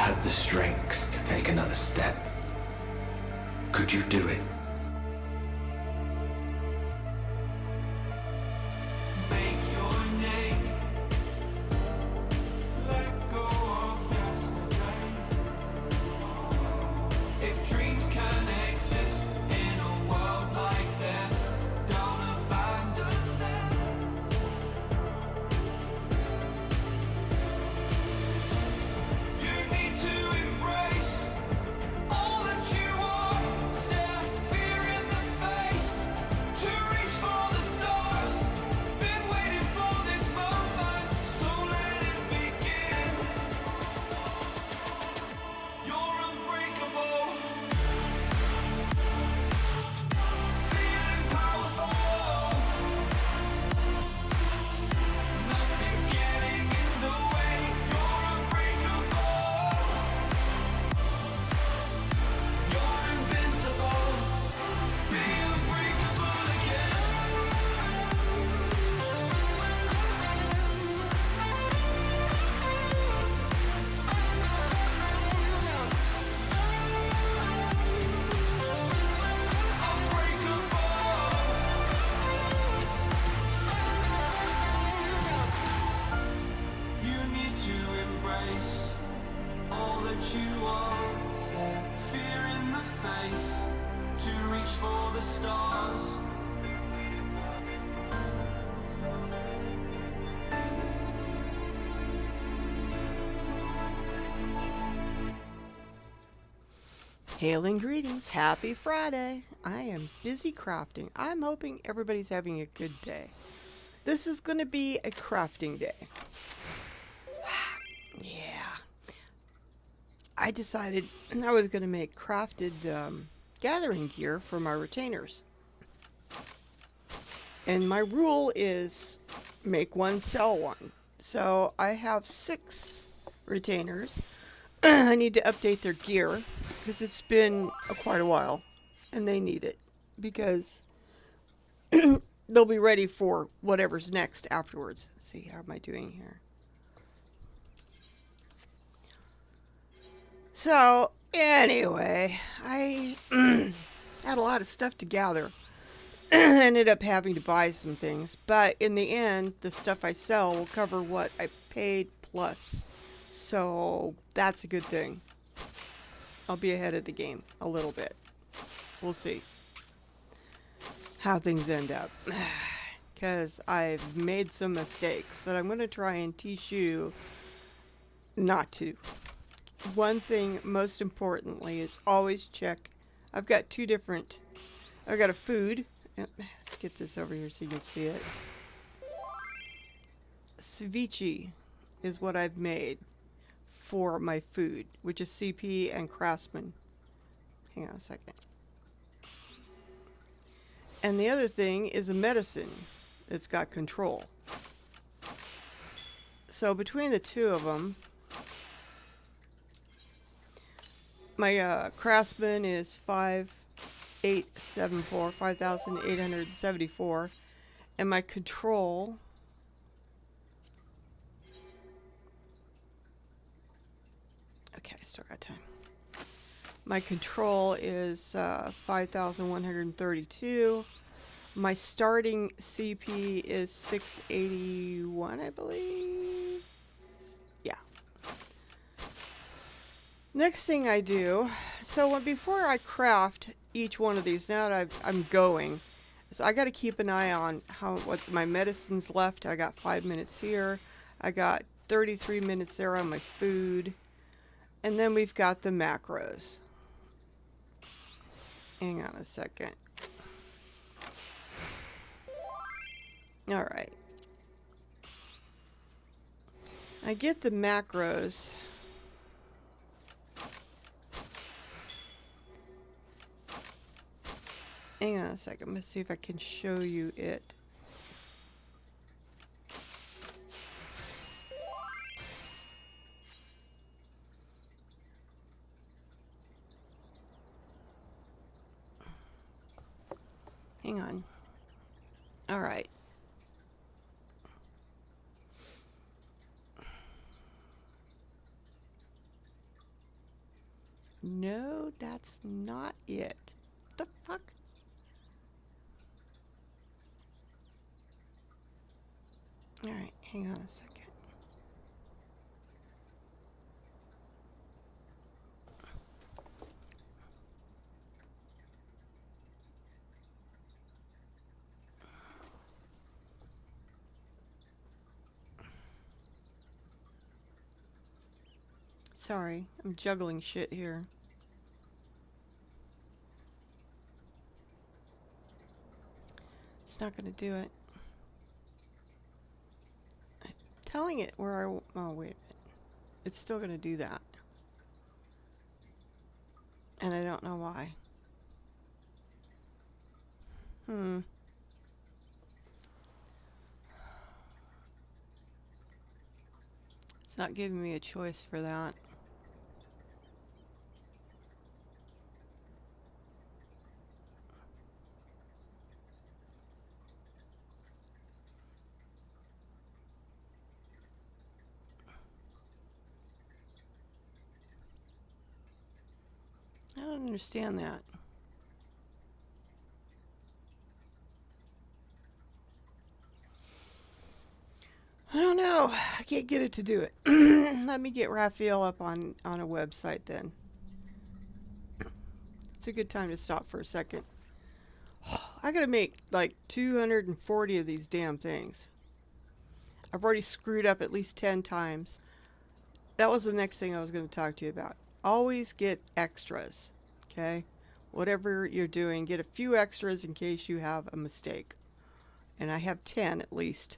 had the strength to take another step, could you do it? You are, stare fear in the face, to reach for the stars. Hail and greetings. Happy Friday. I am busy crafting. I'm hoping everybody's having a good day. This is going to be a crafting day. Yeah. I decided I was going to make crafted gathering gear for my retainers. And my rule is make one, sell one. So I have 6 retainers. I need to update their gear because it's been quite a while and they need it because they'll be ready for whatever's next afterwards. Let's see, how am I doing here? So, anyway, I had a lot of stuff to gather. Ended up having to buy some things, but in the end, the stuff I sell will cover what I paid plus. So, that's a good thing. I'll be ahead of the game a little bit. We'll see how things end up. Because I've made some mistakes that I'm going to try and teach you not to. One thing, most importantly, is always check. I've got a food. Let's get this over here so you can see it. Ceviche is what I've made for my food, which is CP and Craftsman. Hang on a second. And the other thing is a medicine that's got control. So between the two of them, my Craftsman is 5,874, and my control okay, I still got time. My control is 5,132. My starting CP is 681, I believe. Yeah. Next thing I do, so before I craft each one of these, now that I'm going, so I got to keep an eye on what's my medicines left. I got 5 minutes here. I got 33 minutes there on my food. And then we've got the macros. Hang on a second. All right. I get the macros. Hang on a second. Let's see if I can show you it. Hang on. All right. No, that's not it. What the fuck? Alright, hang on a second. Sorry, I'm juggling shit here. It's not gonna do it. I'm telling it where I... Oh, wait a minute. It's still gonna do that. And I don't know why. It's not giving me a choice for that. I don't understand that. I don't know. I can't get it to do it. Let me get Raphael up on a website then. It's a good time to stop for a second. I gotta make like 240 of these damn things. I've already screwed up at least 10 times. That was the next thing I was going to talk to you about. Always get extras, okay? Whatever you're doing, get a few extras in case you have a mistake. And I have 10 at least,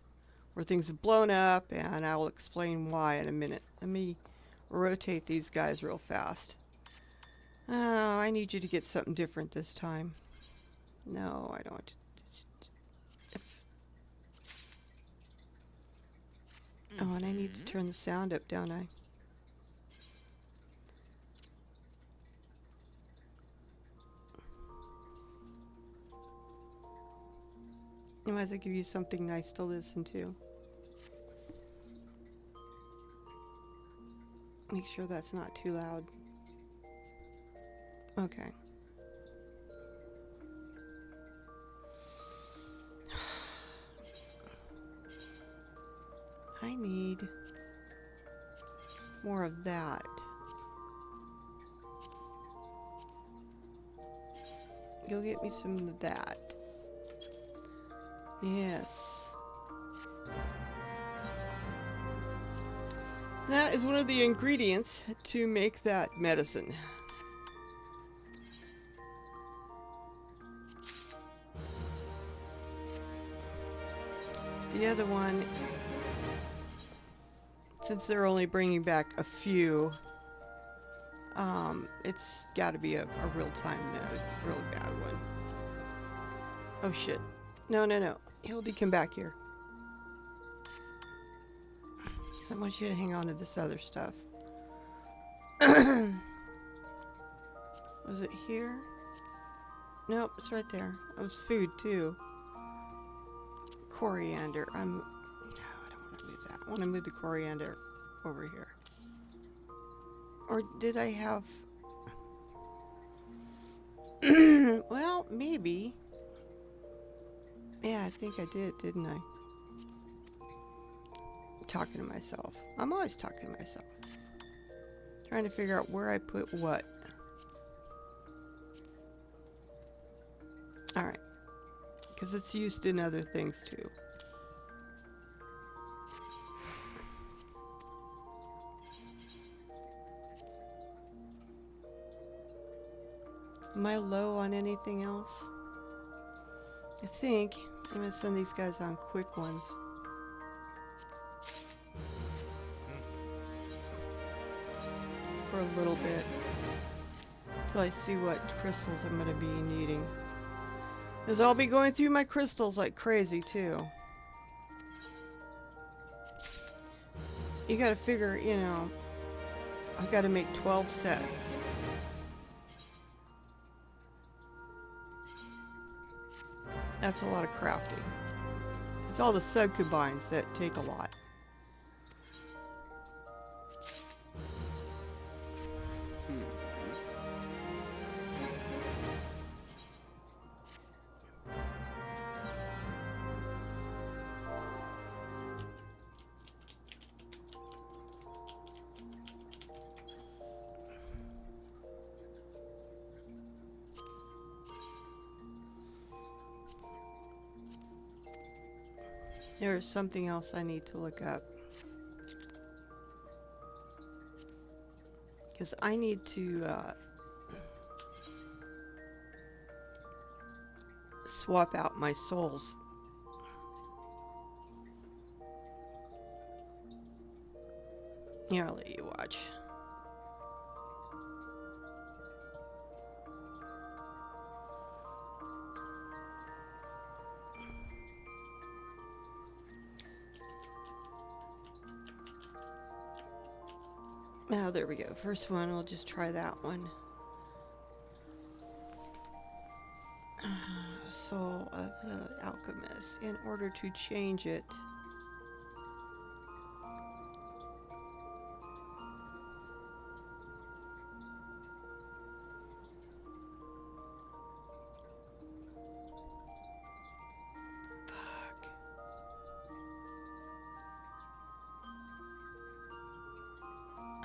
where things have blown up, and I will explain why in a minute. Let me rotate these guys real fast. Oh, I need you to get something different this time. No, I don't. Oh, and I need to turn the sound up, don't I? I might as well give you something nice to listen to. Make sure that's not too loud. Okay. I need more of that. Go get me some of that. Yes. That is one of the ingredients to make that medicine. The other one, since they're only bringing back a few, it's got to be a real-time node, really bad one. Oh shit. No. Hildy, come back here. I want you to hang on to this other stuff. Was it here? Nope, it's right there. It was food too. Coriander. No, I don't want to move that. I want to move the coriander over here. Or did I have... Well, maybe. Yeah, I think I did, didn't I? I'm talking to myself. I'm always talking to myself. Trying to figure out where I put what. Alright. Because it's used in other things too. Am I low on anything else? I think I'm going to send these guys on quick ones. For a little bit. Until I see what crystals I'm going to be needing. Because I'll be going through my crystals like crazy too. You got to figure, you know, I've got to make 12 sets. That's a lot of crafting. It's all the subcombines that take a lot. There's something else I need to look up. Because I need to swap out my souls. Here, I'll let you watch. Now, there we go. First one, we'll just try that one. Soul of the Alchemist. In order to change it,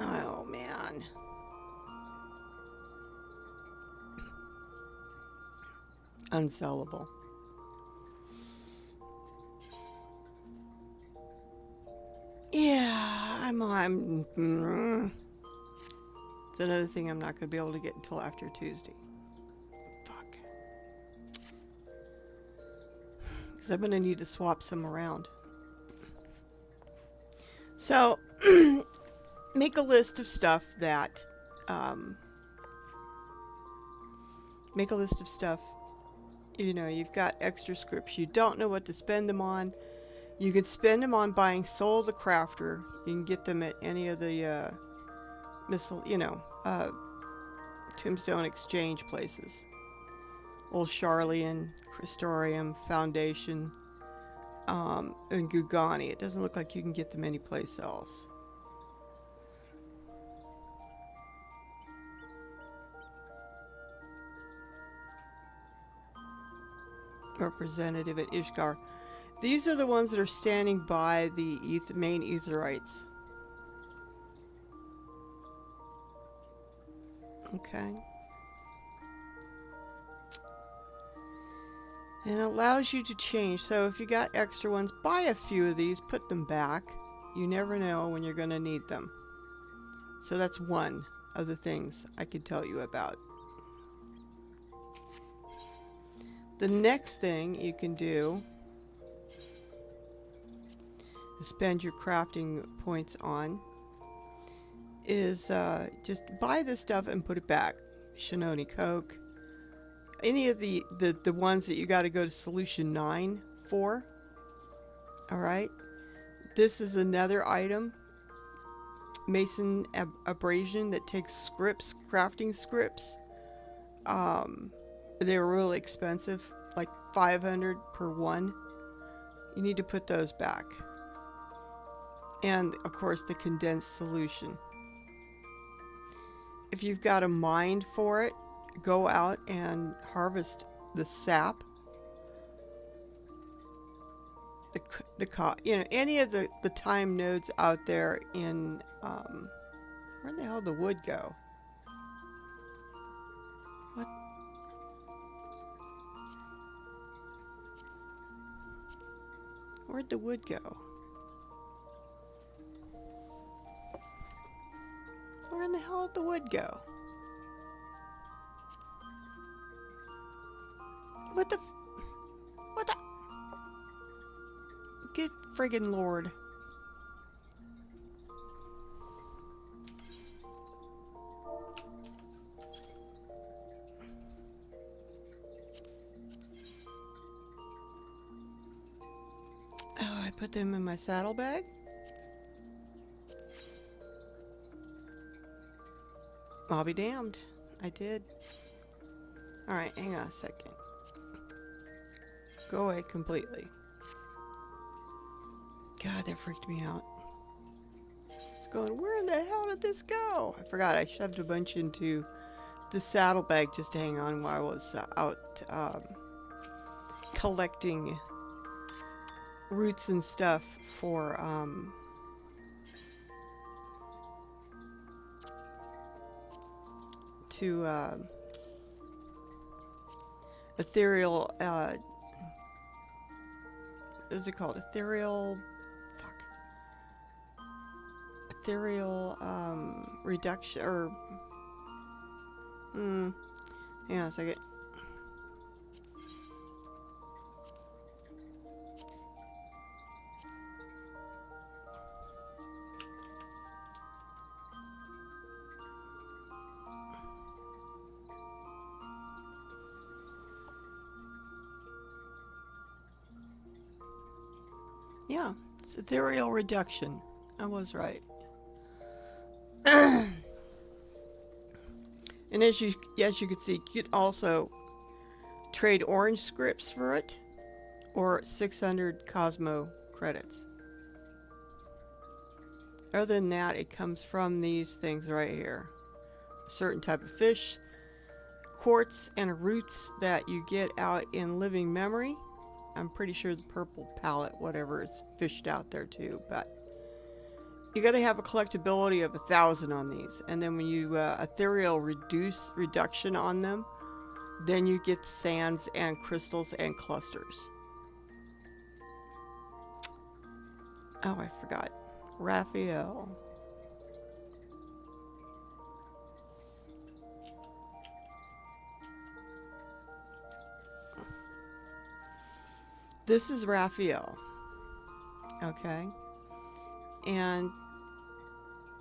oh man. Unsellable. Yeah, it's another thing I'm not going to be able to get until after Tuesday. Fuck. Because I'm going to need to swap some around. So, make a list of stuff that, make a list of stuff, you know, you've got extra scripts. You don't know what to spend them on. You could spend them on buying Souls of Crafter. You can get them at any of the, Tombstone Exchange places. Old Charlian, Christorium, Foundation, and Gugani. It doesn't look like you can get them anyplace else. Representative at Ishgar. These are the ones that are standing by the main Aetherites. Okay. And it allows you to change. So if you got extra ones, buy a few of these, put them back. You never know when you're going to need them. So that's one of the things I could tell you about. The next thing you can do is spend your crafting points on is just buy this stuff and put it back. Shinoni Coke. Any of the ones that you got to go to Solution 9 for. Alright. This is another item. Mason Abrasion that takes scripts, crafting scripts. They were really expensive, like 500 per one. You need to put those back. And of course the condensed solution. If you've got a mind for it, go out and harvest the sap. Any of the time nodes out there in where the hell did the wood go? What? Where'd the wood go? Where in the hell did the wood go? What the? Good friggin' Lord. Oh, I put them in my saddlebag? I'll be damned. I did. Alright, hang on a second. Go away completely. God, that freaked me out. It's going, where in the hell did this go? I forgot I shoved a bunch into the saddlebag just to hang on while I was out collecting roots and stuff for ethereal what is it called? Ethereal, reduction, or, hang on a second. Yeah, it's ethereal reduction. I was right. And as you can see, you can also trade orange scripts for it, or 600 Cosmo credits. Other than that, it comes from these things right here. A certain type of fish, quartz, and roots that you get out in Living Memory. I'm pretty sure the purple palette, whatever, is fished out there too, but you got to have a collectability of 1,000 on these, and then when you ethereal reduction on them, then you get sands and crystals and clusters. Oh, I forgot. Raphael. This is Raphael. Okay. And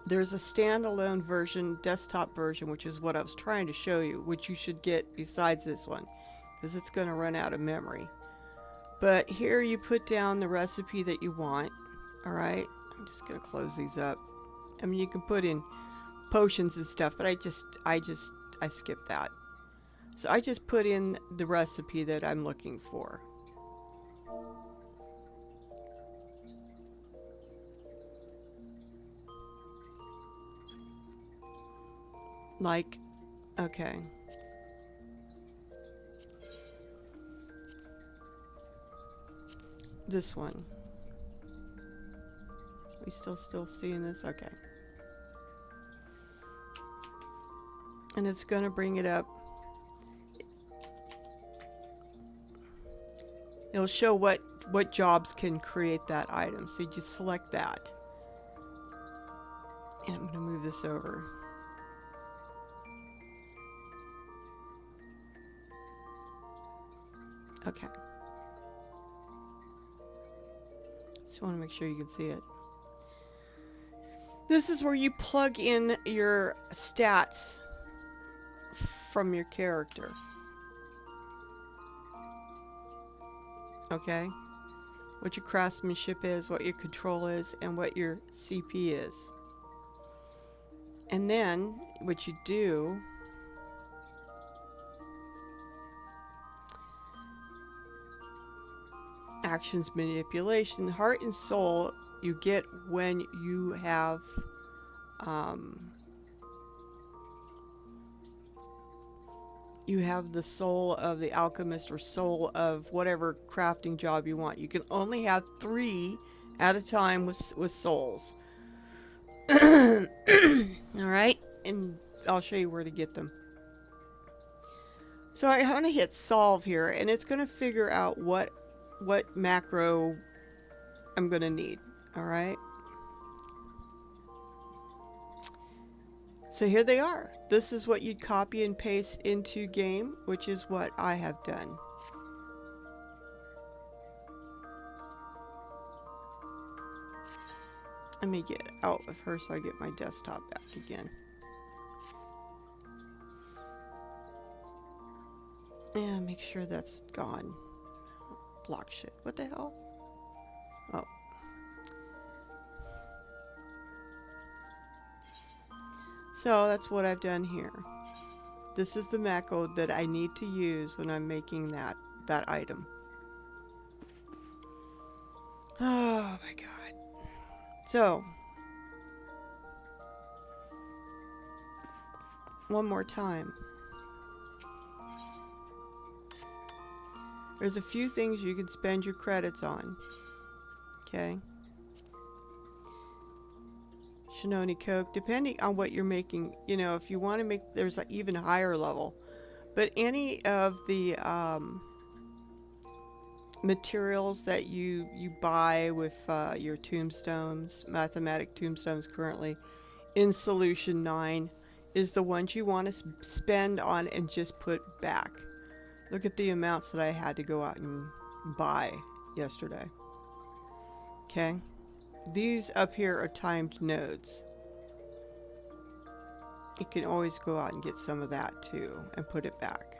there's a standalone version, desktop version, which is what I was trying to show you, which you should get besides this one, because it's going to run out of memory. But here you put down the recipe that you want. All right. I'm just going to close these up. I mean, you can put in potions and stuff, but I skipped that. So I just put in the recipe that I'm looking for. Like, okay. This one. We still seeing this? Okay. And it's going to bring it up. It'll show what jobs can create that item. So you just select that. And I'm going to move this over. Okay. Just want to make sure you can see it. This is where you plug in your stats from your character. Okay? What your craftsmanship is, what your control is, and what your CP is. And then, what you do... actions, manipulation, heart and soul you get when you have the soul of the alchemist or soul of whatever crafting job you want. You can only have 3 at a time with souls. Alright, and I'll show you where to get them. So I'm going to hit solve here, and it's going to figure out what macro I'm going to need. Alright. So here they are. This is what you'd copy and paste into game, which is what I have done. Let me get out of her so I get my desktop back again. And make sure that's gone. Block shit. What the hell? Oh. So that's what I've done here. This is the macro that I need to use when I'm making that item. Oh my god. So, one more time. There's a few things you can spend your credits on. Okay. Shinobi Coke, depending on what you're making, you know, if you want to make, there's an even higher level. But any of the materials that you buy with your tombstones, mathematic tombstones currently in solution 9 is the ones you want to spend on and just put back. Look at the amounts that I had to go out and buy yesterday. Okay, these up here are timed nodes. You can always go out and get some of that too and put it back.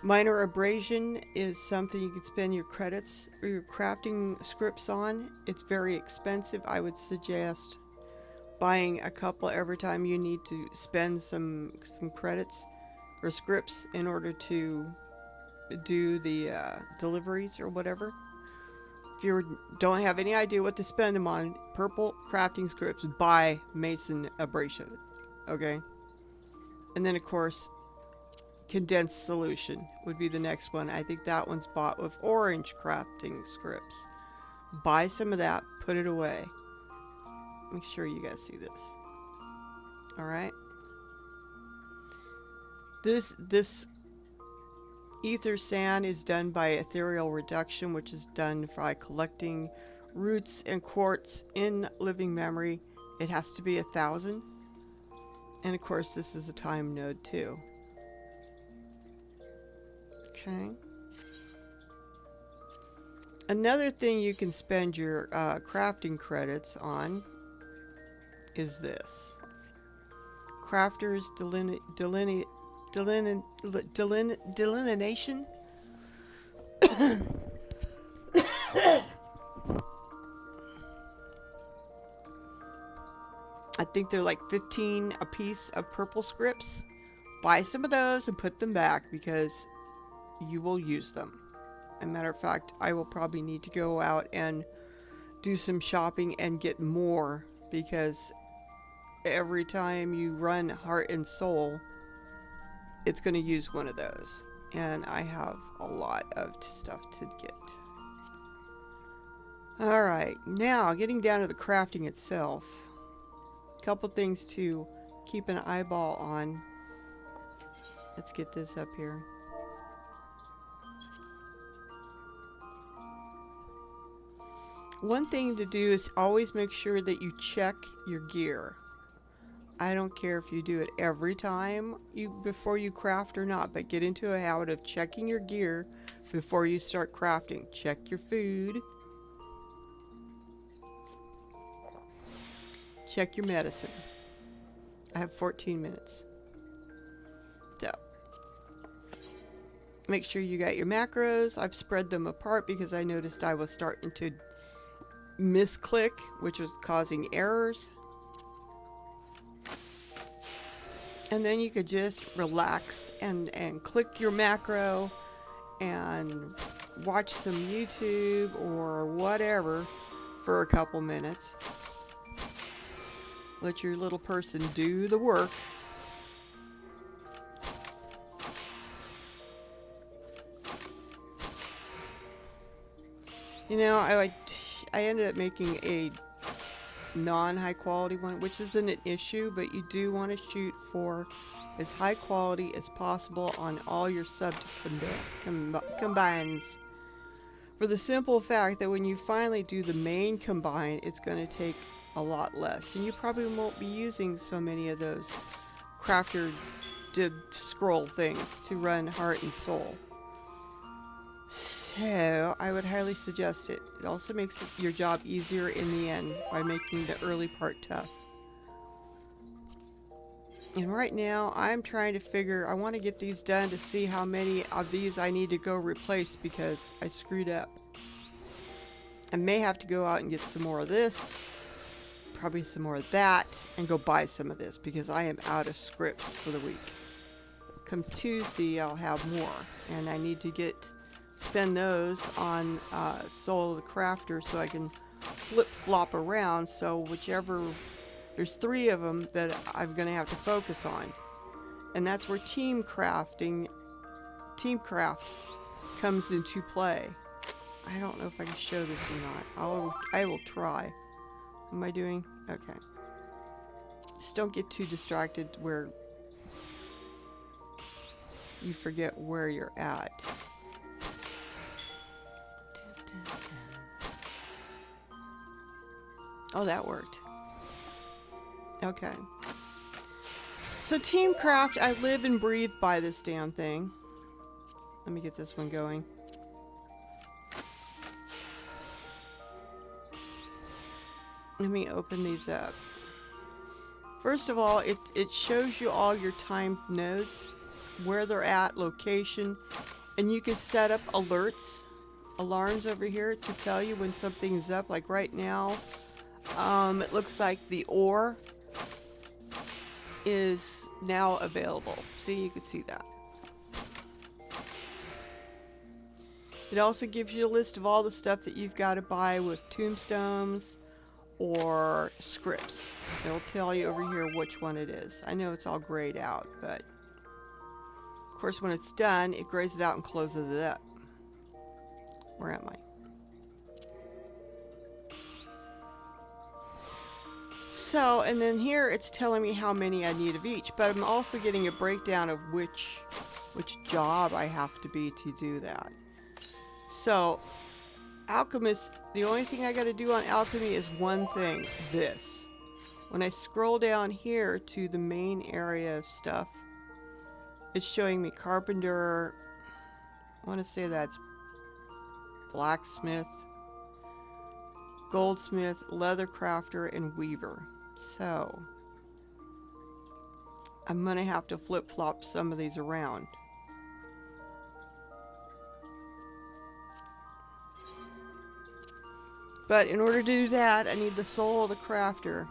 Minor abrasion is something you can spend your credits or your crafting scripts on. It's very expensive. I would suggest buying a couple every time you need to spend some credits or scripts in order to do the deliveries or whatever. If you don't have any idea what to spend them on, purple crafting scripts, buy Mason abrasion. Okay? And then of course, condensed solution would be the next one. I think that one's bought with orange crafting scripts. Buy some of that, put it away. Make sure you guys see this. Alright? This ether sand is done by ethereal reduction, which is done by collecting roots and quartz in living memory. It has to be 1,000. And of course, this is a time node too. Okay. Another thing you can spend your crafting credits on is this. Crafter's delineation. I think they're like 15 a piece of purple scripts. Buy some of those and put them back because you will use them. As a matter of fact, I will probably need to go out and do some shopping and get more because every time you run heart and soul, it's going to use one of those. And I have a lot of stuff to get. Alright, now getting down to the crafting itself. A couple things to keep an eyeball on. Let's get this up here. One thing to do is always make sure that you check your gear. I don't care if you do it every time before you craft or not, but get into a habit of checking your gear before you start crafting. Check your food. Check your medicine. I have 14 minutes. So, make sure you got your macros. I've spread them apart because I noticed I was starting to misclick, which was causing errors. And then you could just relax and click your macro and watch some YouTube or whatever for a couple minutes. Let your little person do the work. You know, I ended up making a non-high quality one, which isn't an issue, but you do want to shoot for as high quality as possible on all your sub combines. For the simple fact that when you finally do the main combine, it's going to take a lot less, and you probably won't be using so many of those crafter did scroll things to run heart and soul. So I would highly suggest it. It also makes your job easier in the end by making the early part tough. And right now I'm trying to figure, I want to get these done to see how many of these I need to go replace because I screwed up. I may have to go out and get some more of this, probably some more of that, and go buy some of this because I am out of scripts for the week. Come Tuesday I'll have more, and I need to spend those on Soul of the Crafter so I can flip-flop around, so whichever, there's 3 of them that I'm going to have to focus on. And that's where team craft comes into play. I don't know if I can show this or not. I will try. What am I doing? Okay. Just don't get too distracted where you forget where you're at. Oh, that worked. Okay. So Teamcraft, I live and breathe by this damn thing. Let me get this one going. Let me open these up. First of all, it shows you all your timed nodes, where they're at, location, and you can set up alerts, alarms over here to tell you when something's up. Like right now, it looks like the ore is now available. See, you can see that. It also gives you a list of all the stuff that you've got to buy with tombstones or scripts. It'll tell you over here which one it is. I know it's all grayed out, but of course when it's done, it grays it out and closes it up. Where am I? So, and then here it's telling me how many I need of each, but I'm also getting a breakdown of which job I have to be to do that. So, Alchemist, the only thing I got to do on Alchemy is one thing, this. When I scroll down here to the main area of stuff, it's showing me Carpenter, I want to say that's Blacksmith, Goldsmith, Leather Crafter, and Weaver. So, I'm going to have to flip-flop some of these around. But in order to do that, I need the soul of the crafter,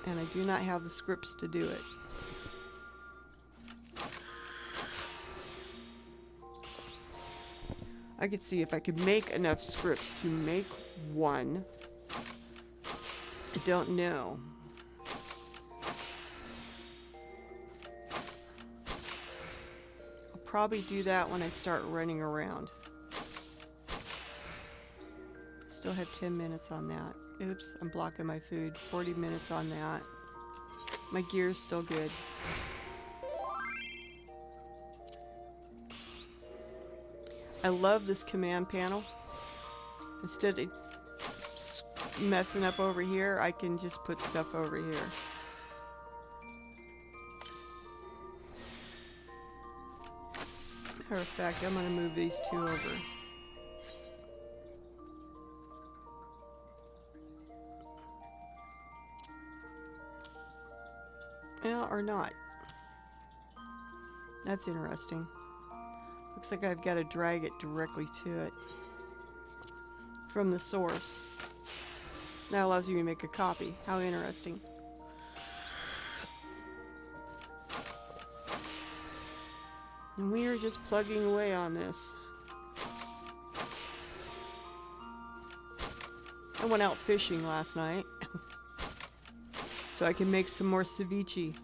and I do not have the scripts to do it. I could see if I could make enough scripts to make one. I don't know. I'll probably do that when I start running around. Still have 10 minutes on that. Oops, I'm blocking my food. 40 minutes on that. My gear's still good. I love this command panel. Instead of messing up over here, I can just put stuff over here. Matter of fact, I'm going to move these two over. Yeah, or not. That's interesting. Looks like I've got to drag it directly to it from the source. That allows you to make a copy. How interesting. And we are just plugging away on this. I went out fishing last night. So I can make some more ceviche.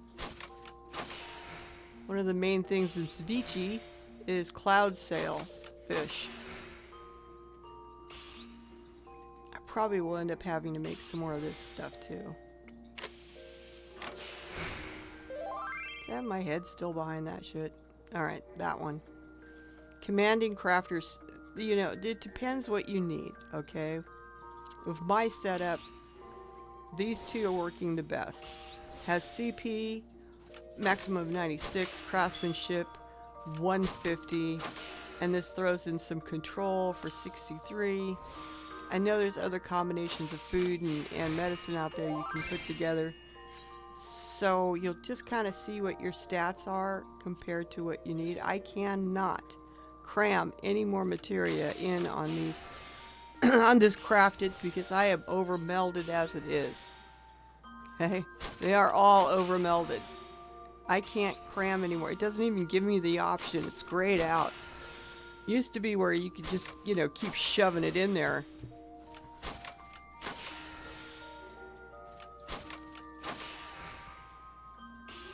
One of the main things in ceviche is cloud sail fish. I probably will end up having to make some more of this stuff too. Is that my head still behind that shit? Alright, that one. Commanding crafters, you know, it depends what you need, okay? With my setup, these two are working the best. Has CP, maximum of 96, craftsmanship, 150, and this throws in some control for 63. I know there's other combinations of food and medicine out there you can put together. So you'll just kind of see what your stats are compared to what you need. I cannot cram any more materia in on these on this crafted because I am over melded as it is. Okay? They are all over melded. I can't cram anymore. It doesn't even give me the option. It's grayed out. Used to be where you could just, you know, keep shoving it in there.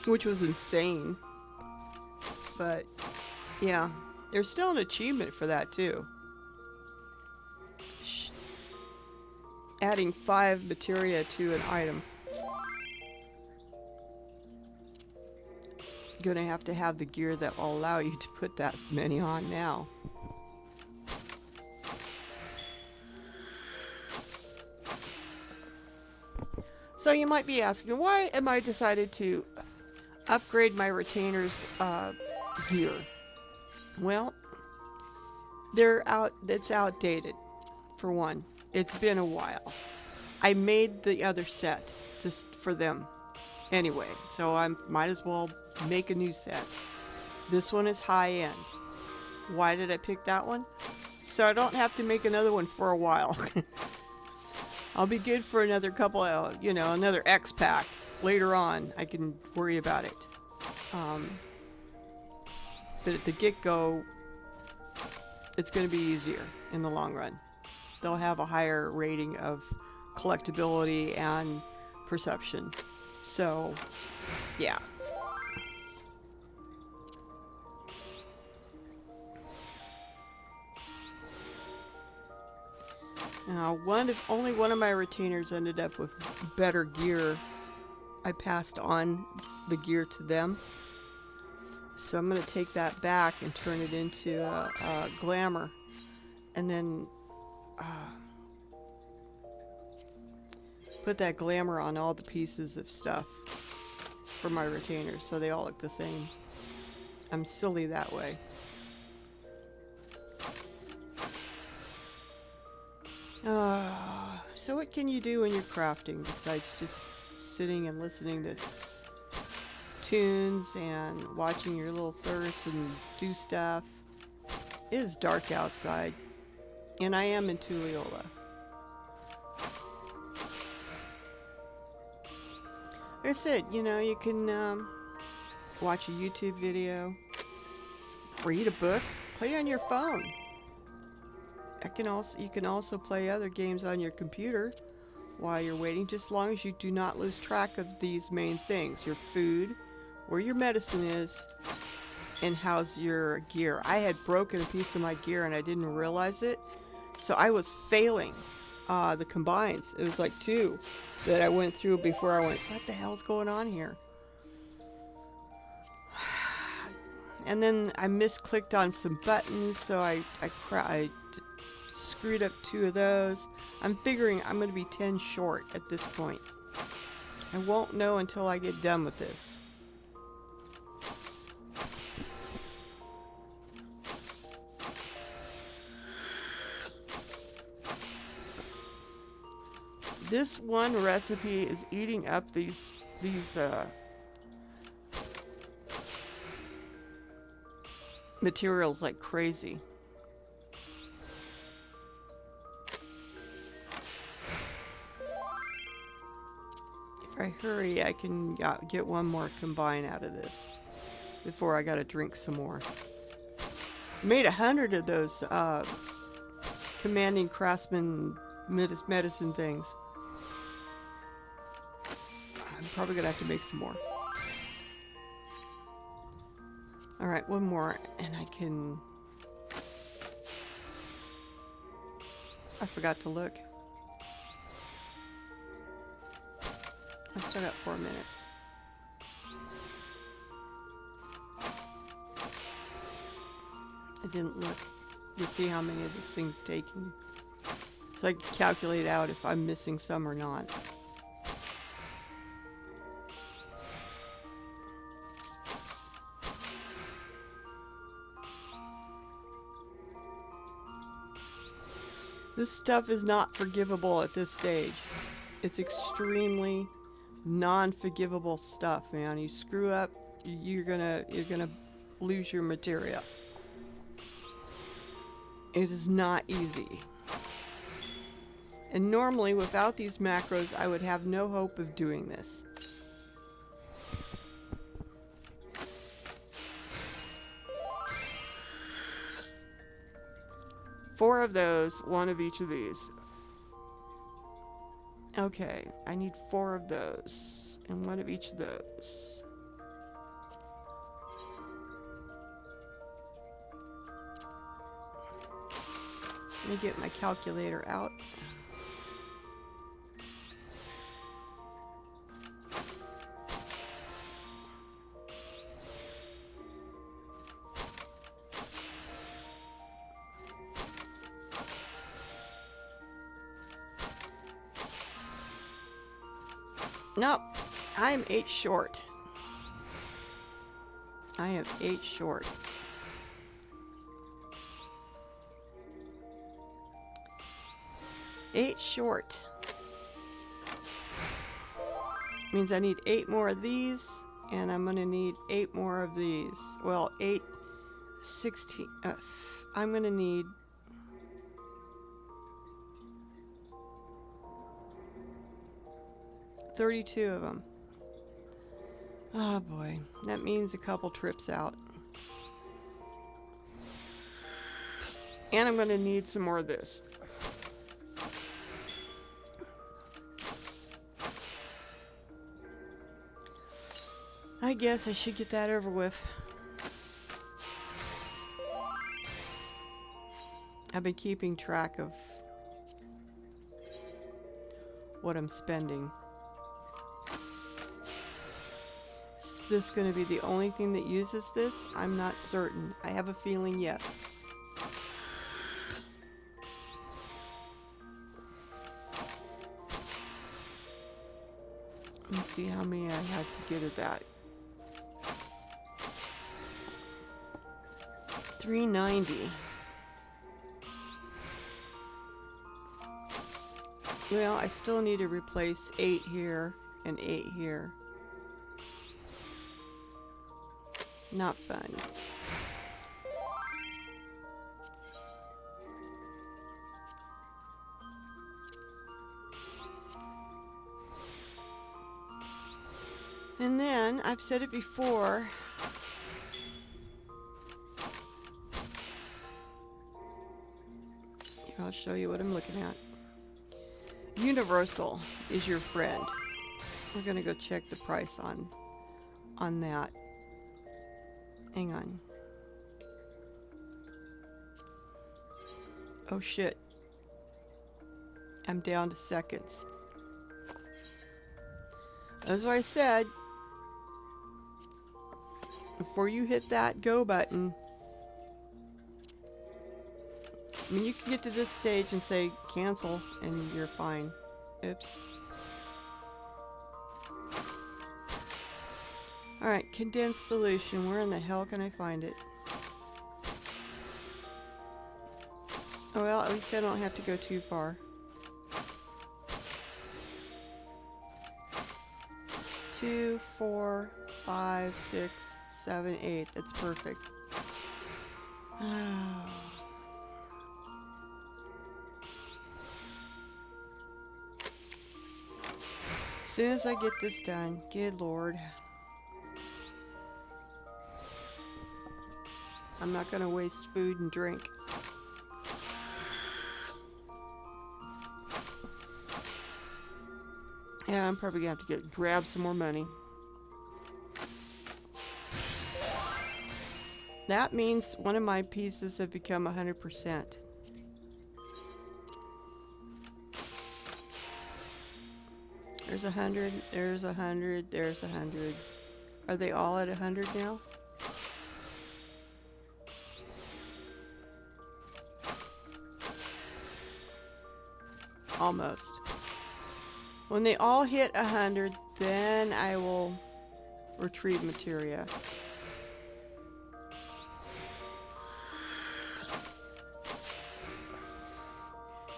Which was insane. But, yeah. There's still an achievement for that, too. Adding 5 materia to an item. going to have the gear that will allow you to put that many on now. So you might be asking, why am I decided to upgrade my retainers gear? Well, it's outdated, for one. It's been a while. I made the other set just for them anyway, so I might as well make a new set. This one is high end. Why did I pick that one? So I don't have to make another one for a while. I'll be good for another couple of, another X pack. Later on, I can worry about it. But at the get-go, it's going to be easier in the long run. They'll have a higher rating of collectability and perception. So, yeah. Now, only one of my retainers ended up with better gear. I passed on the gear to them. So I'm going to take that back and turn it into a glamour. And then put that glamour on all the pieces of stuff for my retainers so they all look the same. I'm silly that way. So what can you do when you're crafting besides just sitting and listening to tunes and watching your little thirst and do stuff? It is dark outside, and I am in Tulliola. Like I said, you can watch a YouTube video, read a book, play on your phone. You can also play other games on your computer while you're waiting, just as long as you do not lose track of these main things: your food, where your medicine is, and how's your gear. I had broken a piece of my gear and I didn't realize it, so I was failing the combines. It was like 2 that I went through before I went, what the hell's going on here? And then I misclicked on some buttons, so I screwed up 2 of those. I'm figuring I'm going to be 10 short at this point. I won't know until I get done with this. This one recipe is eating up these materials like crazy. If I hurry, I can get one more combine out of this before I gotta drink some more. I made 100 of those commanding craftsman medicine things. I'm probably gonna have to make some more. Alright, one more and I can... I forgot to look. I still got 4 minutes. I didn't look to see how many of this thing's taking, so I can calculate out if I'm missing some or not. This stuff is not forgivable at this stage. It's extremely non-forgivable stuff, man. You screw up, you're gonna lose your material. It is not easy. And normally, without these macros, I would have no hope of doing this. Four of those, one of each of these. Okay, I need 4 of those, and 1 of each of those. Let me get my calculator out. Nope. I am 8 short. I am 8 short. Eight short. Means I need 8 more of these, and I'm gonna need 8 more of these. Well, 8, 16. I'm gonna need 32 of them. Oh boy, that means a couple trips out. And I'm gonna need some more of this. I guess I should get that over with. I've been keeping track of what I'm spending. Is this going to be the only thing that uses this? I'm not certain. I have a feeling yes. Let me see how many I had to get of that. 390. Well, I still need to replace 8 here and 8 here. Not fun. And then, I've said it before, I'll show you what I'm looking at. Universal is your friend. We're gonna go check the price on that. Hang on. Oh shit. I'm down to seconds. That's what I said. Before you hit that go button, I mean, you can get to this stage and say cancel and you're fine. Oops. Alright, condensed solution. Where in the hell can I find it? Oh well, at least I don't have to go too far. 2, 4, 5, 6, 7, 8. That's perfect. As soon as I get this done, good lord. I'm not gonna waste food and drink. Yeah, I'm probably gonna have to grab some more money. That means one of my pieces have become 100%. There's 100, there's 100, there's 100. Are they all at 100 now? Almost. When they all hit 100, then I will retrieve materia.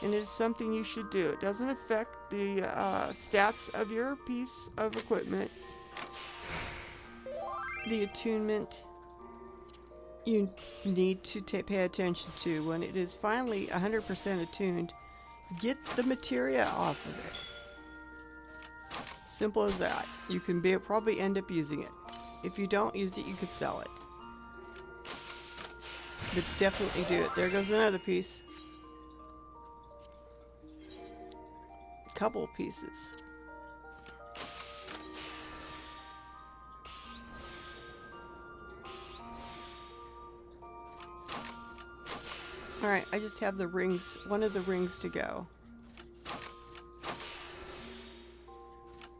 And it is something you should do. It doesn't affect the stats of your piece of equipment. The attunement you need to pay attention to. When it is finally 100% attuned, get the materia off of it. Simple as that. You can probably end up using it. If you don't use it, you could sell it. But definitely do it. There goes another piece. Couple of pieces. Alright, I just have the rings, one of the rings to go.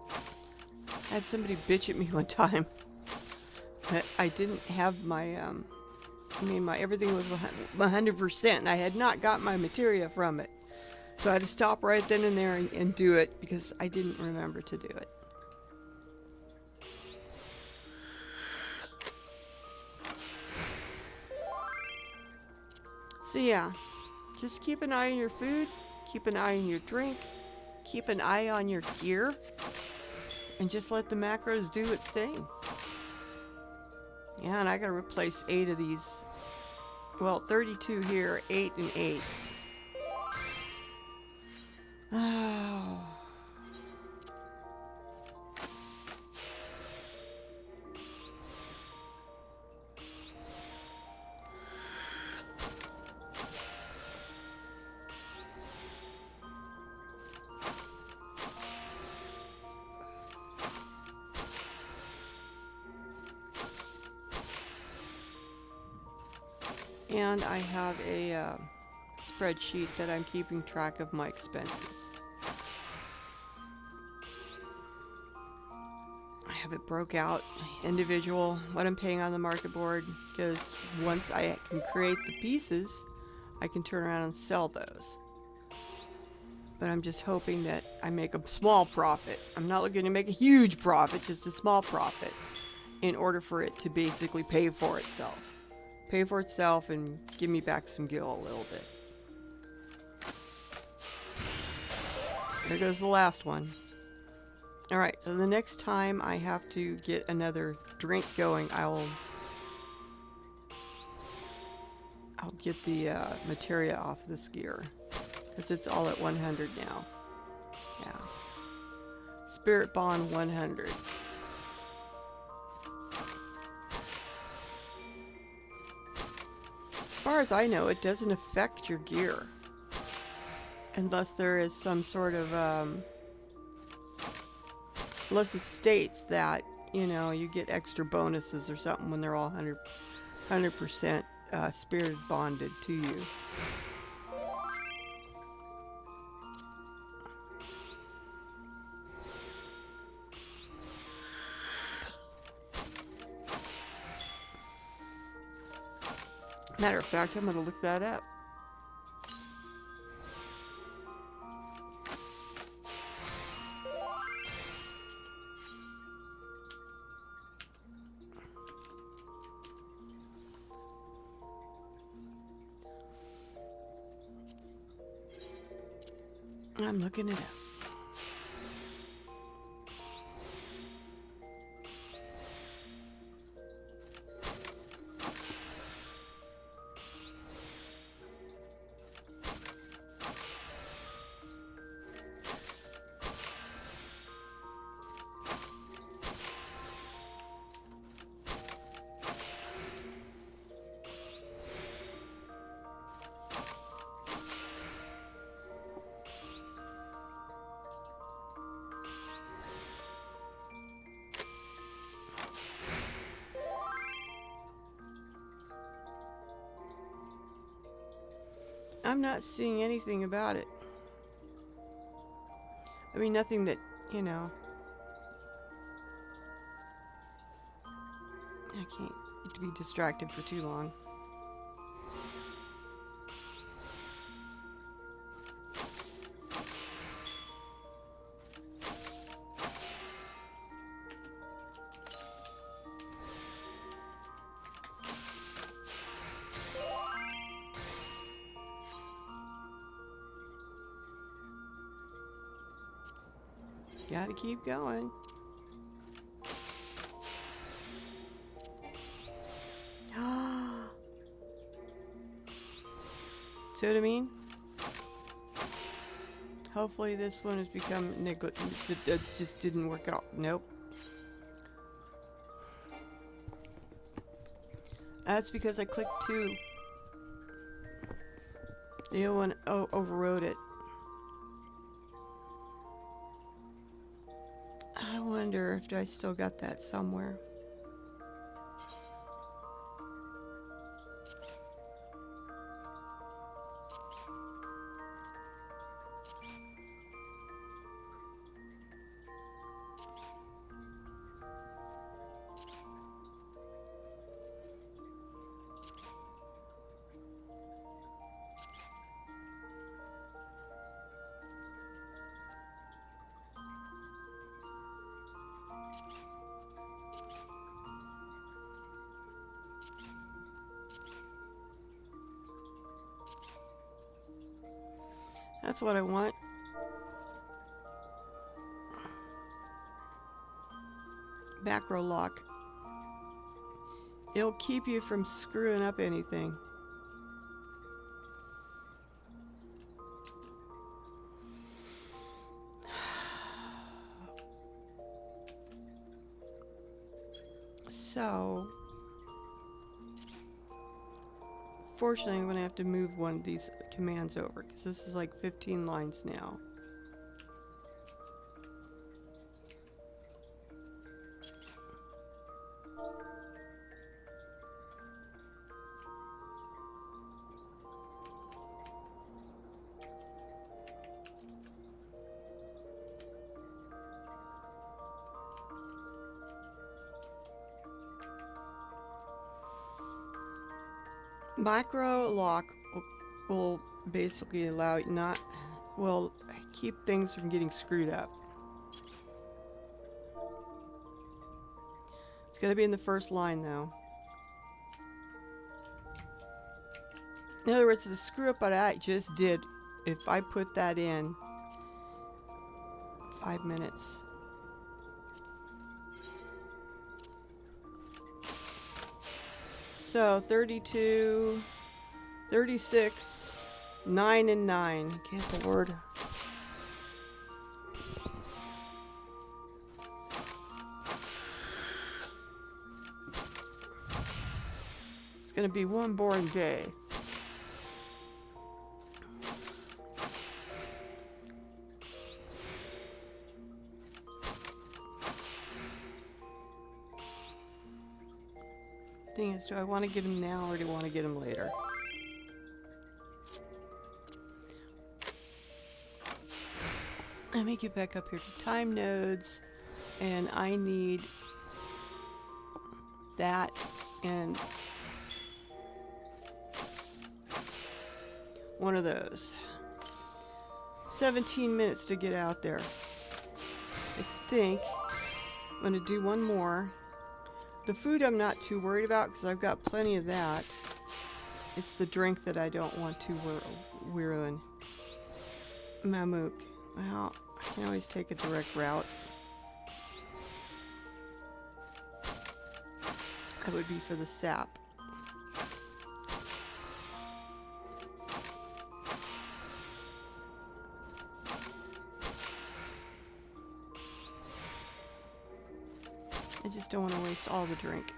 I had somebody bitch at me one time that I didn't have my, everything was 100% and I had not got my materia from it. So I had to stop right then and there and do it because I didn't remember to do it. So yeah, just keep an eye on your food, keep an eye on your drink, keep an eye on your gear, and just let the macros do its thing. Yeah, and I gotta replace 8 of these. Well, 32 here, 8 and 8. Oh. And I have a spreadsheet that I'm keeping track of my expenses. I have it broke out, individual, what I'm paying on the market board, because once I can create the pieces, I can turn around and sell those. But I'm just hoping that I make a small profit. I'm not looking to make a huge profit, just a small profit, in order for it to basically pay for itself. Pay for itself and give me back some gil a little bit. There goes the last one. Alright, so the next time I have to get another drink going, I'll get the materia off this gear. Because it's all at 100 now. Yeah. Spirit Bond 100. As far as I know, it doesn't affect your gear. Unless there is some sort of, unless it states that, you know, you get extra bonuses or something when they're all 100% spirit bonded to you. Matter of fact, I'm going to look that up. I'm looking it up. I'm not seeing anything about it. I mean, nothing that, you know. I can't be distracted for too long. Gotta keep going. See what I mean? Hopefully this one has become neglected. It just didn't work out. Nope. That's because I clicked 2. The other one overrode it. I wonder if I still got that somewhere. That's what I want. Macro lock. It'll keep you from screwing up anything. So, fortunately, I'm going to have to move one of these commands over because this is like 15 lines now. Micro lock will basically allow it will keep things from getting screwed up. It's going to be in the first line though. In other words, the screw up that I just did, if I put that in 5 minutes. So 32, 36, 9 and 9. Good Lord. It's going to be one boring day. Thing is, do I want to get him now or do I want to get him later? Let me get back up here to time nodes, and I need that and one of those. 17 minutes to get out there. I think I'm going to do one more. The food I'm not too worried about because I've got plenty of that. It's the drink that I don't want to ruin. Mamook. Well, I can always take a direct route. That would be for the sap. I just don't want to waste all the drink.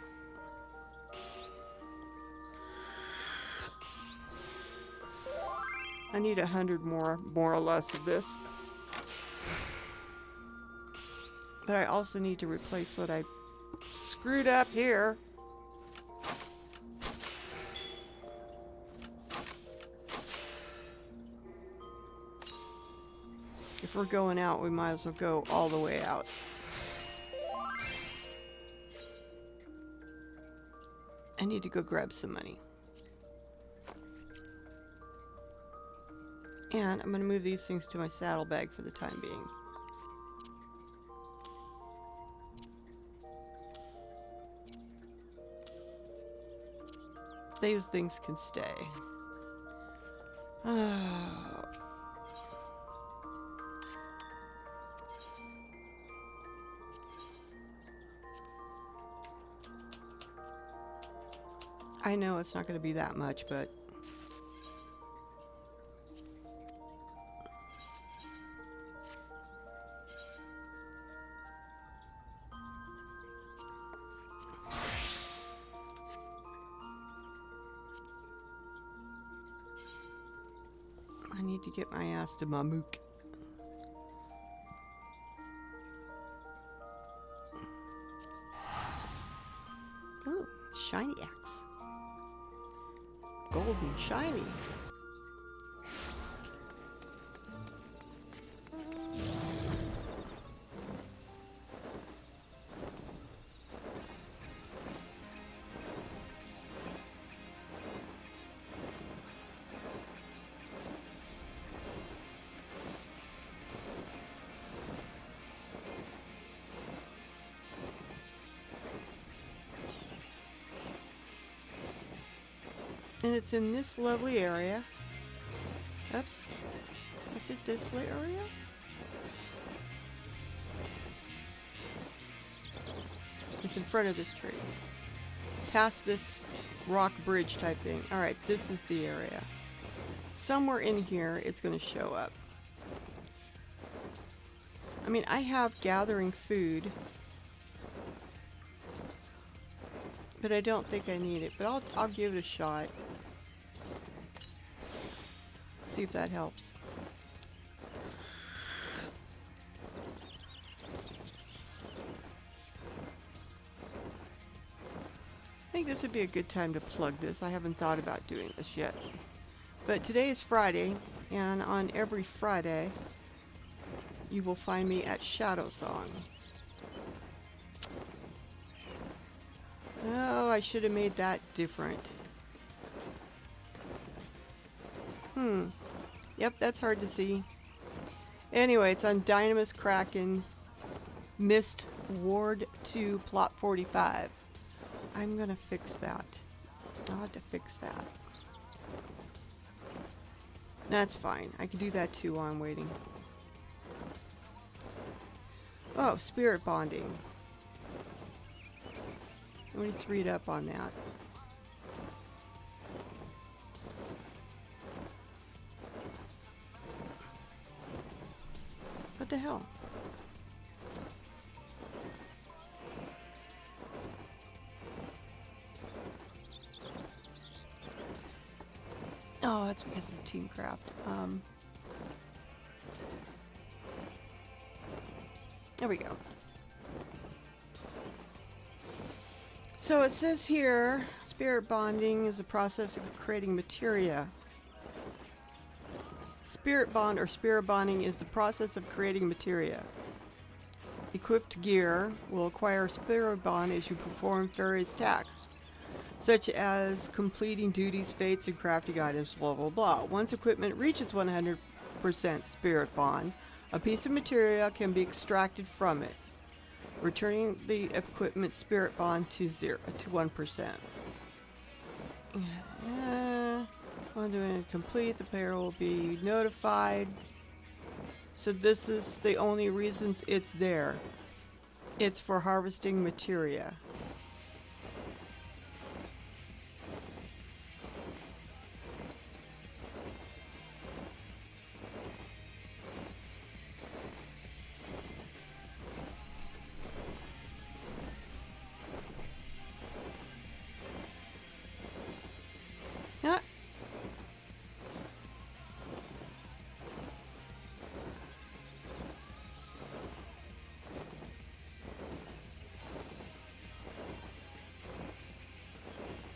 I need 100 more or less of this. But I also need to replace what I screwed up here. If we're going out, we might as well go all the way out. I need to go grab some money. And I'm going to move these things to my saddlebag for the time being. These things can stay. I know it's not going to be that much, but I need to get my ass to Mamook. Oh, shiny axe. Golden shiny. And it's in this lovely area. Oops. Is it this area? It's in front of this tree. Past this rock bridge type thing. Alright, this is the area. Somewhere in here it's going to show up. I mean, I have gathering food, but I don't think I need it. But I'll give it a shot. See if that helps. I think this would be a good time to plug this. I haven't thought about doing this yet. But today is Friday, and on every Friday, you will find me at Shadow Song. Oh, I should have made that different. Yep, that's hard to see. Anyway, it's on Dynamis Kraken, Mist Ward 2, Plot 45. I'm gonna fix that. I'll have to fix that. That's fine. I can do that too while I'm waiting. Oh, spirit bonding. I need to read up on that. What the hell? Oh, that's because it's team craft. There we go. So it says here, spirit bonding is a process of creating materia. Spirit bond or spirit bonding is the process of creating materia. Equipped gear will acquire spirit bond as you perform various tasks, such as completing duties, fates, and crafting items, blah, blah, blah. Once equipment reaches 100% spirit bond, a piece of materia can be extracted from it, returning the equipment spirit bond to 1%. When doing it complete, the player will be notified. So this is the only reasons it's there. It's for harvesting materia. Ah.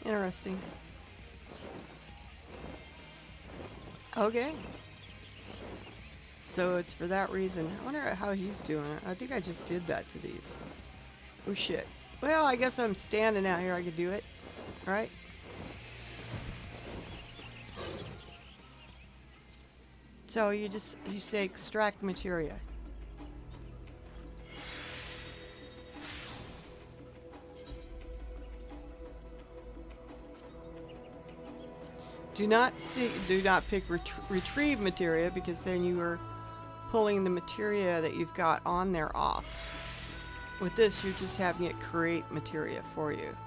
Interesting. Okay. So it's for that reason. I wonder how he's doing it. I think I just did that to these. Oh shit. Well, I guess I'm standing out here. I could do it. Alright. So you say extract materia. Do not pick retrieve materia, because then you are pulling the materia that you've got on there off. With this, you're just having it create materia for you.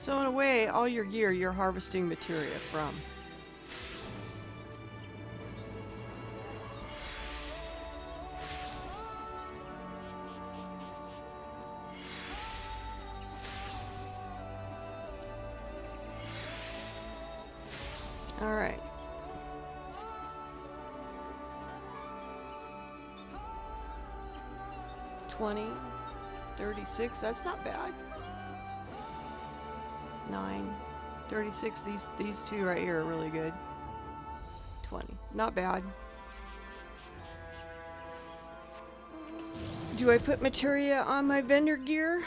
So in a way, all your gear you're harvesting materia from. All right. $20, $36, that's not bad. 9, 36, these two right here are really good. 20, not bad. Do I put materia on my vendor gear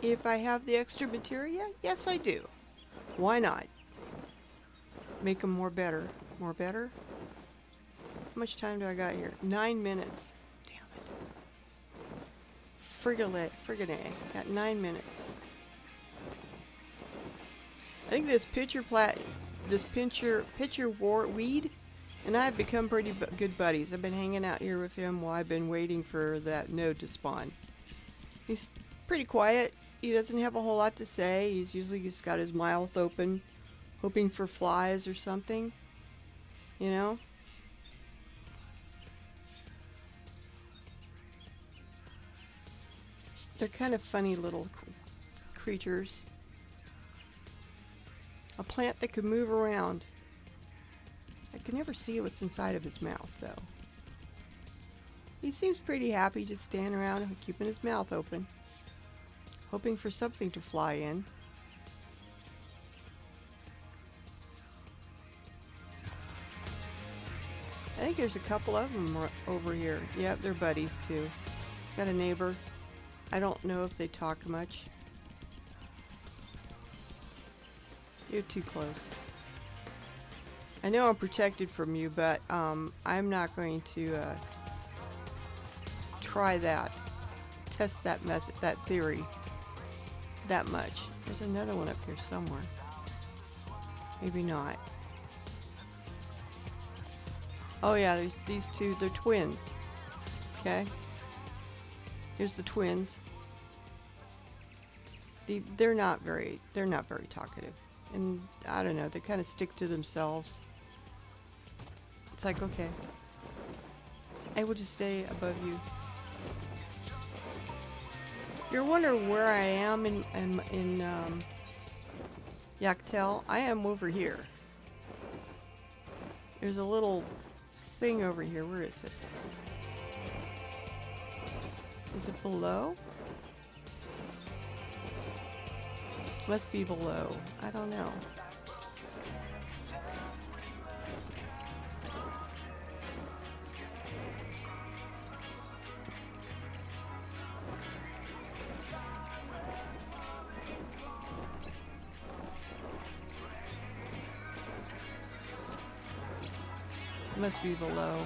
if I have the extra materia? Yes, I do. Why not? Make them more better. More better? How much time do I got here? 9 minutes. Damn it. Friggin' got 9 minutes. I think this pitcher weed, and I have become pretty good buddies. I've been hanging out here with him while I've been waiting for that node to spawn. He's pretty quiet. He doesn't have a whole lot to say. He's usually just got his mouth open, hoping for flies or something. You know? They're kind of funny little creatures. A plant that could move around. I can never see what's inside of his mouth, though. He seems pretty happy just standing around and keeping his mouth open, hoping for something to fly in. I think there's a couple of them over here. Yep, they're buddies too. He's got a neighbor. I don't know if they talk much. You're too close. I know I'm protected from you, but I'm not going to try that. Test that method, that theory that much. There's another one up here somewhere. Maybe not. Oh yeah, there's these two. They're twins. Okay. Here's the twins. They're not very talkative, and I don't know. They kind of stick to themselves. It's like, okay, I will just stay above you. If you're wondering where I am in Yaktel, I am over here. There's a little thing over here. Where is it? Is it below? Must be below. I don't know. Must be below.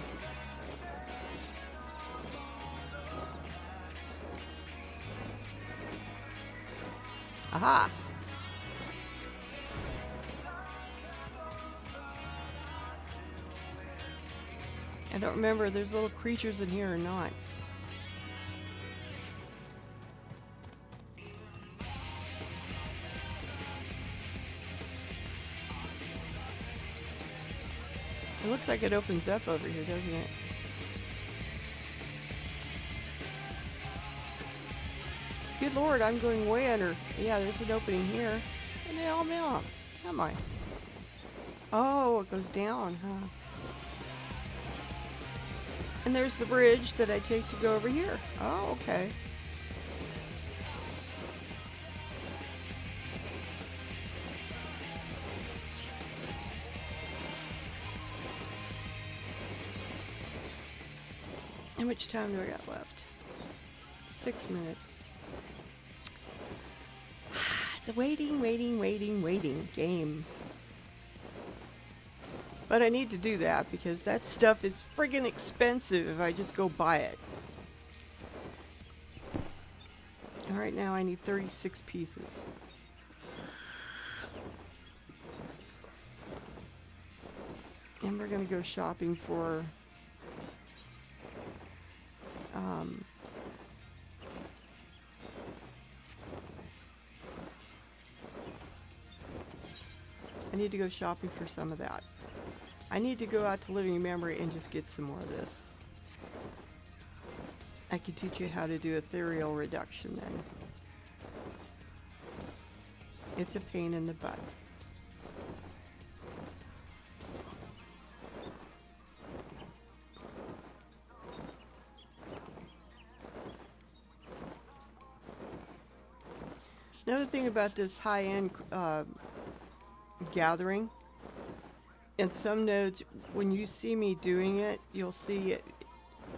Aha! I don't remember if there's little creatures in here or not. It looks like it opens up over here, doesn't it? Good Lord, I'm going way under. Yeah, there's an opening here. And the hell am I? Oh, it goes down, huh? And there's the bridge that I take to go over here. Oh, okay. How much time do I got left? 6 minutes. It's a waiting game. But I need to do that because that stuff is friggin' expensive if I just go buy it. And right now I need 36 pieces. And we're gonna go shopping for I need to go shopping for some of that. I need to go out to Living Memory and just get some more of this. I can teach you how to do ethereal reduction then. It's a pain in the butt. Another thing about this high-end gathering, in some nodes, when you see me doing it, you'll see it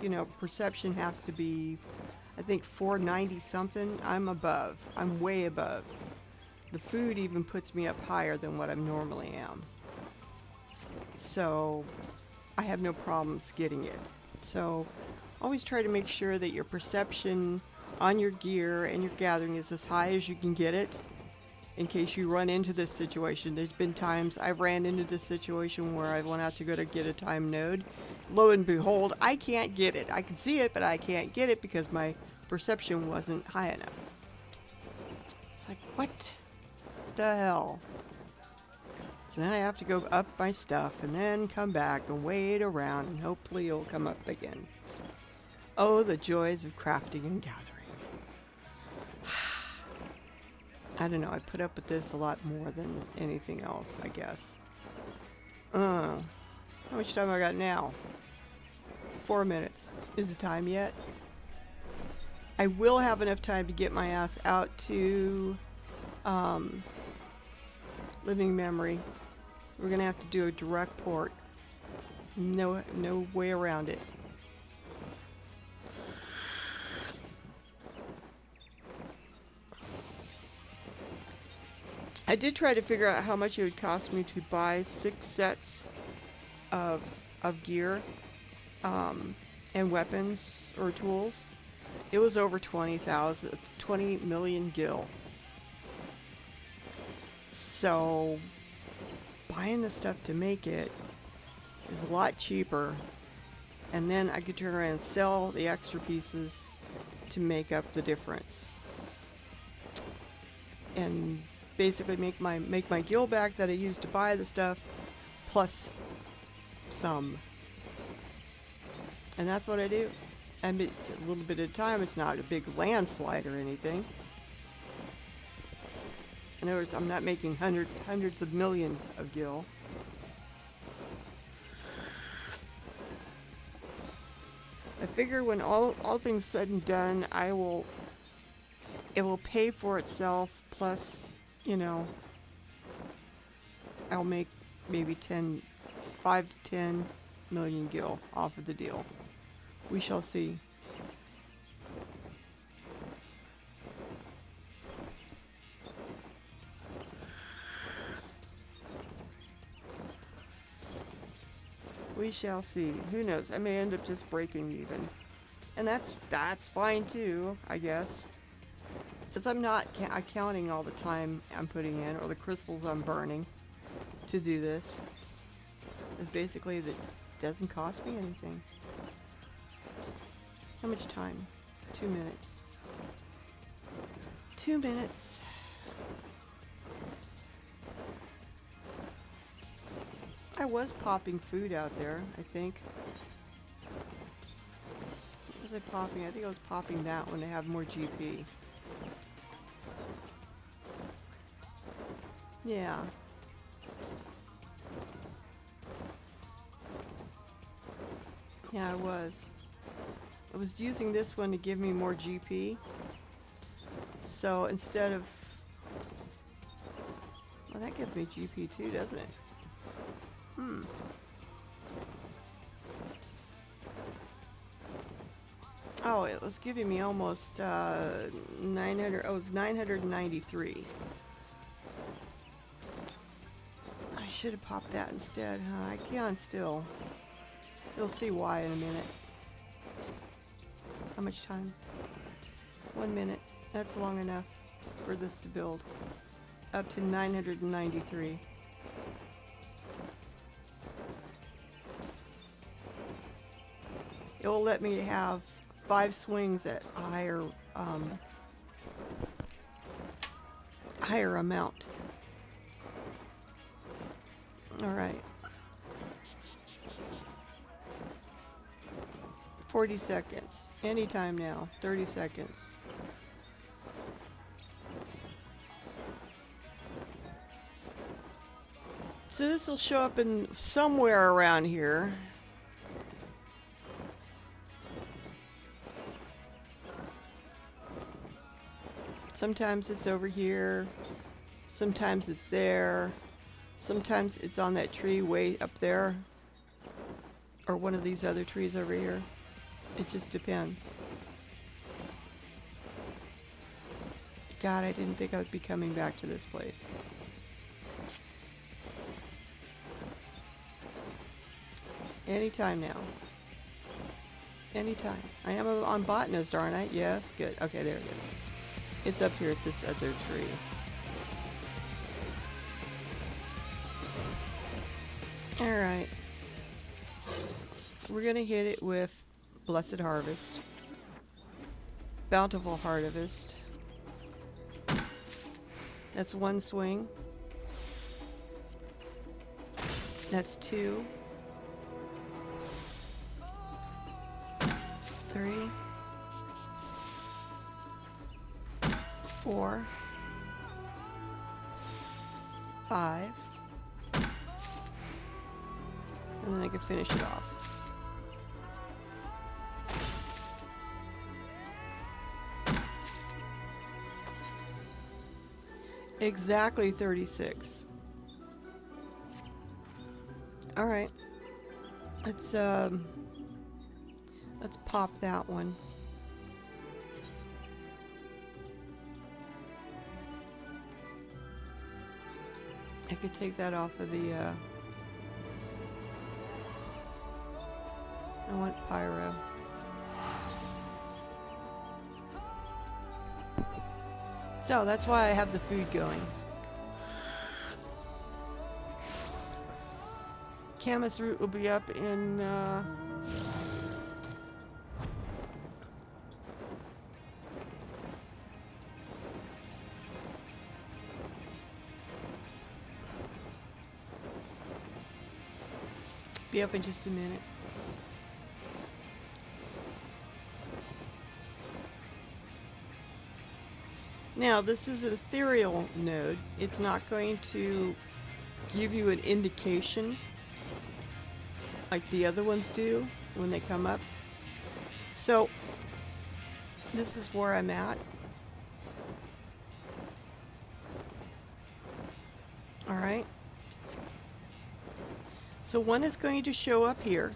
you know, perception has to be, I think 490 something. I'm above. I'm way above. The food even puts me up higher than what I normally am. So I have no problems getting it. So always try to make sure that your perception on your gear and your gathering is as high as you can get it, in case you run into this situation. There's been times I've ran into this situation where I went out to go to get a time node. Lo and behold, I can't get it. I can see it, but I can't get it because my perception wasn't high enough. It's like, what the hell? So then I have to go up my stuff and then come back and wait around and hopefully it'll come up again. Oh, the joys of crafting and gathering. I don't know, I put up with this a lot more than anything else, I guess. How much time I got now? 4 minutes. Is it time yet? I will have enough time to get my ass out to living memory. We're gonna have to do a direct port. No way around it. I did try to figure out how much it would cost me to buy 6 sets of gear and weapons or tools. It was over 20 million gil. So buying the stuff to make it is a lot cheaper, and then I could turn around and sell the extra pieces to make up the difference. And basically make my gil back that I used to buy the stuff plus some. And that's what I do. And it's a little bit at a time. It's not a big landslide or anything. In other words, I'm not making hundreds of millions of gil. I figure when all things said and done, it will pay for itself, plus, you know, I'll make maybe 5 to 10 million gil off of the deal. We shall see. We shall see. Who knows? I may end up just breaking even. And that's fine too, I guess. Because I'm not counting all the time I'm putting in or the crystals I'm burning to do this. It's basically that doesn't cost me anything. How much time? 2 minutes. 2 minutes. I was popping food out there, I think. What was I popping? I think I was popping that one to have more GP. Yeah. Yeah, I was. I was using this one to give me more GP. So instead of... Well, that gives me GP too, doesn't it? Oh, it was giving me almost 900. Oh, it was 993. I should have popped that instead, huh? I can still. You'll see why in a minute. How much time? 1 minute. That's long enough for this to build. Up to 993. It will let me have 5 swings at a higher amount. All right. 40 seconds. Anytime now. 30 seconds. So this will show up in somewhere around here. Sometimes it's over here, sometimes it's there, sometimes it's on that tree way up there, or one of these other trees over here. It just depends. God, I didn't think I would be coming back to this place. Anytime now. Anytime. I am on botanist, aren't I? Yes, good. Okay, there it is. It's up here at this other tree. Alright. We're going to hit it with Blessed Harvest. Bountiful Harvest. That's one swing. That's 2. 3. 4. 5. And then I can finish it off. Exactly 36. All right. Let's pop that one. I could take that off of the I want pyro. So that's why I have the food going. Camas root will be up in be up in just a minute. Now, this is an ethereal node. It's not going to give you an indication like the other ones do when they come up. So, this is where I'm at. Alright. So one is going to show up here.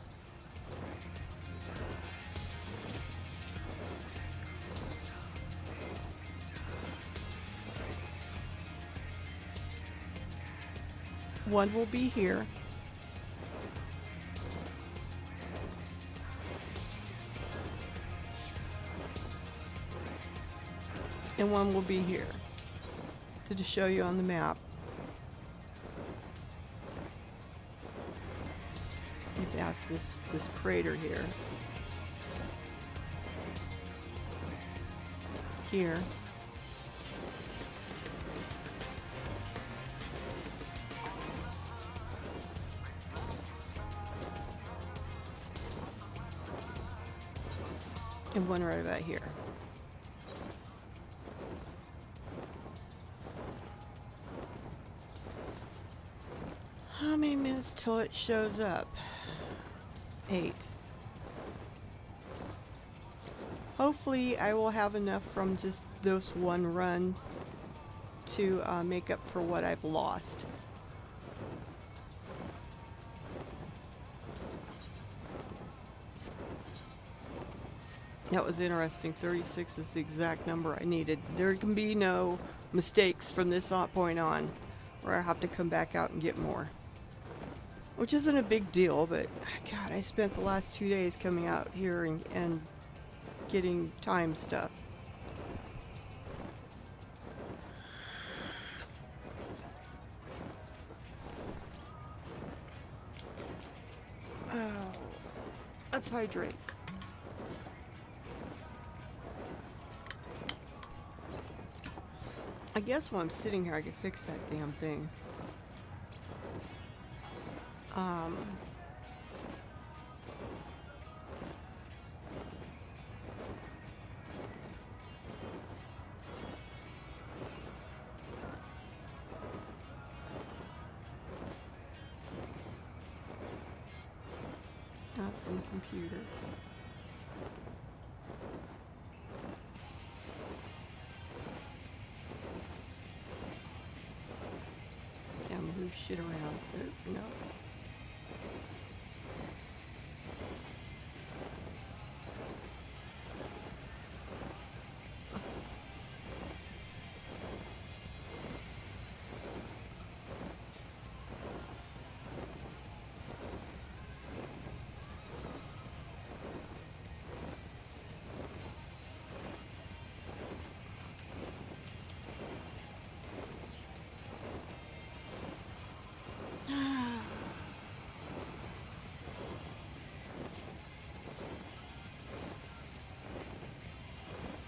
One will be here. And one will be here to just show you on the map. You pass this crater here. Here. And one right about here. How many minutes till it shows up? 8. Hopefully I will have enough from just this one run to make up for what I've lost. That was interesting. 36 is the exact number I needed. There can be no mistakes from this point on where I have to come back out and get more. Which isn't a big deal, but God, I spent the last 2 days coming out here and getting time stuff. Oh, let's hydrate. I guess while I'm sitting here, I could fix that damn thing. Not from computer. Move shit around. No.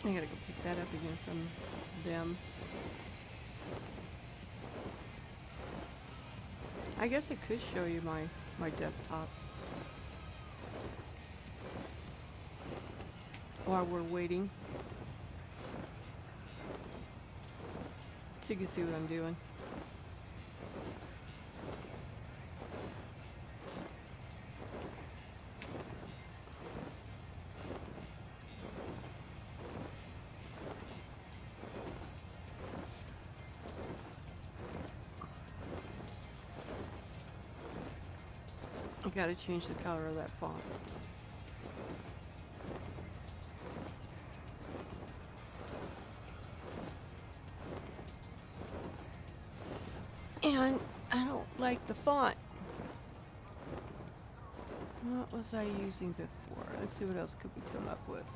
I gotta go pick that up again from them. I guess I could show you my desktop while we're waiting, so you can see what I'm doing. I gotta change the color of that font. And I don't like the font. What was I using before? Let's see what else could we come up with.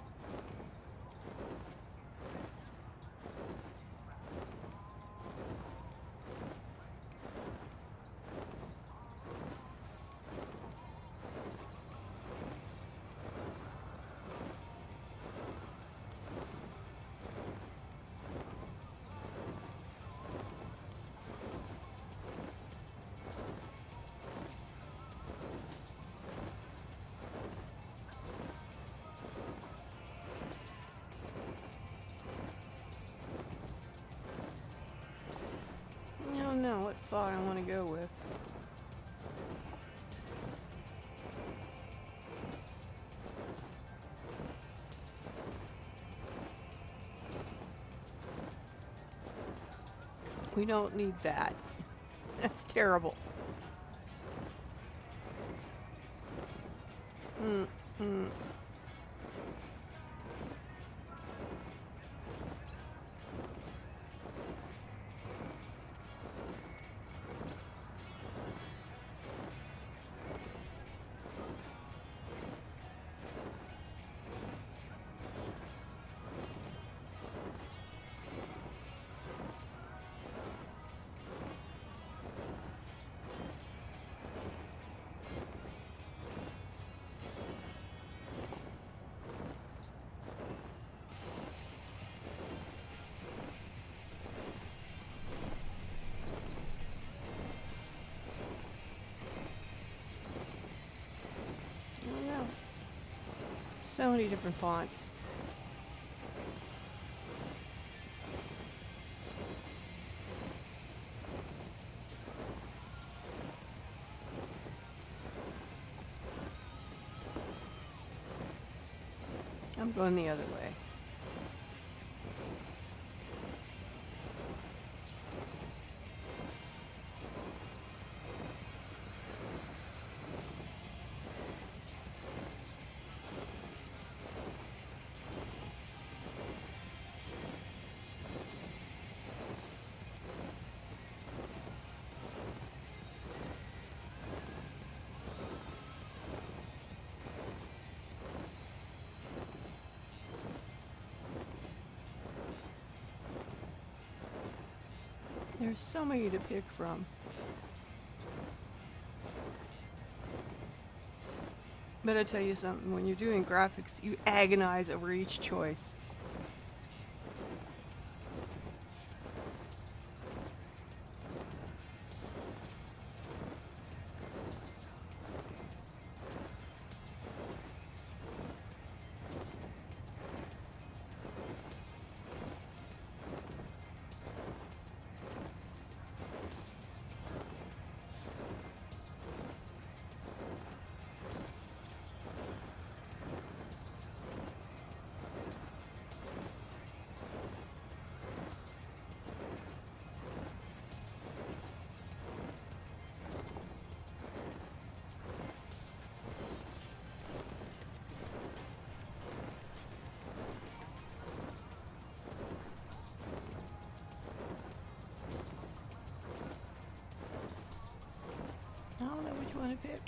I don't know what font I want to go with. We don't need that. That's terrible. I don't know. So many different fonts. I'm going the other way. There's so many to pick from. But I tell you something, when you're doing graphics, you agonize over each choice. I don't know which one to pick.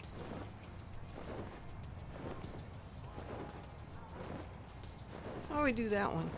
How do we do that one?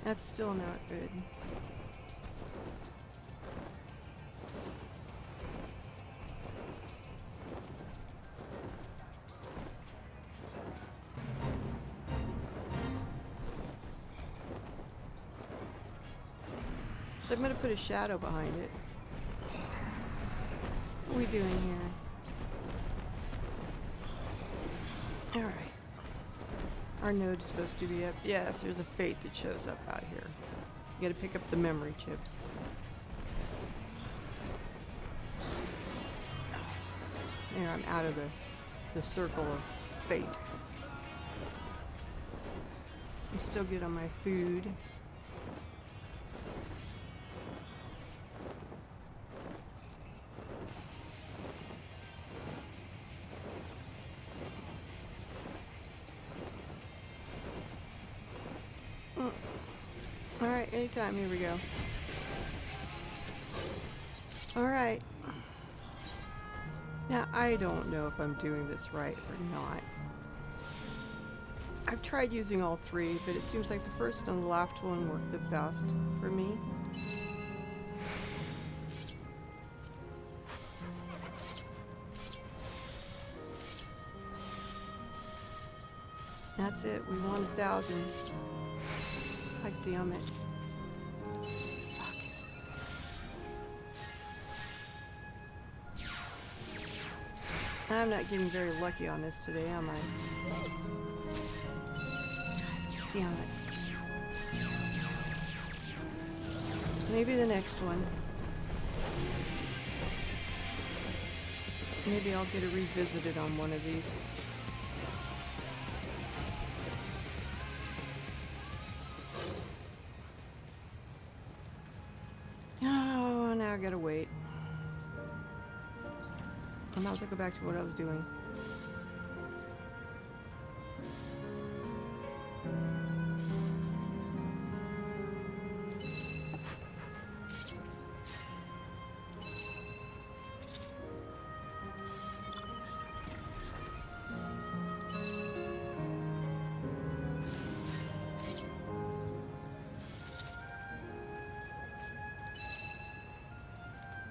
That's still not good. So I'm going to put a shadow behind it. What are we doing here? Alright. Our node's supposed to be up. Yes, there's a fate that shows up out here. You gotta pick up the memory chips. There, I'm out of the circle of fate. I'm still good on my food. Alright, anytime, here we go. Alright. Now, I don't know if I'm doing this right or not. I've tried using all three, but it seems like the first and the last one worked the best for me. That's it, we won 1,000. God damn it. Fuck. I'm not getting very lucky on this today, am I? God damn it. Maybe the next one. Maybe I'll get it revisited on one of these. Oh, now I gotta wait. I might as well go back to what I was doing.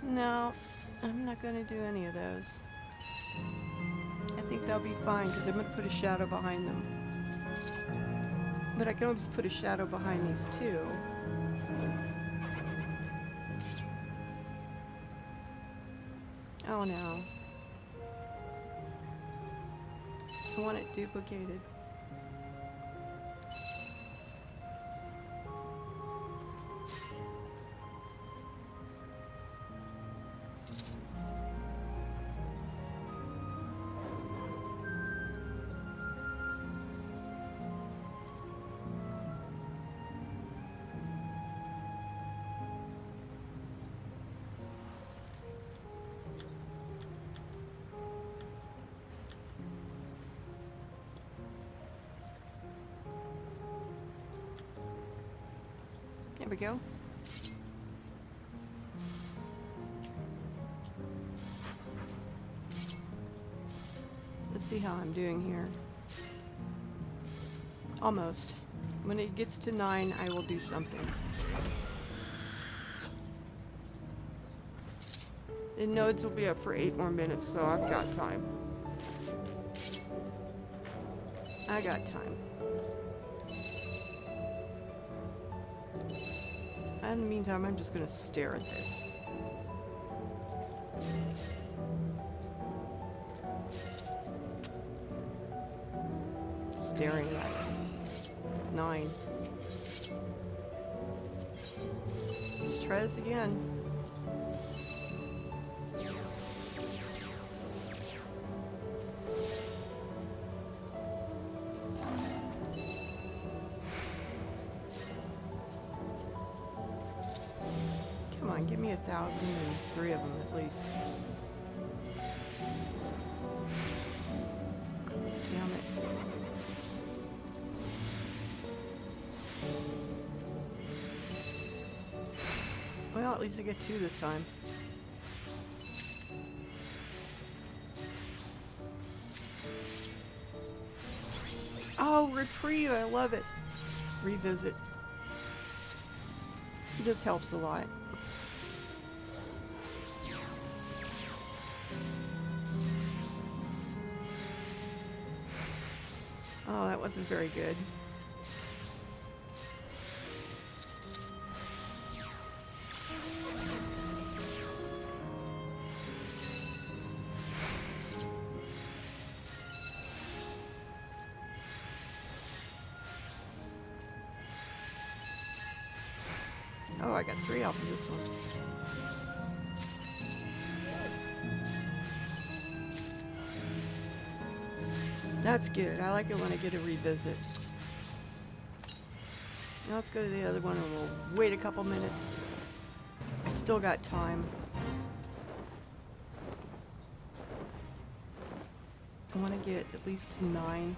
No, I'm not going to do any of those. I think they'll be fine because I'm going to put a shadow behind them. But I can always put a shadow behind these too. Oh no. I want it duplicated. There we go. Let's see how I'm doing here. Almost. When it gets to 9, I will do something. The nodes will be up for 8 more minutes, so I've got time. I got time. In the meantime, I'm just going to stare at this. Staring at it. 9. Let's try this again. Come on, give me 1,003 of them at least. Damn it. Well, at least I get 2 this time. Oh, reprieve, I love it. Revisit. This helps a lot. Oh, that wasn't very good. Oh, I got 3 off of this one. That's good. I like it when I get a revisit. Now let's go to the other one and we'll wait a couple minutes. I still got time. I want to get at least to 9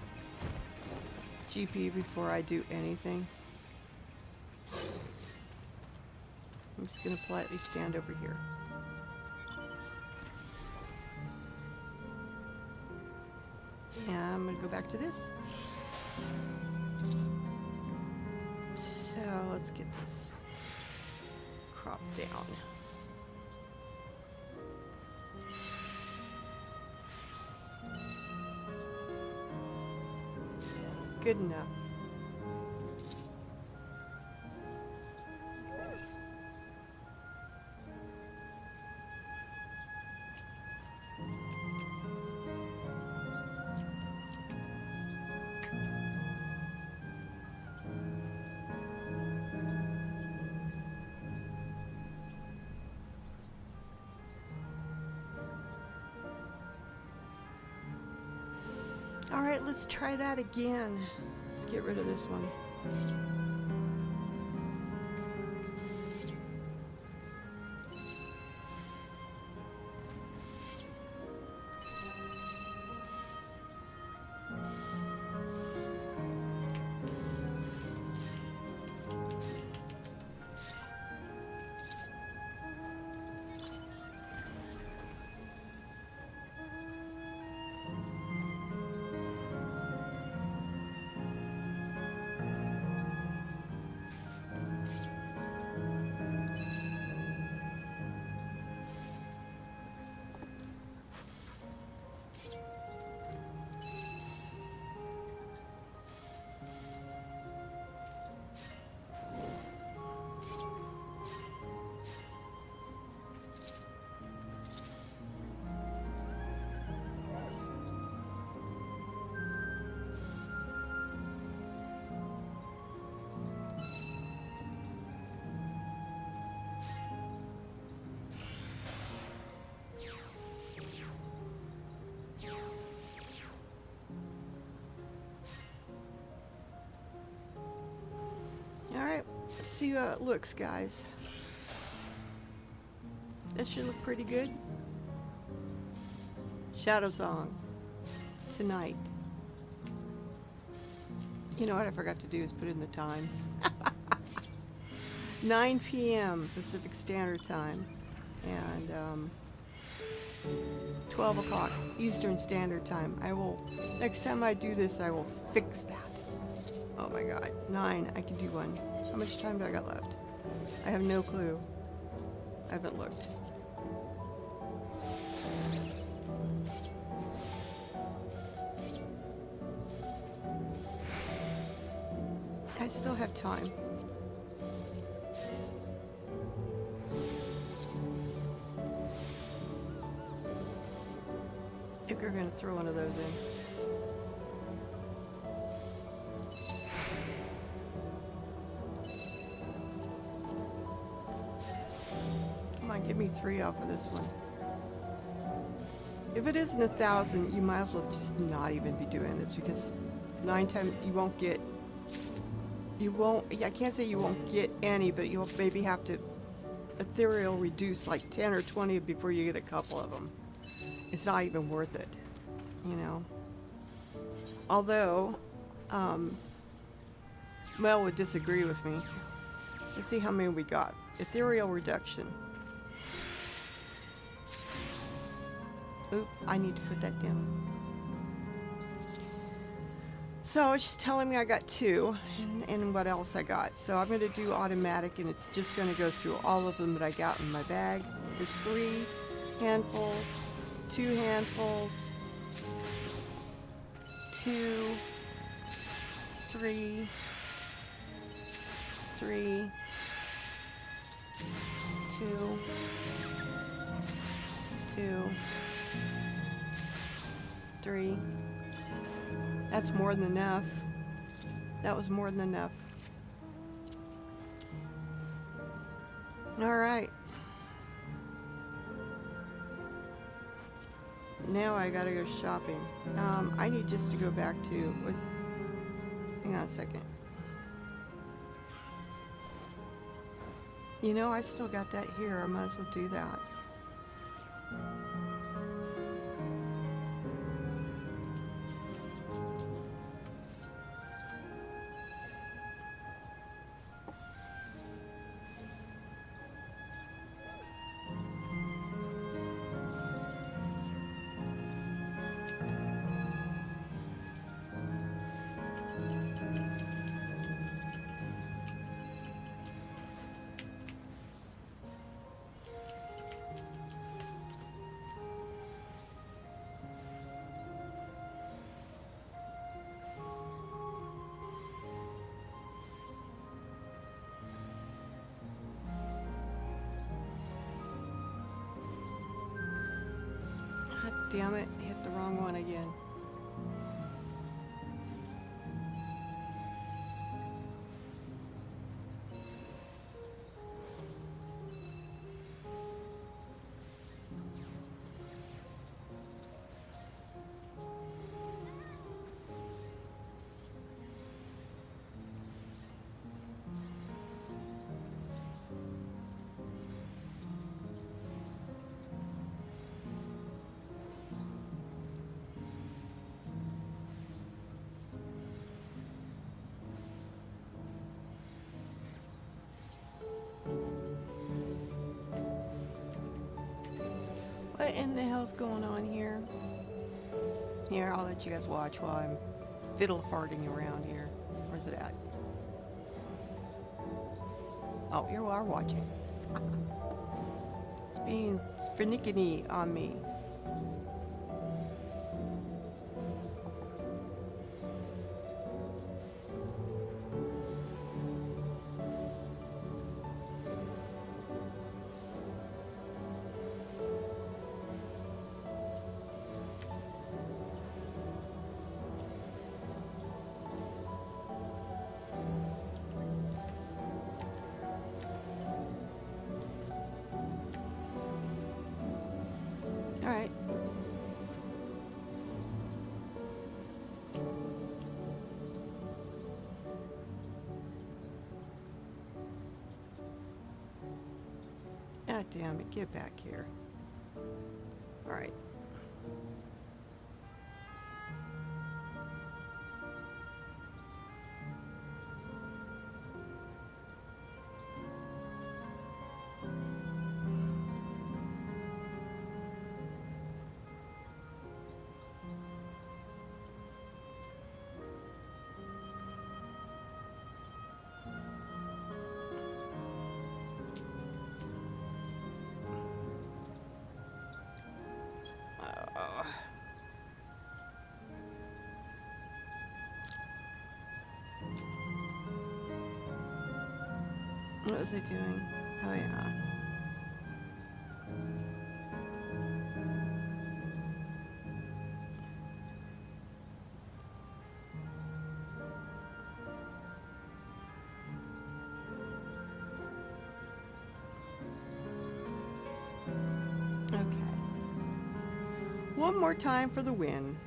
GP before I do anything. I'm just going to politely stand over here. Yeah, I'm going to go back to this. So let's get this cropped down. Good enough. All right, let's try that again. Let's get rid of this one. Alright, let's see how it looks, guys. That should look pretty good. Shadow Song. Tonight. You know what I forgot to do is put in the times. 9 p.m. Pacific Standard Time. And 12 o'clock Eastern Standard Time. Next time I do this, I will fix that. Oh my god. 9. I can do one. How much time do I got left? I have no clue. I haven't looked. I still have time. If you're going to throw one of those in. Come on, give me 3 off of this one. If it isn't 1,000, you might as well just not even be doing it, because 9 times you won't get. I can't say you won't get any, but you'll maybe have to ethereal reduce like 10 or 20 before you get a couple of them. It's not even worth it, you know. Although, Mel would disagree with me. Let's see how many we got. Ethereal reduction. Oop, I need to put that down. So it's just telling me I got 2 and what else I got. So I'm going to do automatic and it's just going to go through all of them that I got in my bag. There's 3 handfuls, 2 handfuls, 2, 3, 3, 2, 2, 3. That's more than enough. That was more than enough. All right. Now I gotta go shopping. I need just to go back to. Hang on a second. You know, I still got that here. I might as well do that. God damn it, hit the wrong one again. What in the hell's going on here? Here, I'll let you guys watch while I'm fiddle farting around here. Where's it at? Oh, you are watching. It's being finicky on me. All right. God damn it, get back here. All right. What was I doing? Oh, yeah. Okay. One more time for the win.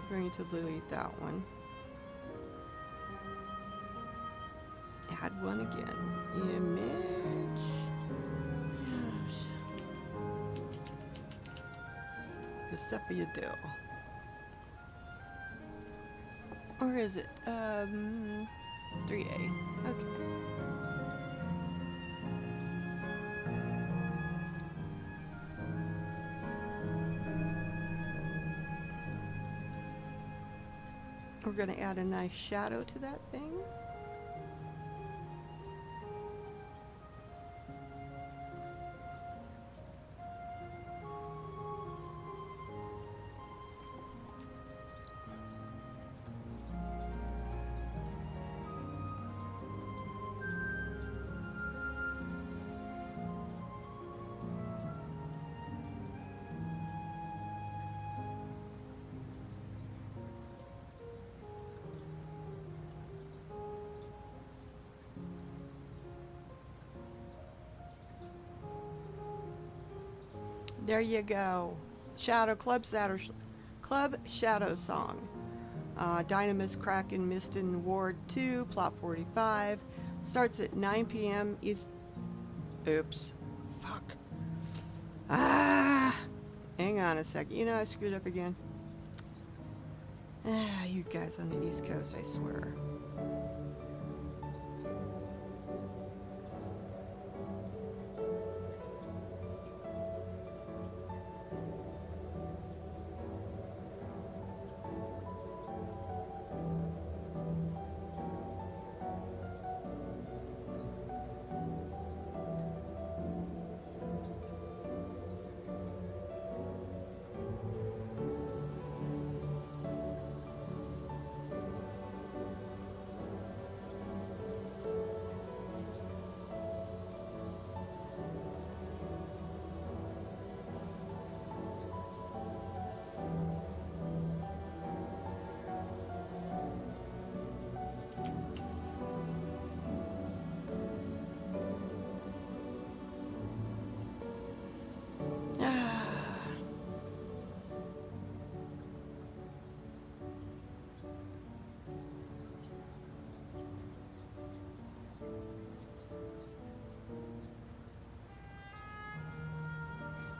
We're going to delete that one. Add one again. Image. The stuff you do. Or is it 3A? Okay. We're going to add a nice shadow to that thing. There you go. Club Shadow Song. Dynamis Kraken Miston Ward 2, Plot 45. Starts at 9 p.m. East. Oops. Fuck. Hang on a second. You know, I screwed up again. You guys on the East Coast, I swear.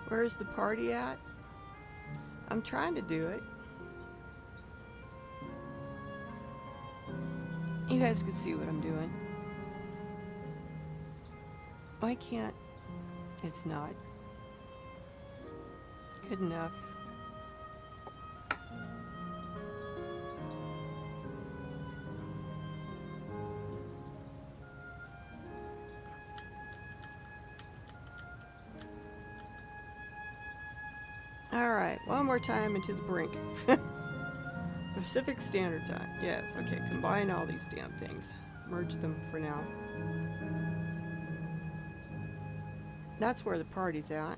Where's the party at? I'm trying to do it. You guys can see what I'm doing. Why can't? It's not good enough. Alright, one more time into the brink. Pacific Standard Time. Yes, okay, combine all these damn things. Merge them for now. That's where the party's at.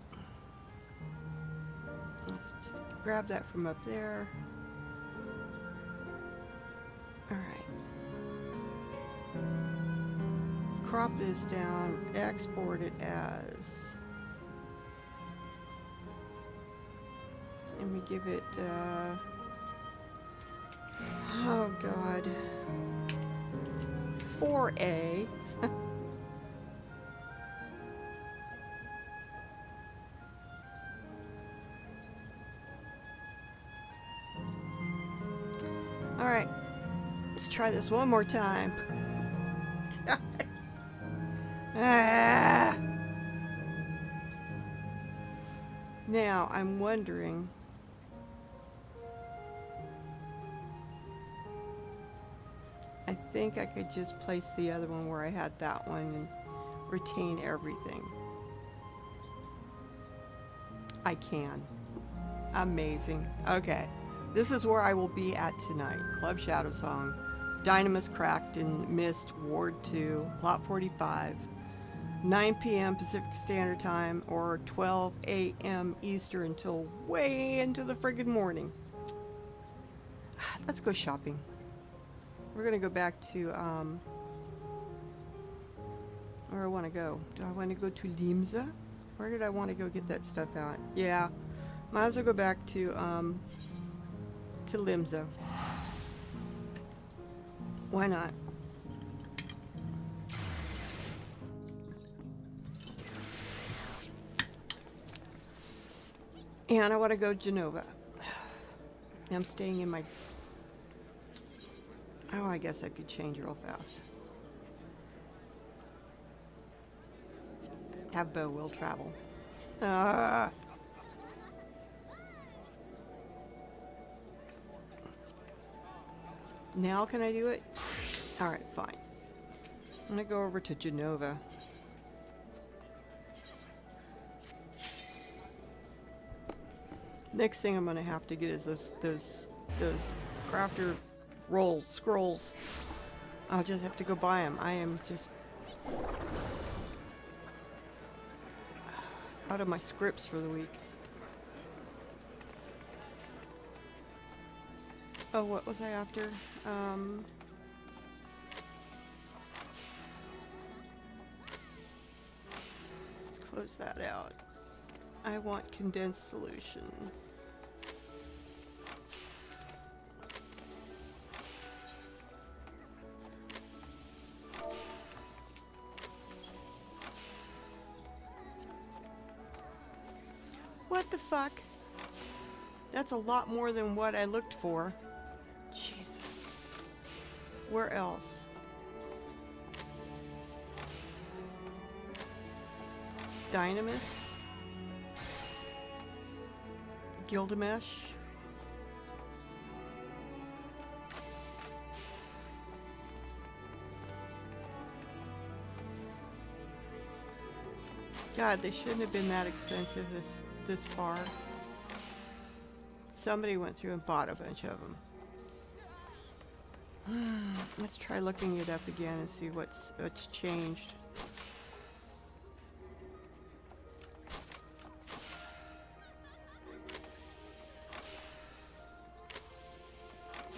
Let's just grab that from up there. Alright. Crop this down, export it as... And we give it, oh god, 4A. Alright, let's try this one more time. Now, I'm wondering... I think I could just place the other one where I had that one and retain everything. I can. Amazing. Okay. This is where I will be at tonight. Club Shadow Song. Dynamis Cracked in Mist, Ward 2, Plot 45. 9 p.m. Pacific Standard Time or 12 a.m. Eastern until way into the friggin' morning. Let's go shopping. We're going to go back to, where I want to go. Do I want to go to Limsa? Where did I want to go get that stuff out? Yeah, might as well go back to Limsa. Why not? And I want to go Genova. I'm staying in my... Oh, I guess I could change real fast. Have Bo will travel. Now can I do it? Alright, fine. I'm gonna go over to Genova. Next thing I'm gonna have to get is those crafter scrolls. I'll just have to go buy them. I am just out of my scripts for the week. Oh, what was I after? Let's close that out. I want condensed solution. What the fuck? That's a lot more than what I looked for. Jesus. Where else? Dynamis? Gilgamesh? God, they shouldn't have been that expensive this far. Somebody went through and bought a bunch of them. Let's try looking it up again and see what's changed.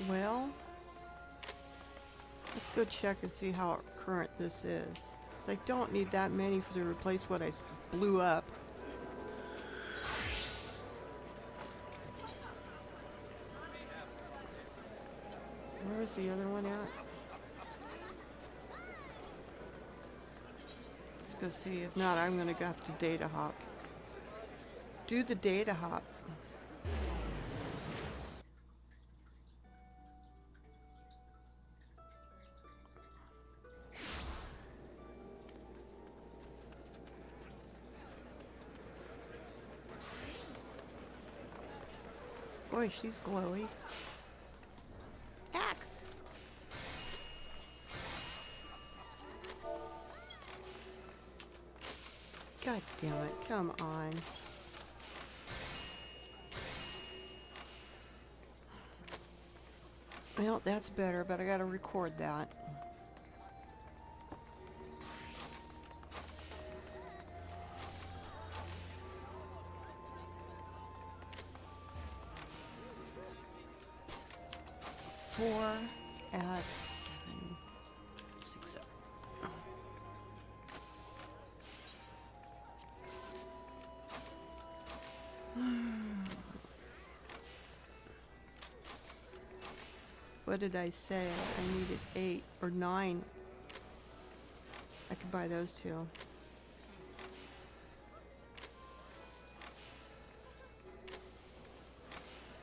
Well, let's go check and see how current this is. 'Cause I don't need that many to replace what I blew up. Where was the other one at? Let's go see. If not, I'm gonna have to data hop. Do the data hop. Boy, she's glowy. Ack! God damn it, come on. Well, that's better, but I gotta record that. Four at 7, 6, 7. What did I say? I needed 8 or 9. I could buy those two.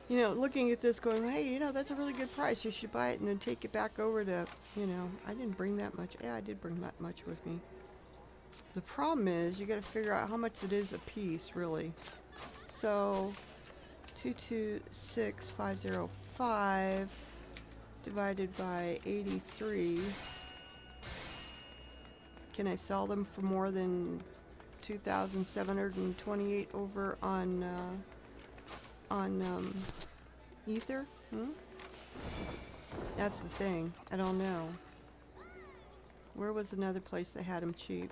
You know, looking at this going, hey, you know, that's a really good price. You should buy it and then take it back over to, you know, I didn't bring that much. Yeah, I did bring that much with me. The problem is you got to figure out how much it is a piece, really. So, 226,505 divided by 83. Can I sell them for more than 2,728 over on Ether? That's the thing. I don't know. Where was another place that had them cheap?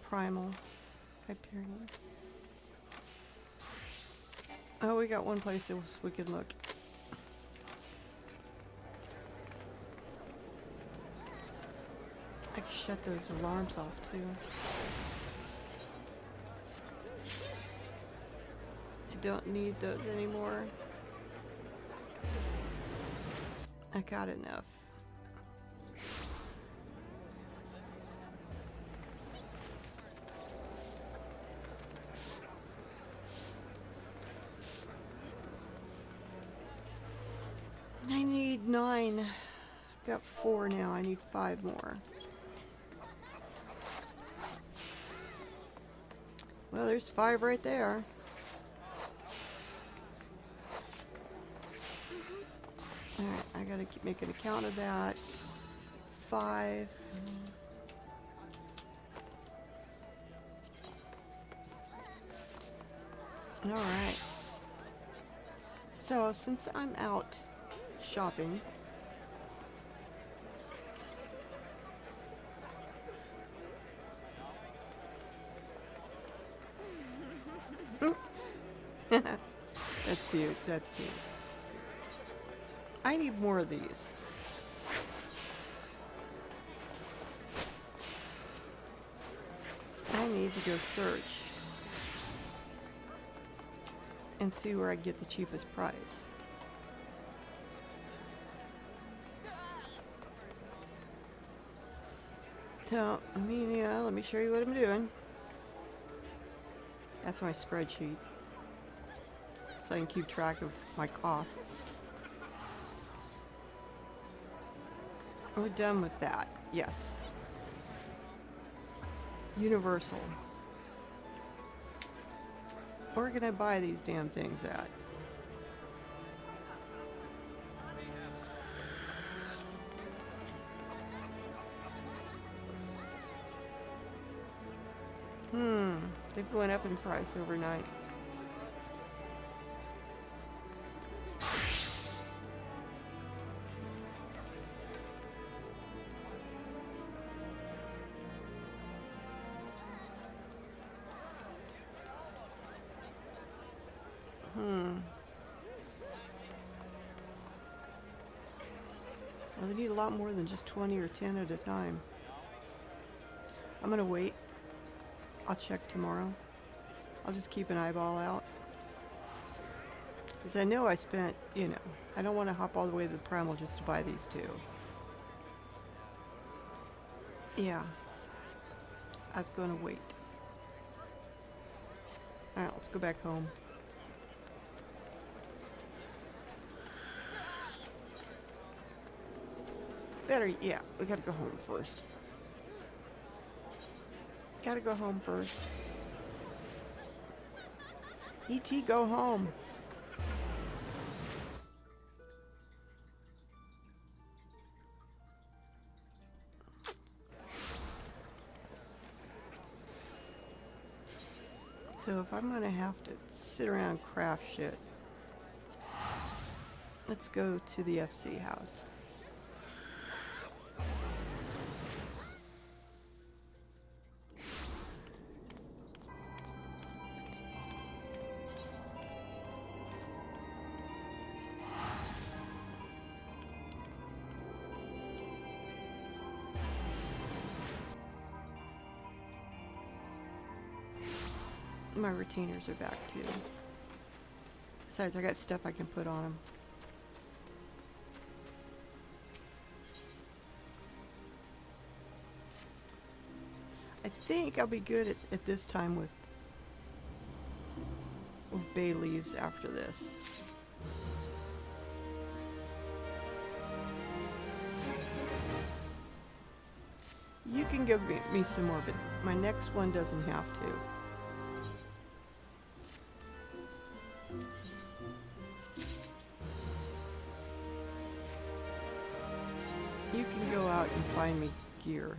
Primal. Hyperion. Oh, we got one place that we could look. I can shut those alarms off too. I don't need those anymore. I got enough. I need 9. I've got 4 now. I need 5 more. Well, there's 5 right there. Alright, I gotta make an account of that. 5. Alright. So, since I'm out shopping, that's cute, that's cute. I need more of these. I need to go search and see where I get the cheapest price. So, let me show you what I'm doing. That's my spreadsheet, so I can keep track of my costs. We're done with that. Yes. Universal. Where can I buy these damn things at? They've gone up in price overnight. Well, they need a lot more than just 20 or 10 at a time. I'm gonna wait. I'll check tomorrow. I'll just keep an eyeball out. Because I know I spent, I don't want to hop all the way to the Primal just to buy these two. Yeah. I was gonna wait. Alright, let's go back home. Yeah, we gotta go home first. Gotta go home first. E.T., go home. So if I'm gonna have to sit around and craft shit, let's go to the FC house. My retainers are back too. Besides, I got stuff I can put on them. I think I'll be good at this time with bay leaves after this. You can go get me some more, but my next one doesn't have to. You can go out and find me gear.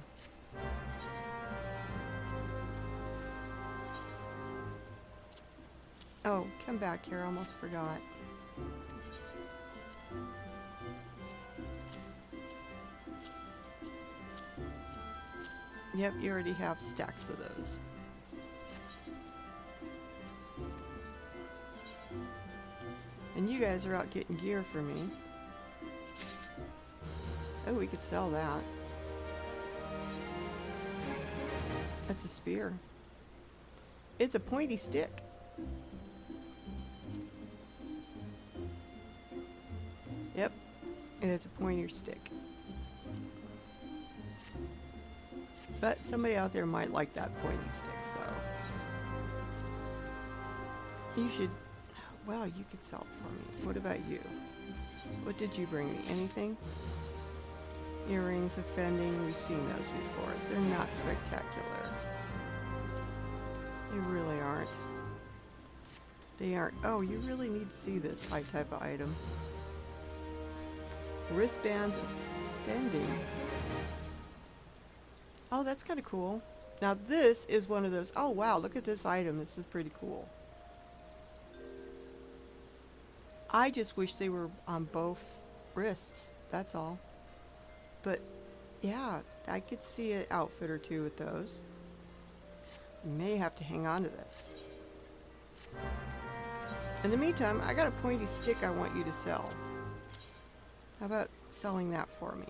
Oh, come back here, I almost forgot. Yep, you already have stacks of those. And you guys are out getting gear for me. Oh, we could sell that. That's a spear. It's a pointy stick. Yep, it's a pointer stick. But somebody out there might like that pointy stick, so you should. Well, you could sell it for me. What about you? What did you bring me? Anything? Earrings offending. We've seen those before. They're not spectacular. They really aren't. They aren't. Oh, you really need to see this high type of item. Wristbands offending. Oh, that's kind of cool. Now this is one of those. Oh wow, look at this item. This is pretty cool. I just wish they were on both wrists. That's all. But yeah, I could see an outfit or two with those. May have to hang on to this. In the meantime, I got a pointy stick I want you to sell. How about selling that for me?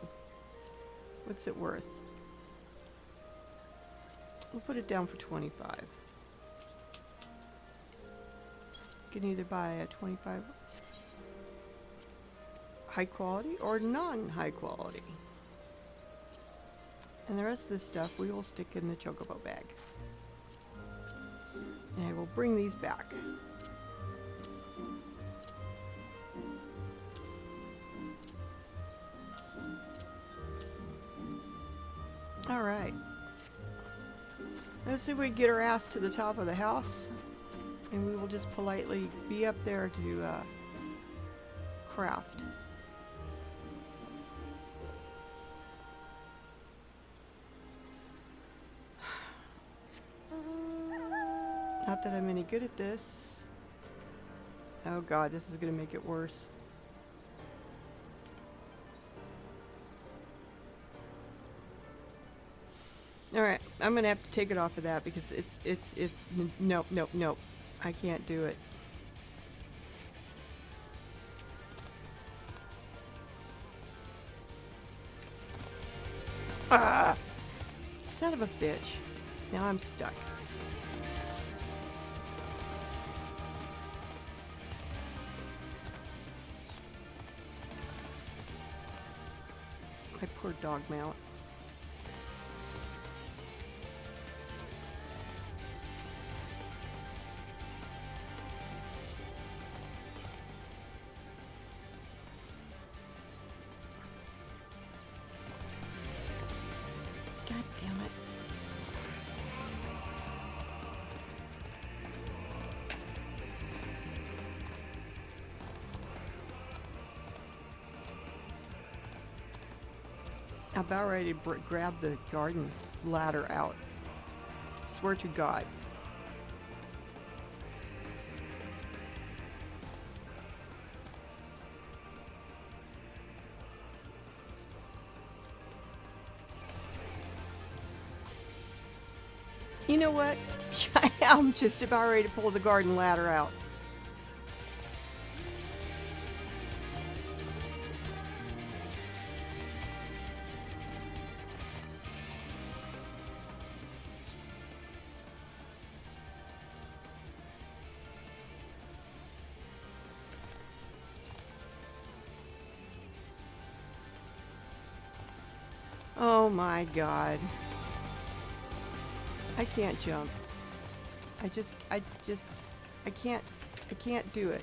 What's it worth? We'll put it down for 25. You can either buy a 25 high quality or non-high quality. And the rest of this stuff we will stick in the chocobo bag. And I will bring these back. Alright. Let's see if we can get our ass to the top of the house. And we will just politely be up there to craft. Not that I'm any good at this. Oh god, this is going to make it worse. Alright, I'm going to have to take it off of that because it's nope, nope, nope. I can't do it. Ah! Son of a bitch. Now I'm stuck. My poor dog mount. God damn it. I'm about ready to grab the garden ladder out. Swear to God. You know what? I'm just about ready to pull the garden ladder out. Oh my God. I can't jump. I can't do it.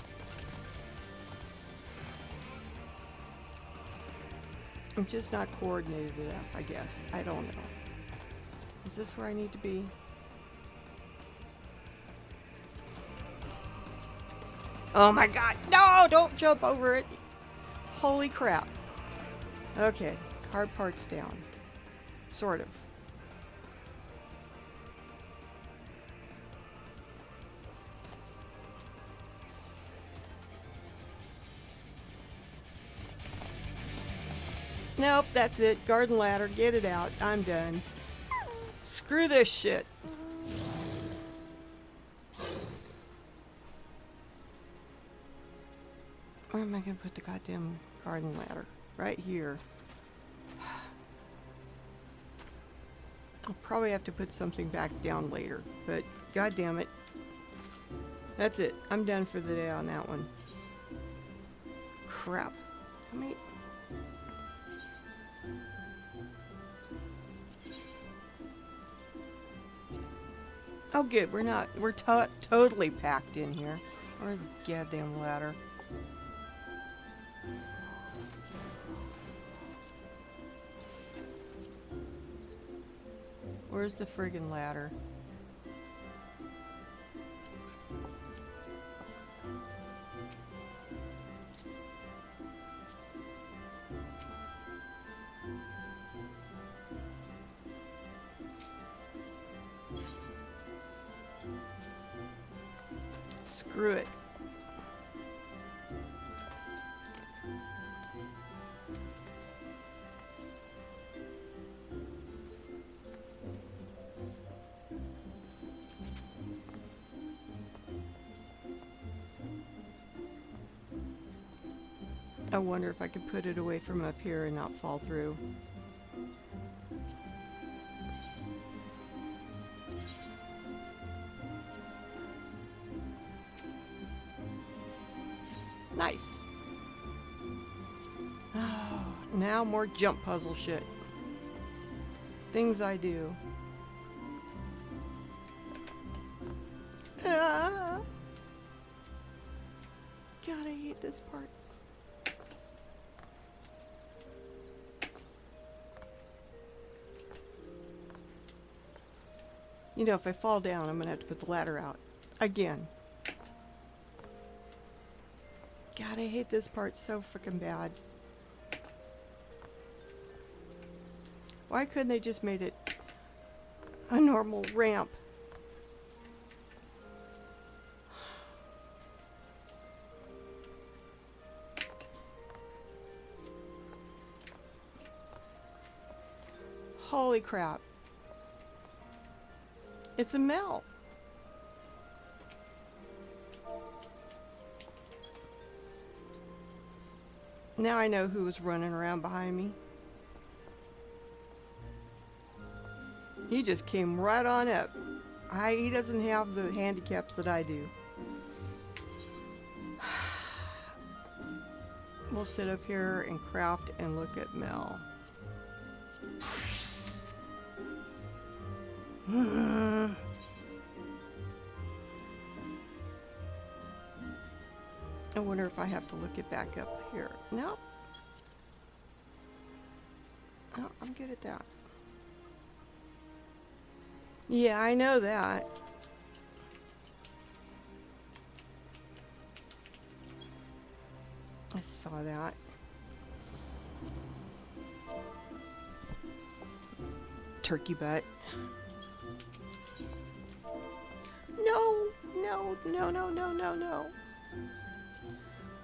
I'm just not coordinated enough, I guess. I don't know. Is this where I need to be? Oh my God. No, don't jump over it. Holy crap. Okay, hard part's down. Sort of. Nope, that's it. Garden ladder, get it out. I'm done. Screw this shit. Where am I going to put the goddamn garden ladder? Right here. I'll probably have to put something back down later, but god damn it. That's it. I'm done for the day on that one. Crap. I mean... Oh good, we're totally packed in here. Where's the goddamn ladder? Where's the friggin' ladder? screw it. I wonder if I could put it away from up here and not fall through. Nice. Oh, now more jump puzzle shit. Things I do. Ah. God, I hate this part. You know, if I fall down, I'm gonna have to put the ladder out. Again. God, I hate this part so freaking bad. Why couldn't they just made it a normal ramp? Holy crap. It's a mill. Now I know who was running around behind me. He just came right on up. He doesn't have the handicaps that I do. We'll sit up here and craft and look at Mel. I wonder if I have to look it back up here. No. No, I'm good at that. Yeah, I know that. I saw that. Turkey butt. No, no, no, no, no, no, no.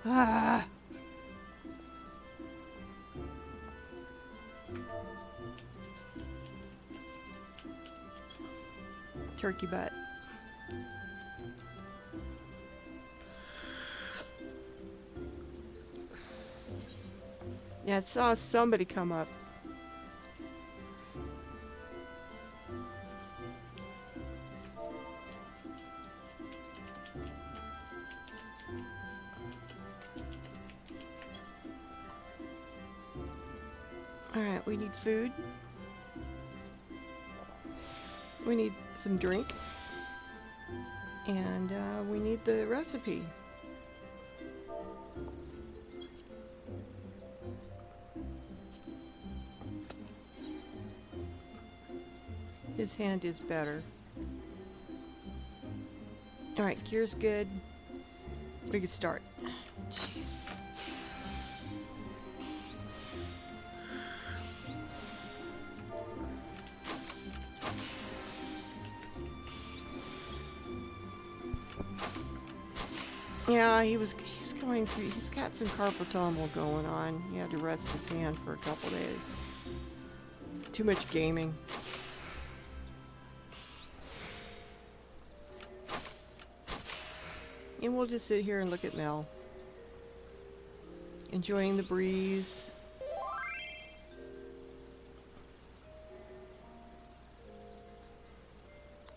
Ah. Turkey butt. Yeah, I saw somebody come up. Alright, we need food. We need some drink. And we need the recipe. His hand is better. Alright, gear's good. We can start. Jeez. Yeah, he's going through, he's got some carpal tunnel going on. He had to rest his hand for a couple days. Too much gaming. And we'll just sit here and look at Mel. Enjoying the breeze.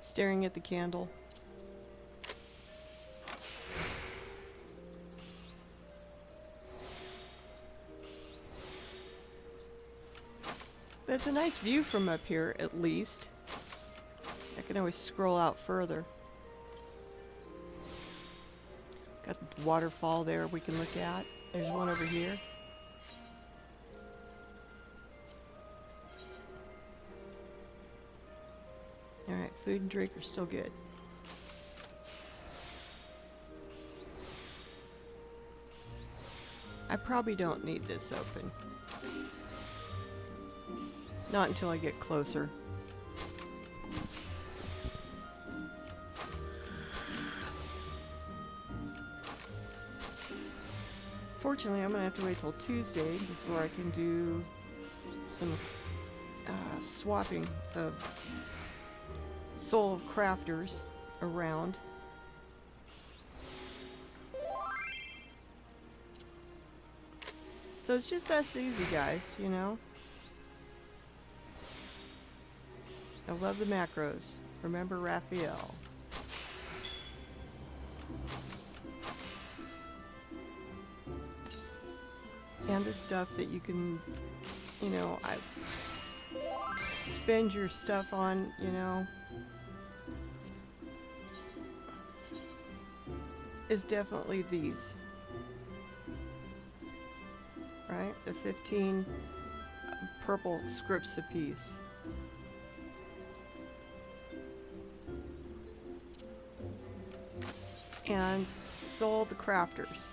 Staring at the candle. But it's a nice view from up here, at least. I can always scroll out further. Got the waterfall there we can look at. There's one over here. Alright, food and drink are still good. I probably don't need this open. Not until I get closer. Fortunately, I'm gonna have to wait till Tuesday before I can do some swapping of Soul of Crafters around. So it's just that easy, guys, you know? I love the macros. Remember Raphael. And the stuff that you can, you know, spend your stuff on, you know, is definitely these. Right? The 15 purple scripts apiece. And Soul of the Crafters.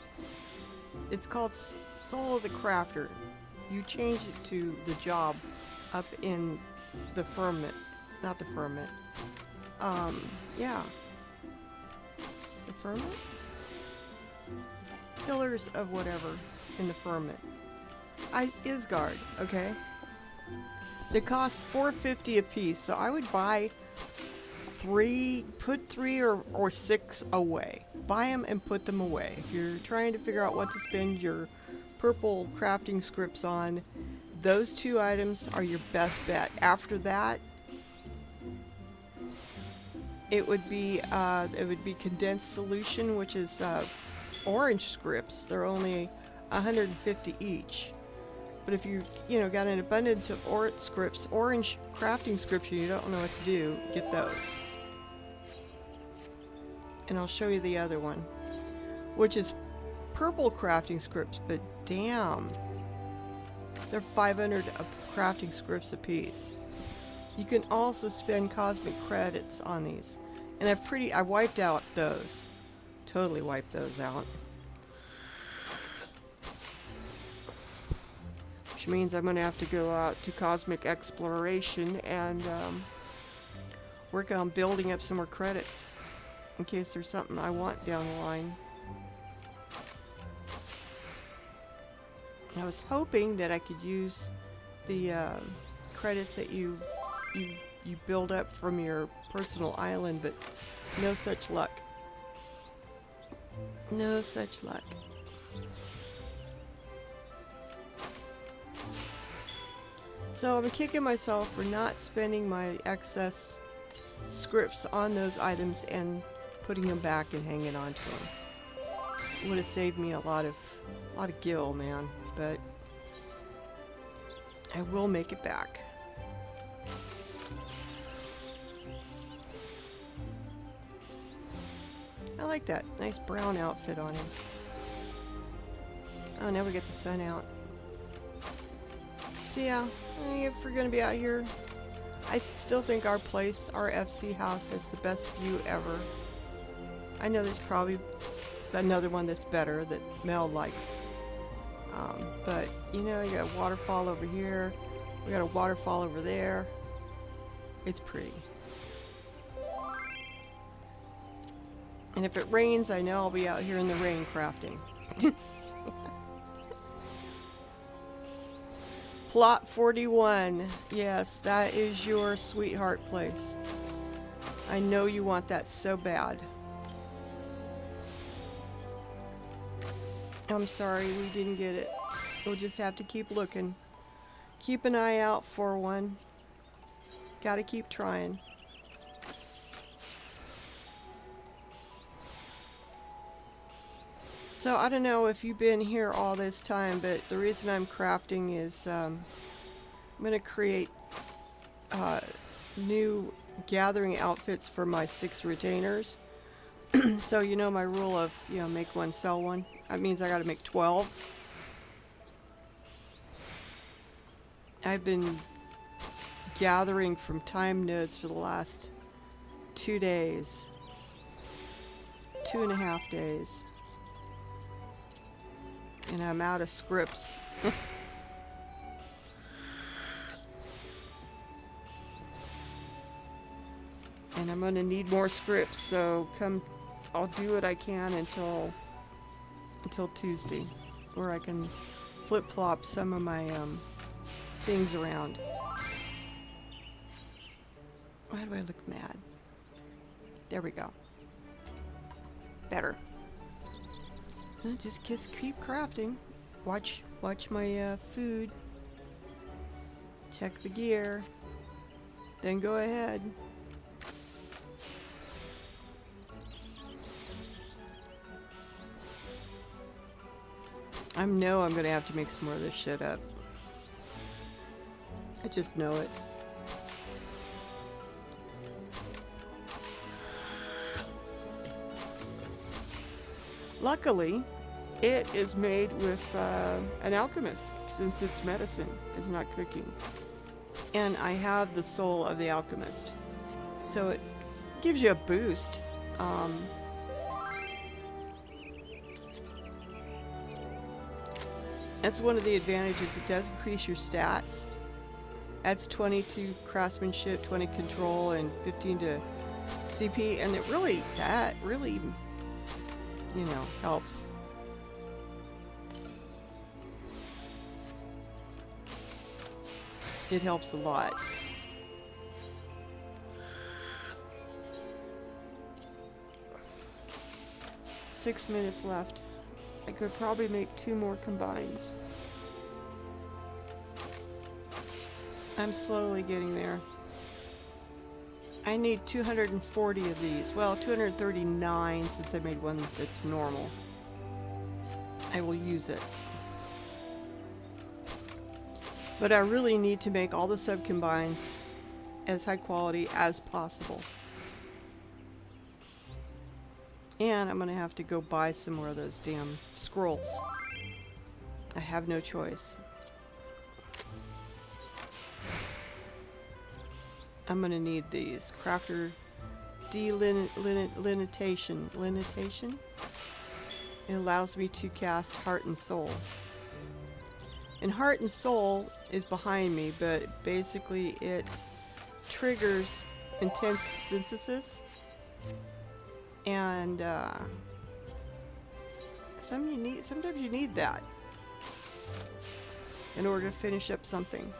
It's called Soul of the Crafter. You change it to the job up in the firmament. Not the firmament. Yeah. The firmament? Pillars of whatever in the firmament. Isgard, okay? They cost $4.50 a piece, so I would buy put three or six away. Buy them and put them away. If you're trying to figure out what to spend your purple crafting scripts on, those two items are your best bet. After that, it would be condensed solution, which is orange scripts. They're only 150 each. But if you got an abundance of orange crafting scripts, and you don't know what to do, get those. And I'll show you the other one, which is purple crafting scripts, but damn, they're 500 crafting scripts a piece. You can also spend cosmic credits on these, and I wiped out those, totally wiped those out. Which means I'm going to have to go out to cosmic exploration and work on building up some more credits in case there's something I want down the line. I was hoping that I could use the credits that you build up from your personal island, but no such luck. No such luck. So I'm kicking myself for not spending my excess scripts on those items and putting them back and hanging on to them. It would have saved me a lot of gil, man, but I will make it back. I like that nice brown outfit on him. Oh, now we get the sun out. So yeah, if we're gonna be out here, I still think our place, our FC house, has the best view ever. I know there's probably another one that's better that Mel likes. But you got a waterfall over here. We got a waterfall over there. It's pretty. And if it rains, I know I'll be out here in the rain crafting. Plot 41. Yes, that is your sweetheart place. I know you want that so bad. I'm sorry we didn't get it. We'll just have to keep looking. Keep an eye out for one. Gotta keep trying. So I don't know if you've been here all this time, but the reason I'm crafting is I'm going to create new gathering outfits for my 6 retainers. So my rule of make one, sell one. That means I got to make 12. I've been gathering from time nodes for the last 2 days. 2.5 days. And I'm out of scripts. And I'm gonna need more scripts, so I'll do what I can until Tuesday. where I can flip-flop some of my things around. Why do I look mad? There we go. Better. Just keep crafting. Watch my food. Check the gear. Then go ahead. I know I'm gonna have to make some more of this shit up. I just know it. Luckily, it is made with an alchemist, since it's medicine. It's not cooking. And I have the soul of the alchemist. So it gives you a boost. That's one of the advantages. It does increase your stats. Adds 20 to craftsmanship, 20 control, and 15 to CP. And that really, you know, helps. It helps a lot. Six minutes left. I could probably make 2 more combines. I'm slowly getting there. I need 240 of these. Well, 239 since I made one that's normal. I will use it. But I really need to make all the sub-combines as high quality as possible. And I'm going to have to go buy some more of those damn scrolls. I have no choice. I'm going to need these. Crafter delimitation. Limitation? It allows me to cast Heart and Soul. And Heart and Soul is behind me, but basically it triggers intense synthesis. And sometimes you need that in order to finish up something.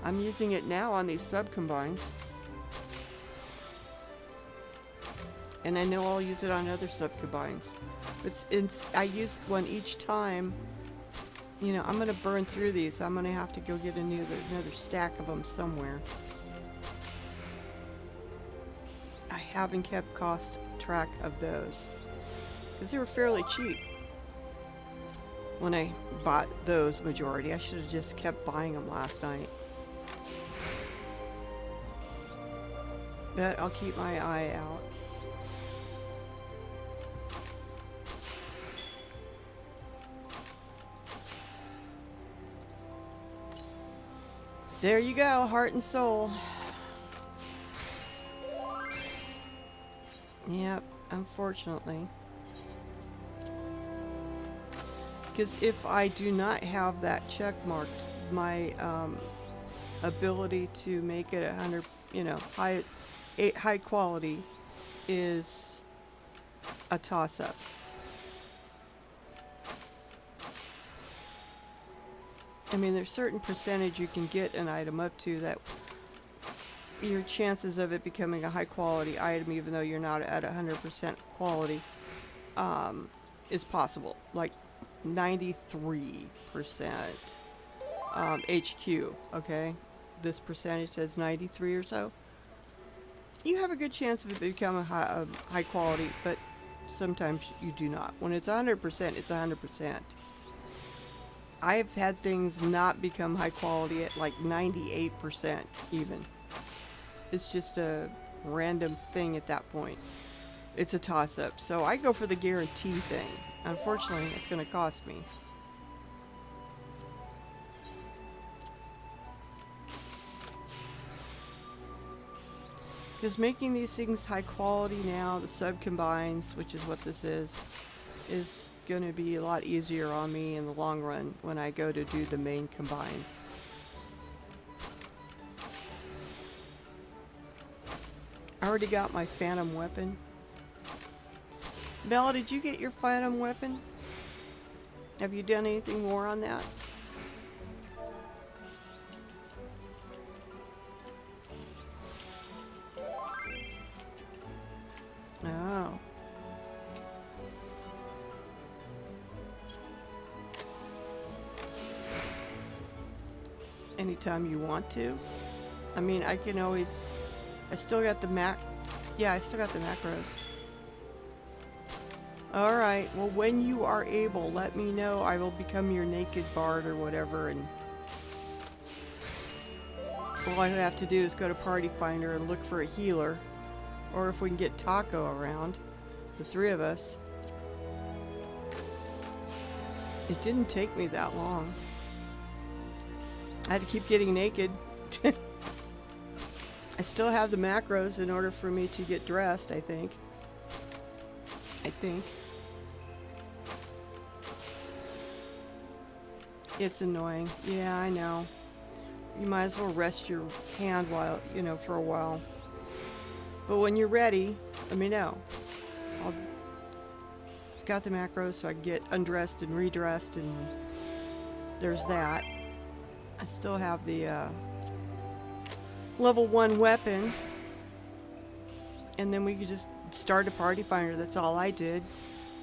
I'm using it now on these sub-combines. And I know I'll use it on other sub-combines. I use one each time. You know, I'm going to burn through these. I'm going to have to go get another stack of them somewhere. I haven't kept cost track of those, because they were fairly cheap when I bought those majority. I should have just kept buying them last night. But I'll keep my eye out. There you go, Heart and Soul. Yep, unfortunately. Because if I do not have that check marked, my ability to make it 100, you know, high quality is a toss-up. I mean, there's certain percentage you can get an item up to that your chances of it becoming a high quality item, even though you're not at 100% quality, is possible. Like 93% HQ, okay? This percentage says 93 or so. You have a good chance of it becoming high quality, but sometimes you do not. When it's 100%, it's 100%. I have had things not become high quality at like 98% even. It's just a random thing at that point. It's a toss-up. So I go for the guarantee thing. Unfortunately, it's going to cost me. Because making these things high quality now, the sub-combines, which is what this is going to be a lot easier on me in the long run when I go to do the main combines. already got my phantom weapon. Bella, did you get your phantom weapon? Have you done anything more on that? Oh. Anytime you want to. I mean, I can always... I still got the Yeah, I still got the macros. Alright, well when you are able, let me know. I will become your naked bard or whatever, and... all I have to do is go to Party Finder and look for a healer. Or if we can get Taco around, the three of us. It didn't take me that long. I had to keep getting naked. I still have the macros in order for me to get dressed, I think. It's annoying. Yeah, I know. You might as well rest your hand while, you know, for a while. But when you're ready, let me know. I've got the macros so I can get undressed and redressed, and there's that. I still have the level 1 weapon, and then we could just start a Party Finder. That's all I did,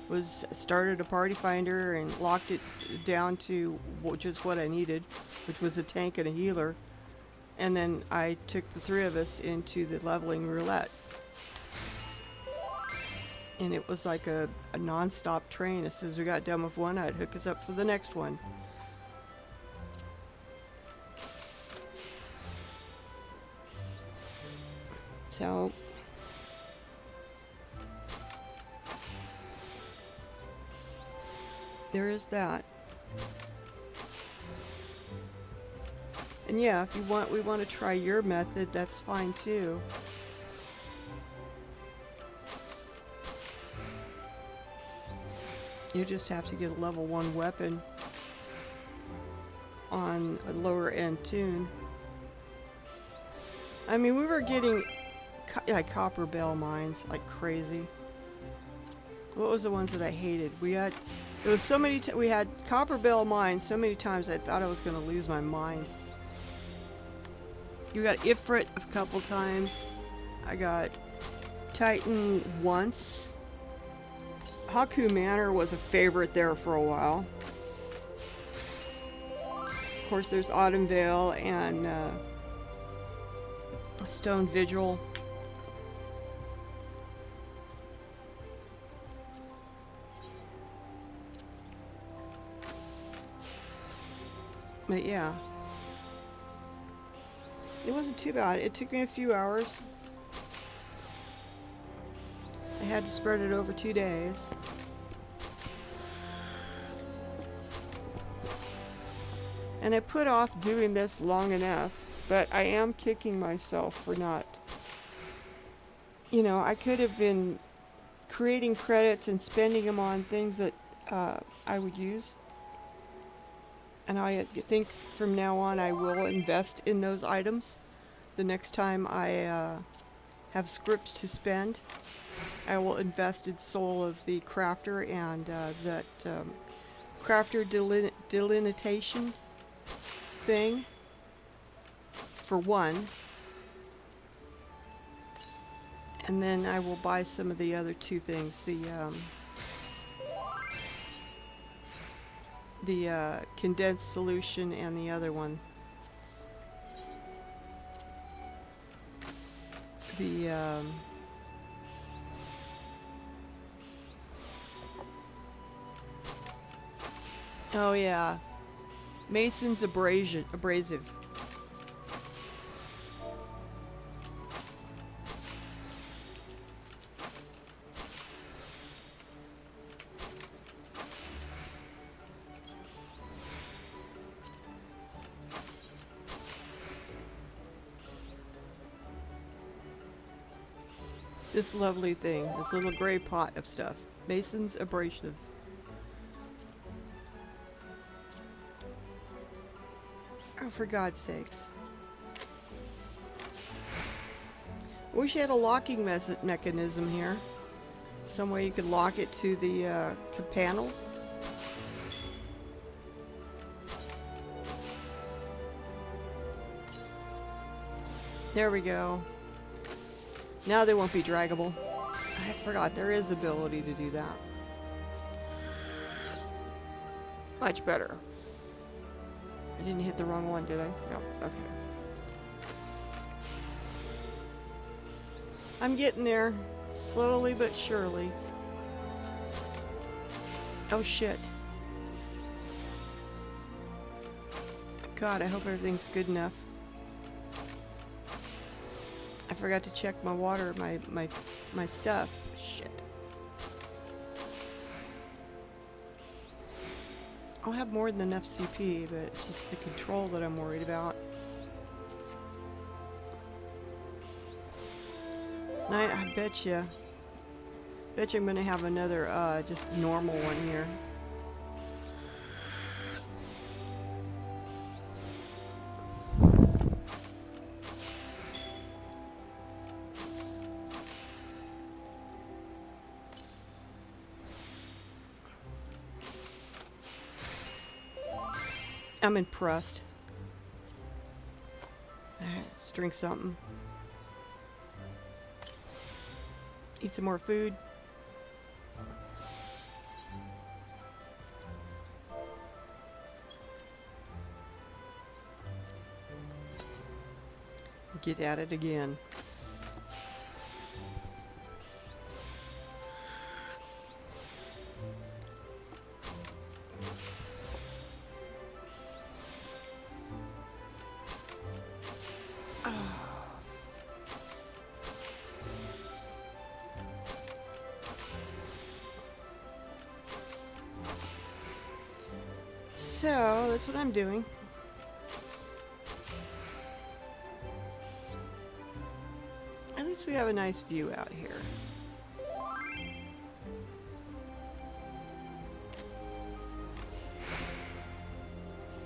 was started a Party Finder and locked it down to just what I needed, which was a tank and a healer. And then I took the three of us into the leveling roulette. And it was like a non-stop train. As soon as we got done with one, I'd hook us up for the next one. So... there is that. And yeah, if we want to try your method, that's fine too. You just have to get a level 1 weapon on a lower end tune. I mean, we were getting like copper bell mines like crazy. What was the ones that I hated? We had we had copper bell mines so many times I thought I was going to lose my mind. You got Ifrit a couple times. I got Titan once. Haku Manor was a favorite there for a while. Of course, there's Autumn Vale and Stone Vigil. But yeah, it wasn't too bad. It took me a few hours. I had to spread it over 2 days. And I put off doing this long enough, but I am kicking myself for not. You know, I could have been creating credits and spending them on things that I would use. And I think from now on I will invest in those items. The next time I have scripts to spend, I will invest in Soul of the Crafter and that Crafter delineation thing for one. And then I will buy some of the other two things, the condensed solution and the other one. Oh yeah, Mason's abrasive. This lovely thing, this little gray pot of stuff. Mason's abrasive. Oh, for God's sakes. Wish you had a locking mechanism here. Some way you could lock it to the panel. There we go. Now they won't be draggable. I forgot there is the ability to do that. Much better. I didn't hit the wrong one, did I? No. Okay. I'm getting there. Slowly but surely. Oh shit. God, I hope everything's good enough. I forgot to check my water, my stuff. Shit. I'll have more than enough CP, but it's just the control that I'm worried about. I bet you I'm gonna have another just normal one here. I'm impressed. Alright, let's drink something. Eat some more food. Get at it again. So, that's what I'm doing. At least we have a nice view out here.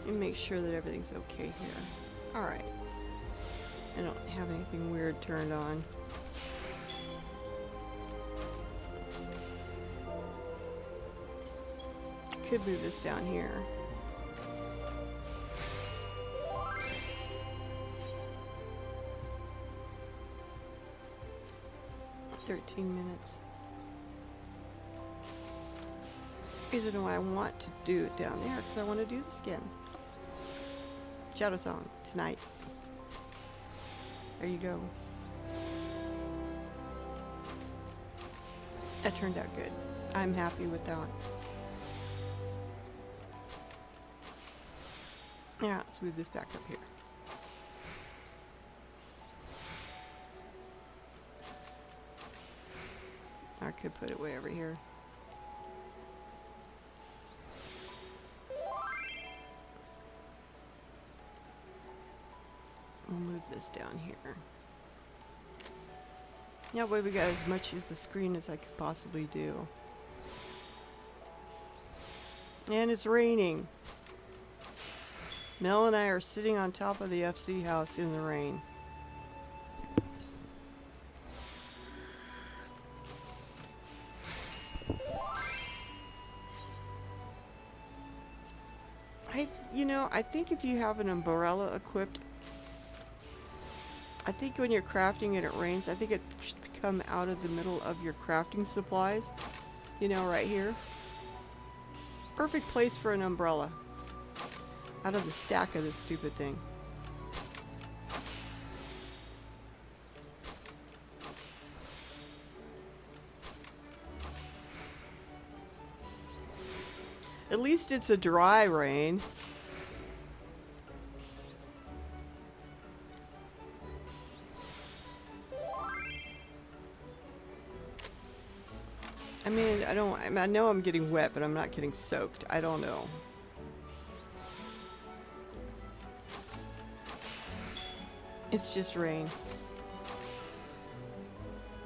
And make sure that everything's okay here. Alright. I don't have anything weird turned on. Could move this down here. 13 minutes. Reason why I want to do it down there, because I want to do this again. Shadow Song, tonight. There you go. That turned out good. I'm happy with that. Yeah, let's move this back up here. I could put it way over here. We'll move this down here. That way we got as much of the screen as I could possibly do. And it's raining. Mel and I are sitting on top of the FC house in the rain. I think if you have an umbrella equipped, I think when you're crafting and it rains, I think it should come out of the middle of your crafting supplies. Right here. Perfect place for an umbrella. Out of the stack of this stupid thing. At least it's a dry rain. I mean, I know I'm getting wet, but I'm not getting soaked. I don't know. It's just rain.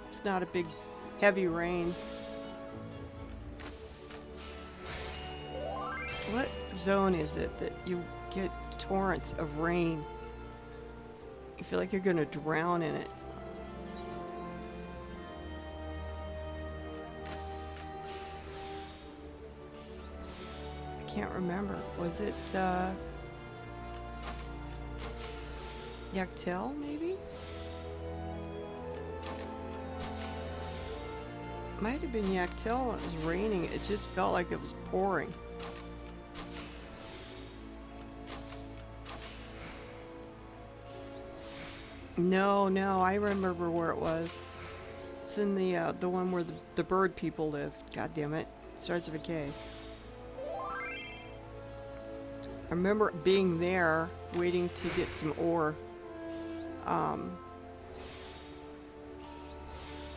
It's not a big, heavy rain. What zone is it that you get torrents of rain? You feel like you're gonna drown in it. can't remember. Was it Yaktel, maybe? Might have been Yaktel when it was raining. It just felt like it was pouring. No, I remember where it was. It's in the one where the bird people live. God damn it. It starts with a K. I remember being there, waiting to get some ore.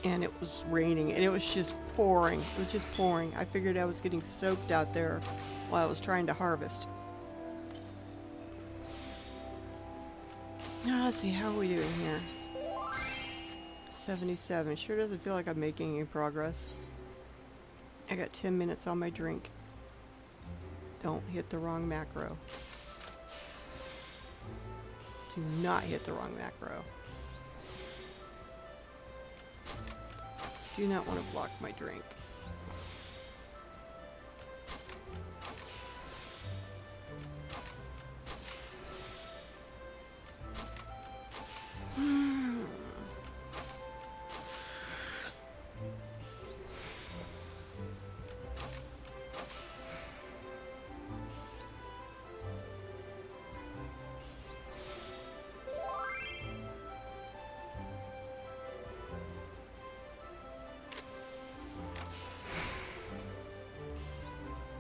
And it was raining, and it was just pouring. It was just pouring. I figured I was getting soaked out there while I was trying to harvest. Now, let's see, how are we doing here? 77. Sure doesn't feel like I'm making any progress. I got 10 minutes on my drink. Don't hit the wrong macro. Do not hit the wrong macro. Do not want to block my drink.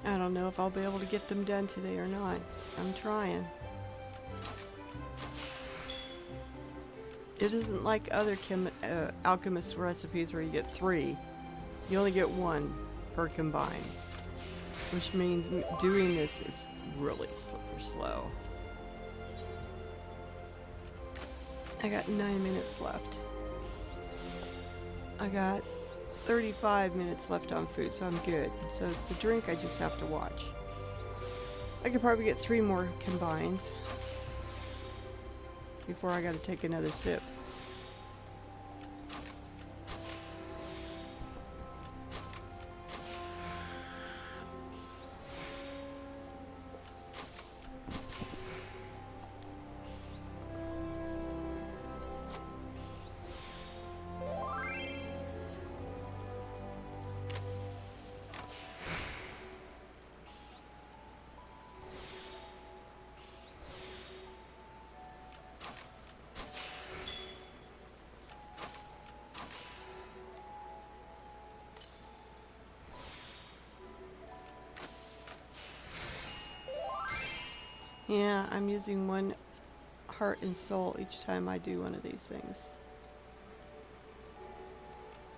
I don't know if I'll be able to get them done today or not. I'm trying. It isn't like other alchemist recipes where you get 3. You only get 1 per combine. Which means doing this is really super slow. I got 9 minutes left. I got 35 minutes left on food, so I'm good. So it's the drink I just have to watch. I could probably get 3 more combines before I gotta take another sip. Yeah, I'm using 1 heart and soul each time I do one of these things.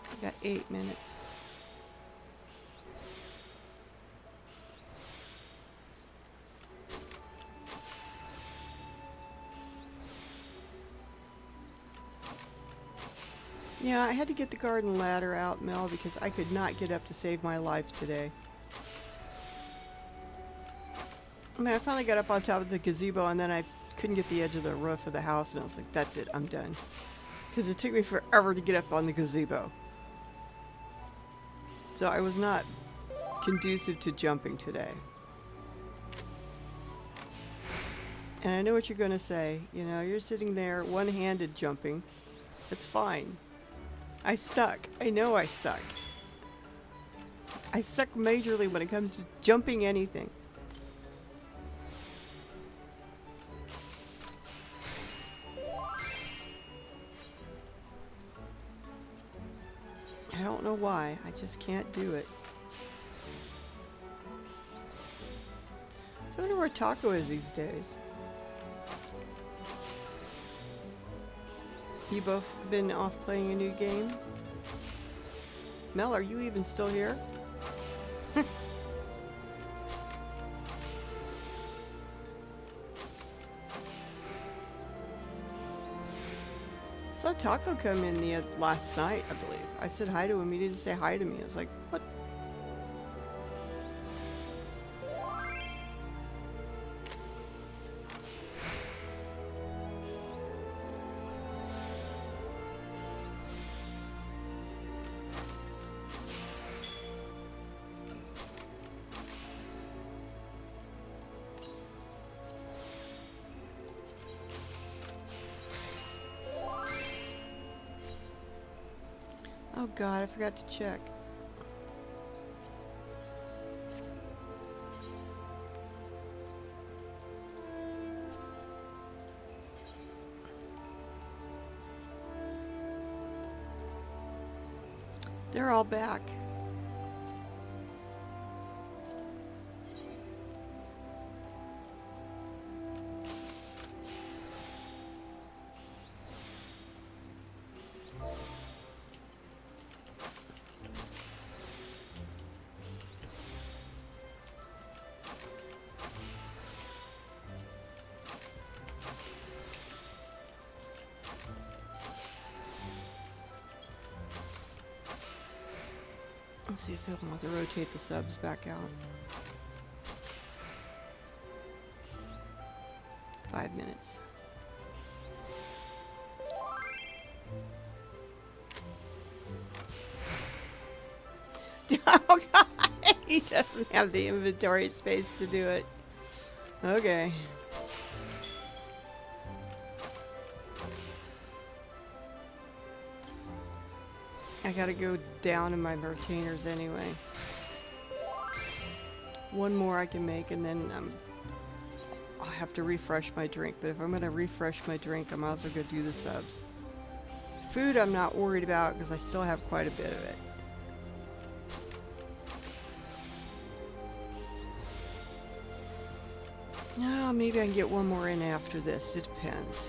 I got 8 minutes. Yeah, I had to get the garden ladder out, Mel, because I could not get up to save my life today. I mean, I finally got up on top of the gazebo, and then I couldn't get the edge of the roof of the house, and I was like, that's it, I'm done. Because it took me forever to get up on the gazebo. So I was not conducive to jumping today. And I know what you're going to say. You know, you're sitting there one-handed jumping. It's fine. I suck. I know I suck. I suck majorly when it comes to jumping anything. I don't know why. I just can't do it. So I wonder where Taco is these days. You both been off playing a new game? Mel, are you even still here? I saw Taco come in last night, I believe. I said hi to him. He didn't say hi to me. I was like, what? Oh God, I forgot to check. They're all back. Let's see if he'll want to rotate the subs back out. 5 minutes. Oh God, he doesn't have the inventory space to do it. Okay. I gotta go down in my retainers anyway. One more I can make and then I'll have to refresh my drink. But if I'm gonna refresh my drink, I'm also gonna do the subs. Food I'm not worried about because I still have quite a bit of it. Oh, maybe I can get one more in after this. It depends.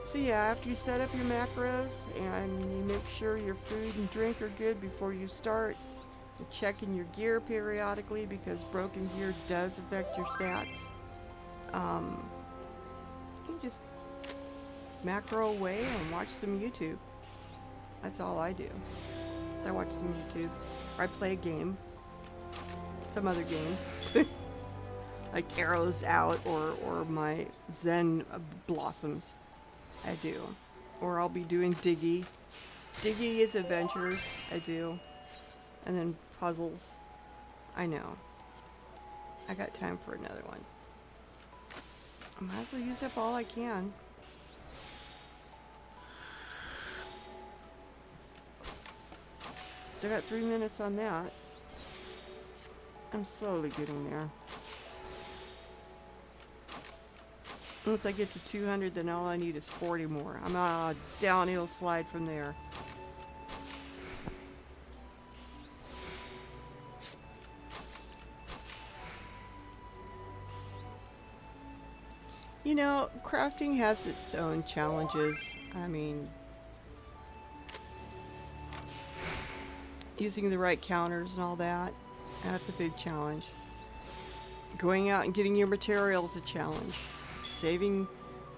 So yeah, after you set up your macros and you make sure your food and drink are good before you start, checking your gear periodically because broken gear does affect your stats. You just macro away and watch some YouTube. That's all I do. So I watch some YouTube. Or I play a game. Some other game. Like Arrows Out or my Zen Blossoms. I do. Or I'll be doing Diggy. Diggy is adventures. I do. And then puzzles. I know. I got time for another one. I might as well use up all I can. Still got 3 minutes on that. I'm slowly getting there. Once I get to 200, then all I need is 40 more. I'm on a downhill slide from there. You know, crafting has its own challenges. I mean, using the right counters and all that, that's a big challenge. Going out and getting your materials is a challenge. Saving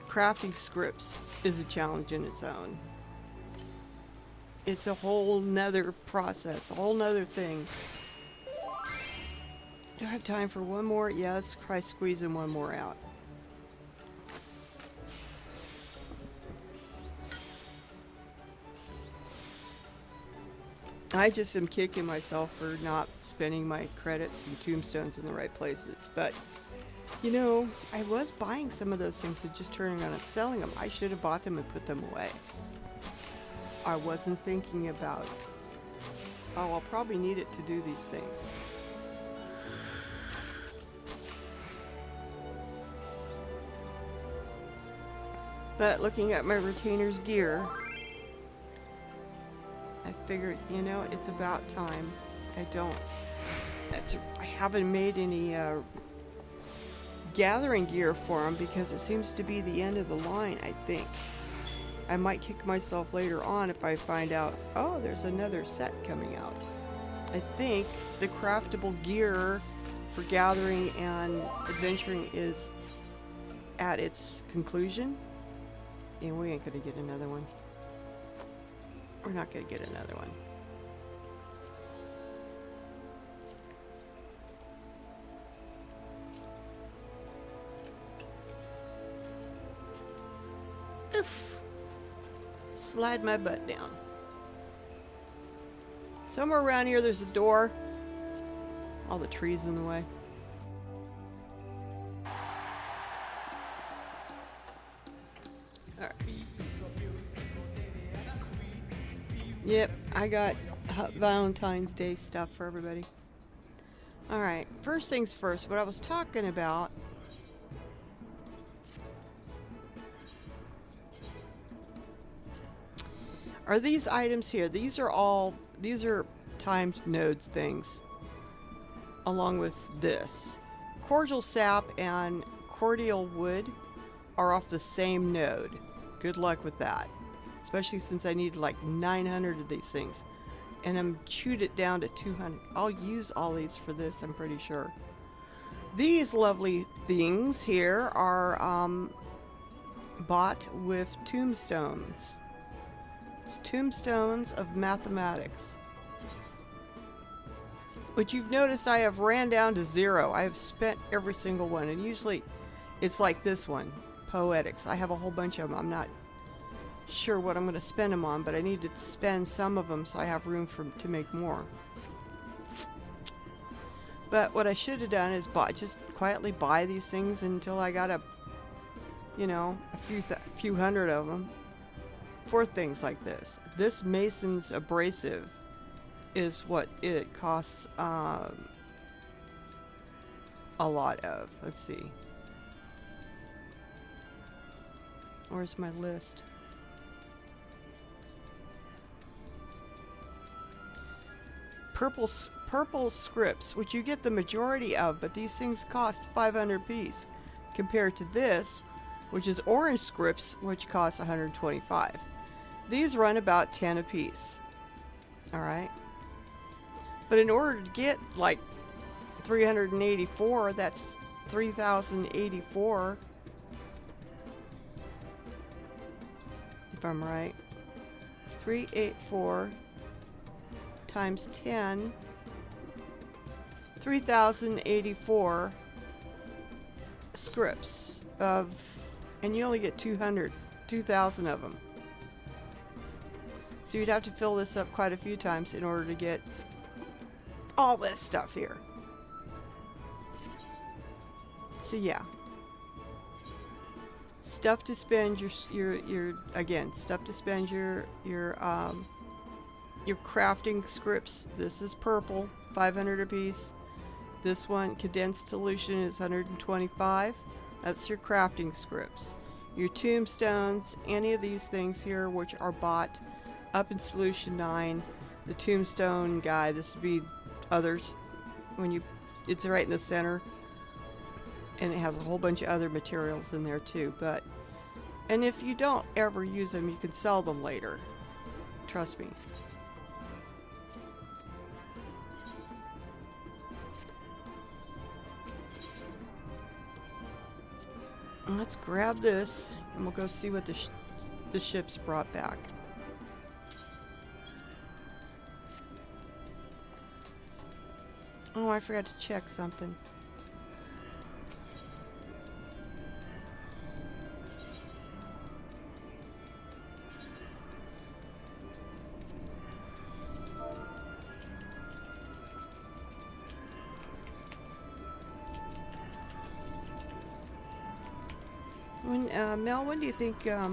crafting scripts is a challenge in its own. It's a whole nother process, a whole nother thing. Do I have time for one more? Yeah, let's try squeezing one more out. I just am kicking myself for not spending my credits and tombstones in the right places. But, you know, I was buying some of those things and just turning around and selling them. I should have bought them and put them away. I wasn't thinking about, oh, I'll probably need it to do these things. But looking at my retainer's gear, I figured, you know, it's about time. I haven't made any gathering gear for them because it seems to be the end of the line, I think. I might kick myself later on if I find out, oh, there's another set coming out. I think the craftable gear for gathering and adventuring is at its conclusion. And we ain't gonna get another one. We're not gonna get another one. Oof. Slide my butt down. Somewhere around here there's a door. All the trees in the way. Yep, I got Valentine's Day stuff for everybody. Alright, first things first, what I was talking about are these items here. These are timed nodes things, along with this. Cordial sap and cordial wood are off the same node. Good luck with that. Especially since I need like 900 of these things. And I'm chewed it down to 200. I'll use all these for this, I'm pretty sure. These lovely things here are bought with tombstones. Tombstones of mathematics. Which you've noticed I have ran down to 0. I have spent every single one. And usually it's like this one, Poetics. I have a whole bunch of them. I'm not sure what I'm going to spend them on, but I need to spend some of them so I have room to make more. But what I should have done is just quietly buy these things until I got a few hundred of them for things like this. This Mason's abrasive is what it costs a lot of. Let's see. Where's my list? Purple scripts, which you get the majority of, but these things cost 500 apiece, compared to this, which is orange scripts, which costs 125. These run about 10 apiece. Alright? But in order to get like 384, that's 3,084. If I'm right. 384 times 10, 3,084 scripts and you only get 2,000 of them. So you'd have to fill this up quite a few times in order to get all this stuff here. So yeah. Stuff to spend your crafting scripts. This is purple, 500 apiece. This one, condensed solution, is 125. That's your crafting scripts. Your tombstones, any of these things here, which are bought up in solution 9. The tombstone guy, this would be others. It's right in the center. And it has a whole bunch of other materials in there too. And if you don't ever use them, you can sell them later. Trust me. Let's grab this, and we'll go see what the ship's brought back. Oh, I forgot to check something. Mel, when do you think, I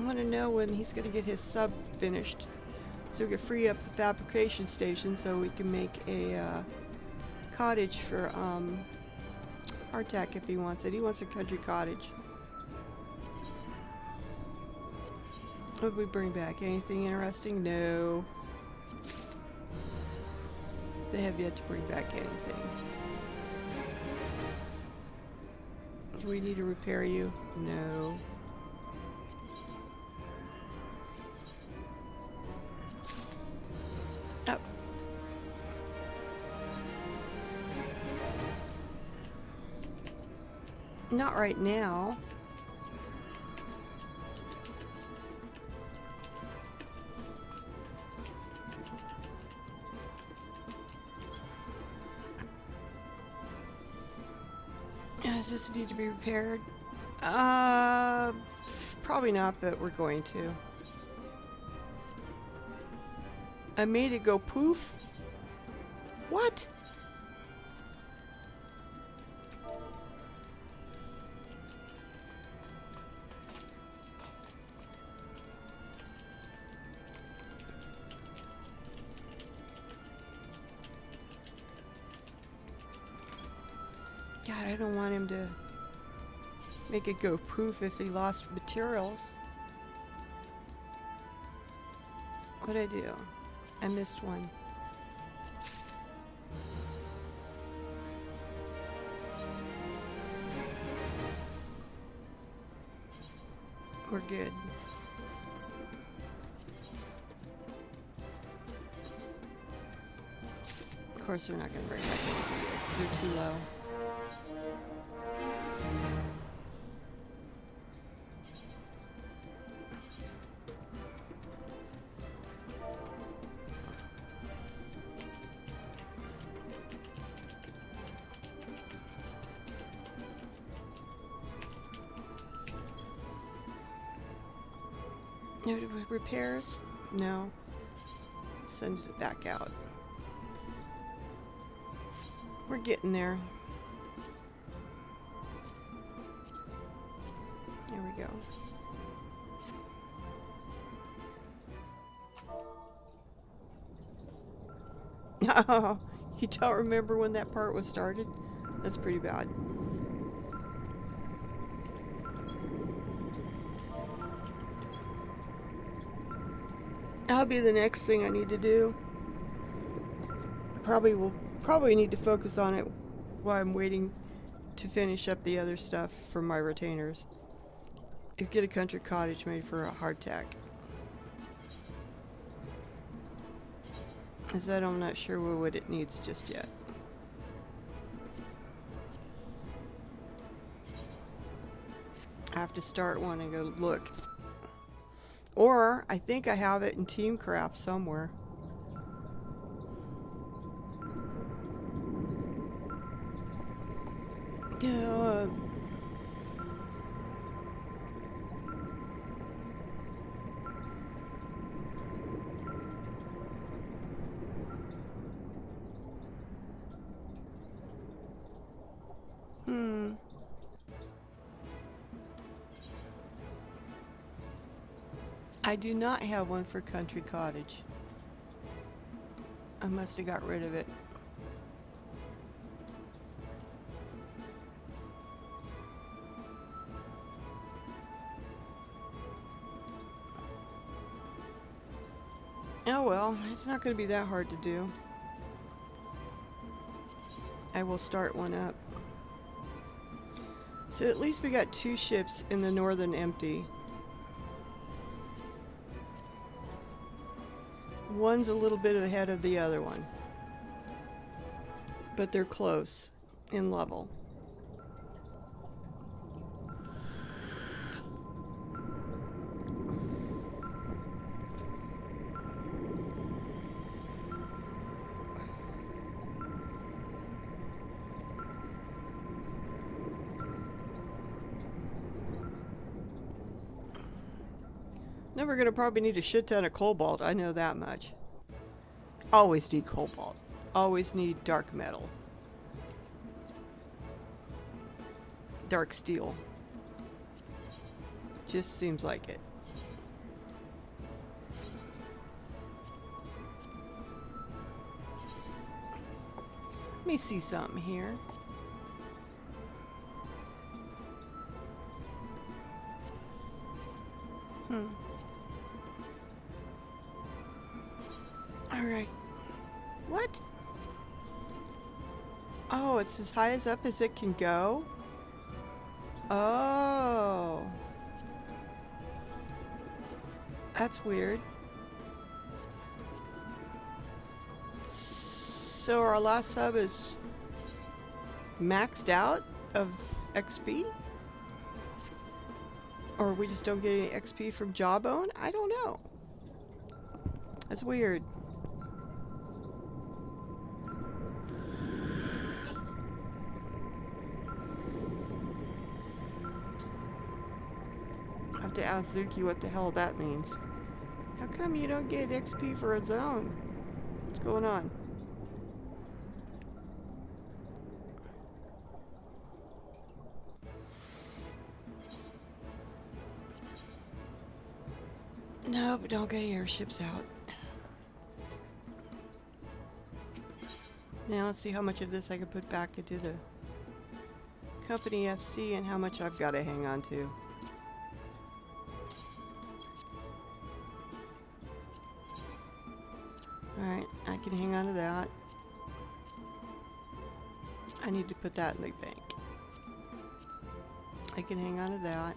want to know when he's going to get his sub finished, so we can free up the fabrication station so we can make a cottage for Hardtack if he wants it. He wants a country cottage. What did we bring back? Anything interesting? No. They have yet to bring back anything. Do we need to repair you? No. Oh. Not right now. Does this need to be repaired? Probably not, but we're going to. I made it go poof? What? God, I don't want him to make it go poof if he lost materials. What'd I do? I missed one. We're good. Of course, they're not going to bring back anything. They're too low. No repairs? No. Send it back out. We're getting there. There we go. Oh, you don't remember when that part was started? That's pretty bad. That'll be the next thing I need to do. Probably need to focus on it while I'm waiting to finish up the other stuff for my retainers. Get a country cottage made for a hardtack. As that I'm not sure what it needs just yet. I have to start one and go look. Or I think I have it in Teamcraft somewhere. I do not have one for Country Cottage. I must have got rid of it. Oh well, it's not going to be that hard to do. I will start one up. So at least we got 2 ships in the northern empty. One's a little bit ahead of the other one, but they're close in level. Then we're going to probably need a shit ton of cobalt, I know that much. Always need cobalt. Always need dark metal. Dark steel. Just seems like it. Let me see something here. Alright. What? Oh, it's as high as up as it can go? Oh. That's weird. So our last sub is maxed out of XP? Or we just don't get any XP from Jawbone? I don't know. That's weird. ask Zuki what the hell that means. How come you don't get XP for a zone? What's going on? Nope, don't get airships out. Now let's see how much of this I can put back into the company FC and how much I've got to hang on to. Alright, I can hang on to that. I need to put that in the bank. I can hang on to that.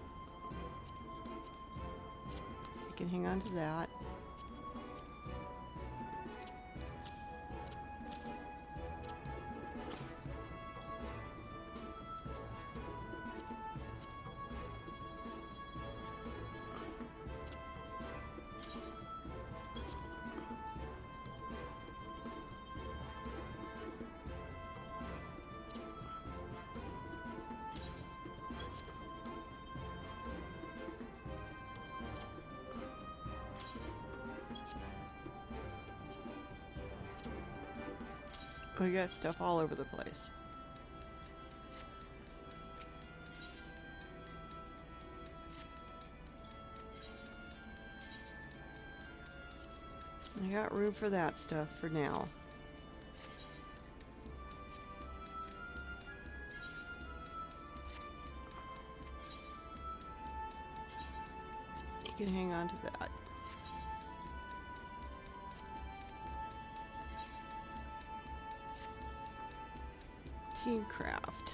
I can hang on to that. We got stuff all over the place. I got room for that stuff for now. You can hang on to that. Teamcraft.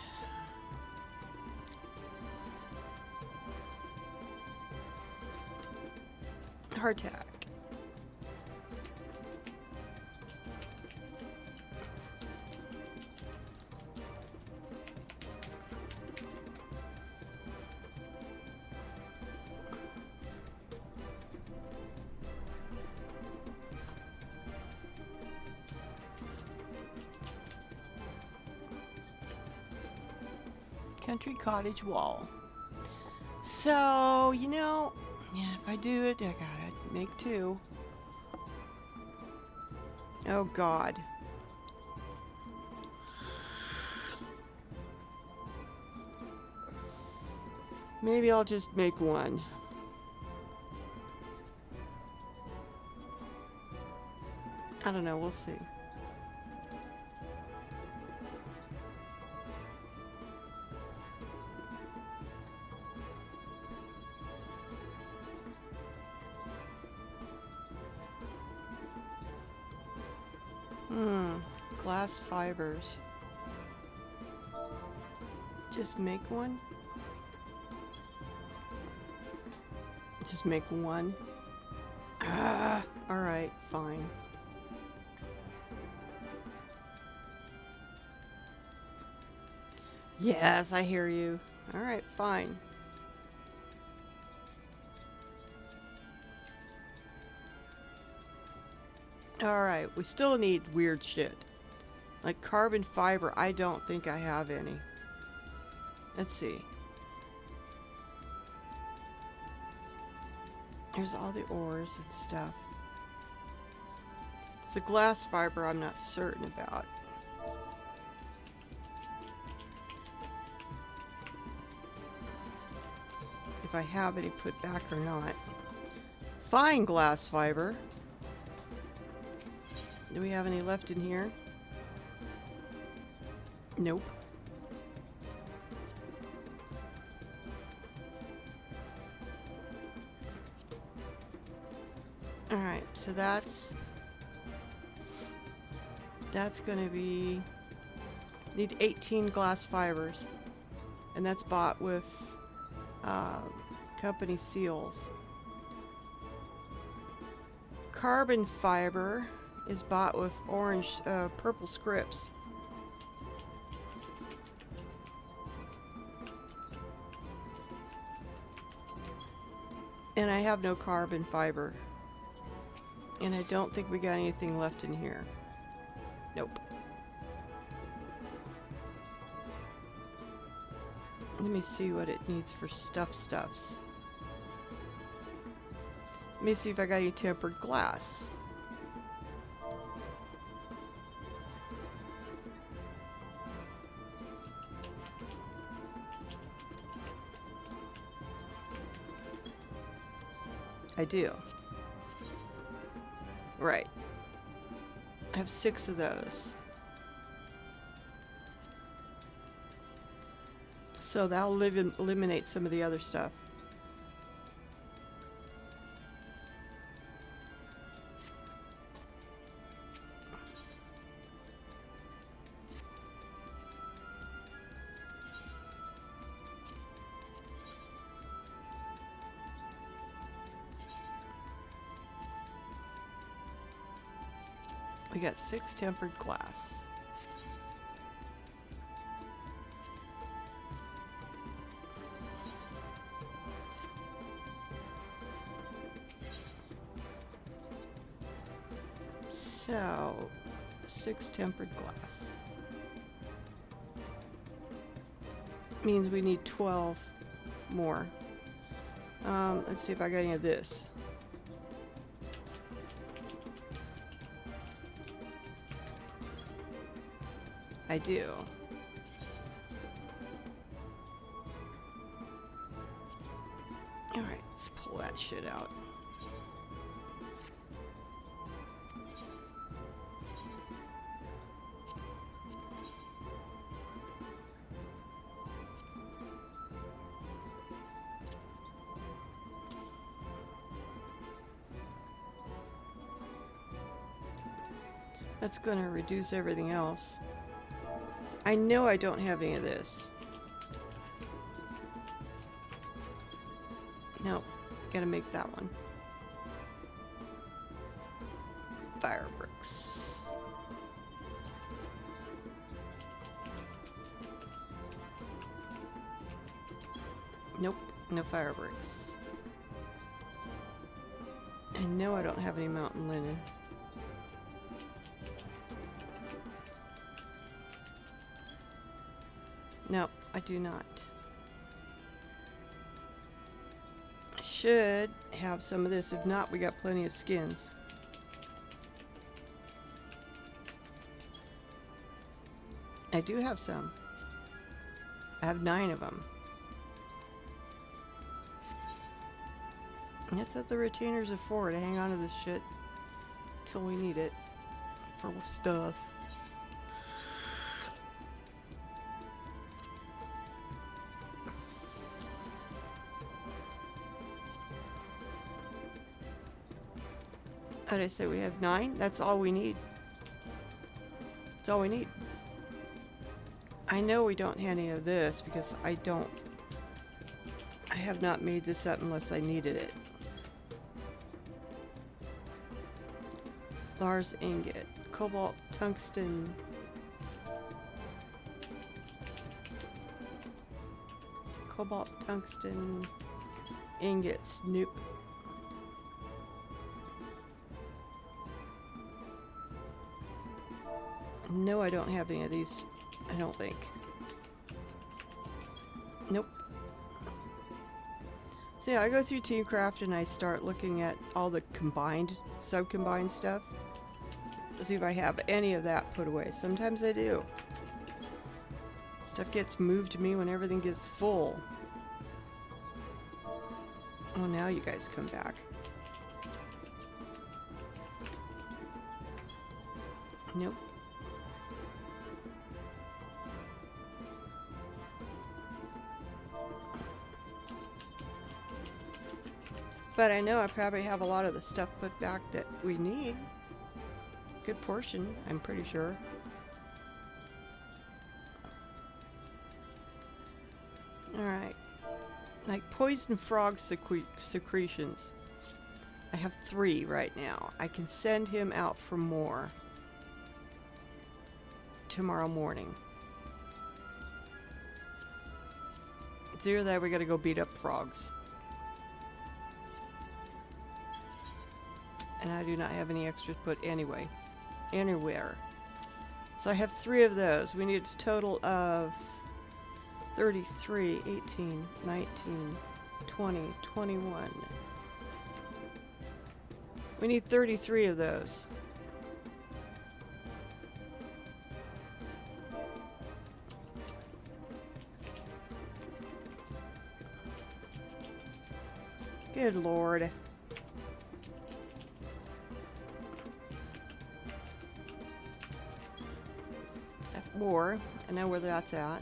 Hardtack. Country cottage wall. So, you know, yeah, if I do it, I gotta make two. Oh God. Maybe I'll just make one. I don't know, we'll see. Glass fibers. Just make one? Just make one? Ah, alright, fine. Yes, I hear you. Alright, fine. Alright, we still need weird shit. Like carbon fiber, I don't think I have any. Let's see. There's all the ores and stuff. It's the glass fiber I'm not certain about. If I have any put back or not. Fine glass fiber. Do we have any left in here? Nope. Alright, so that's gonna be, need 18 glass fibers, and that's bought with company seals. Carbon fiber is bought with purple scripts. And I have no carbon fiber. And I don't think we got anything left in here. Nope. Let me see what it needs for stuffs. Let me see if I got any tempered glass. I do. Right. I have 6 of those. So that'll eliminate some of the other stuff. We got 6 tempered glass. So, 6 tempered glass. Means we need 12 more. Let's see if I got any of this. I do. Alright, let's pull that shit out. That's going to reduce everything else. I know I don't have any of this. Nope. Gotta make that one. Fire bricks. Nope. No fire bricks. I know I don't have any mountain linen. No, I do not. I should have some of this. If not, we got plenty of skins. I do have some. I have 9 of them. And that's what the retainers are for, to hang on to this shit till we need it for stuff. How did I say we have 9? That's all we need. That's all we need. I know we don't have any of this because I have not made this up unless I needed it. Lars ingot, cobalt, tungsten. Cobalt, tungsten, ingots, nope. No, I don't have any of these. I don't think. Nope. So yeah, I go through Teamcraft and I start looking at all the combined, sub-combined stuff. To see if I have any of that put away. Sometimes I do. Stuff gets moved to me when everything gets full. Oh, now you guys come back. Nope. But I know I probably have a lot of the stuff put back that we need. Good portion, I'm pretty sure. Alright. Like poison frog secretions. I have 3 right now. I can send him out for more tomorrow morning. It's either that or we gotta go beat up frogs. And I do not have any extras put anywhere. So I have 3 of those. We need a total of 33, 18, 19, 20, 21. We need 33 of those. Good Lord. F4. I know where that's at.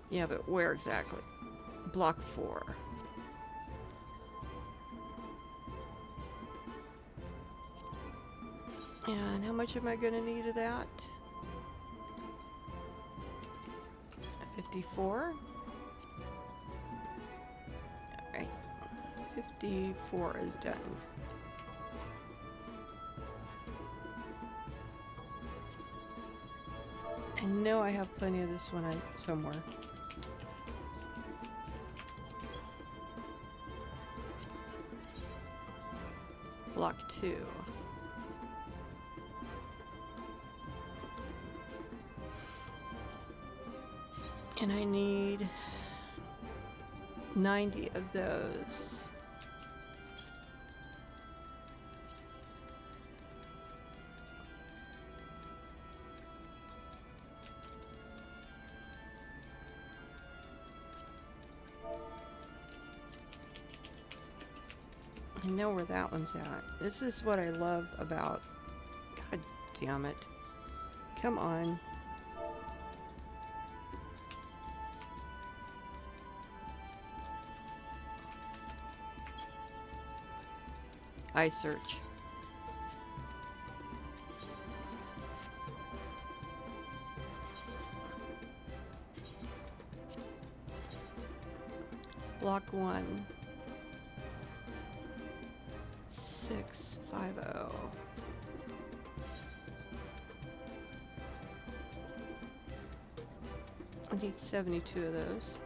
Yeah, but where exactly? Block 4. And how much am I going to need of that? 54. Alright. 54 is done. I know I have plenty of this one somewhere. Block 2. And I need 90 of those. I know where that one's at. This is what I love about... God damn it. Come on. I search. Block 1. 650. I need 72 of those.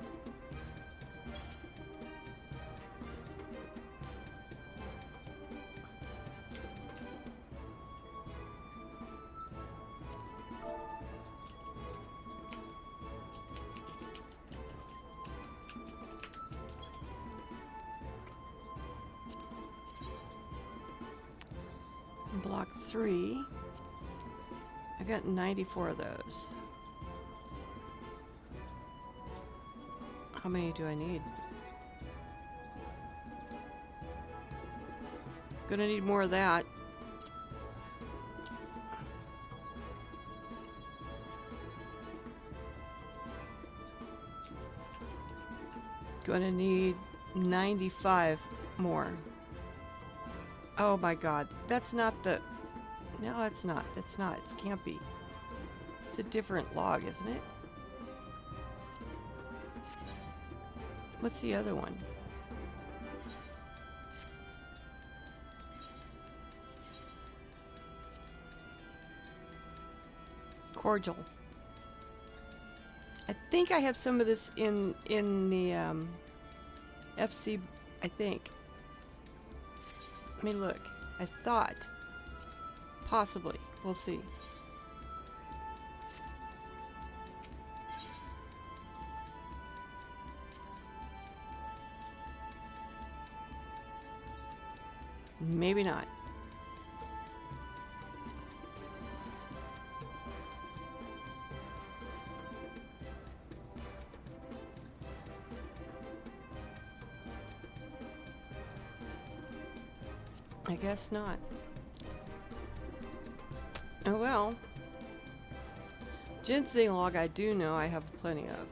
Block 3. I got 94 of those. How many do I need? Gonna need more of that. Gonna need 95 more. Oh my god, that's not the... No, it's not. It's not. It can't be. It's a different log, isn't it? What's the other one? Cordial. I think I have some of this in the FC, I think. Let me look. I thought. Possibly. We'll see. Maybe not. I guess not. Oh well. Ginseng log I do know I have plenty of.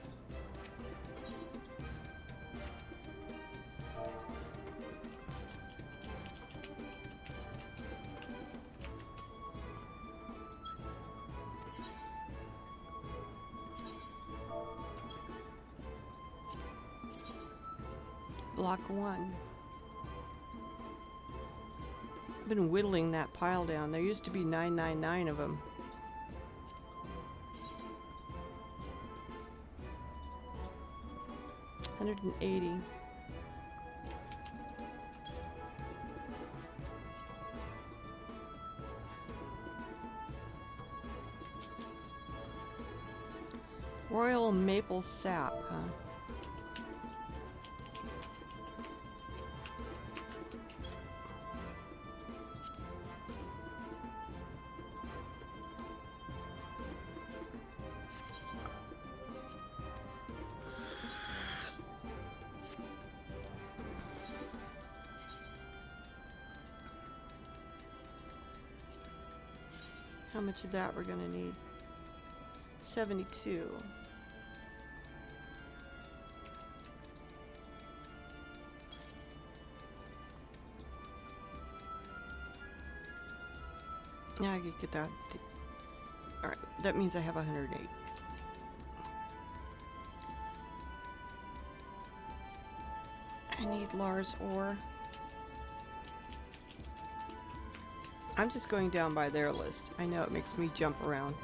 Block 1. I've been whittling that pile down. There used to be 999 of them. $180. Royal maple sap, huh? How much of that we're gonna need? 72. Yeah, I could get that. Alright, that means I have 108. I need Lars ore. I'm just going down by their list. I know it makes me jump around.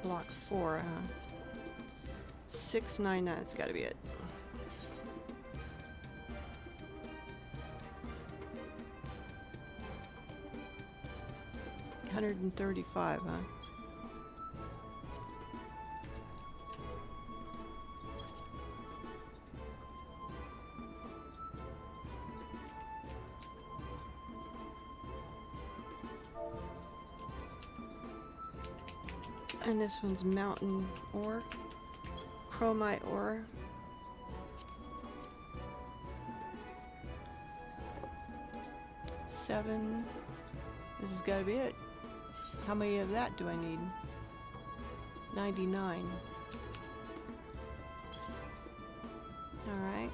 Block 4, huh? 699, it's gotta be it. $135, huh? And this one's mountain ore, chromite ore. Seven. This has got to be it. How many of that do I need? 99. Alright.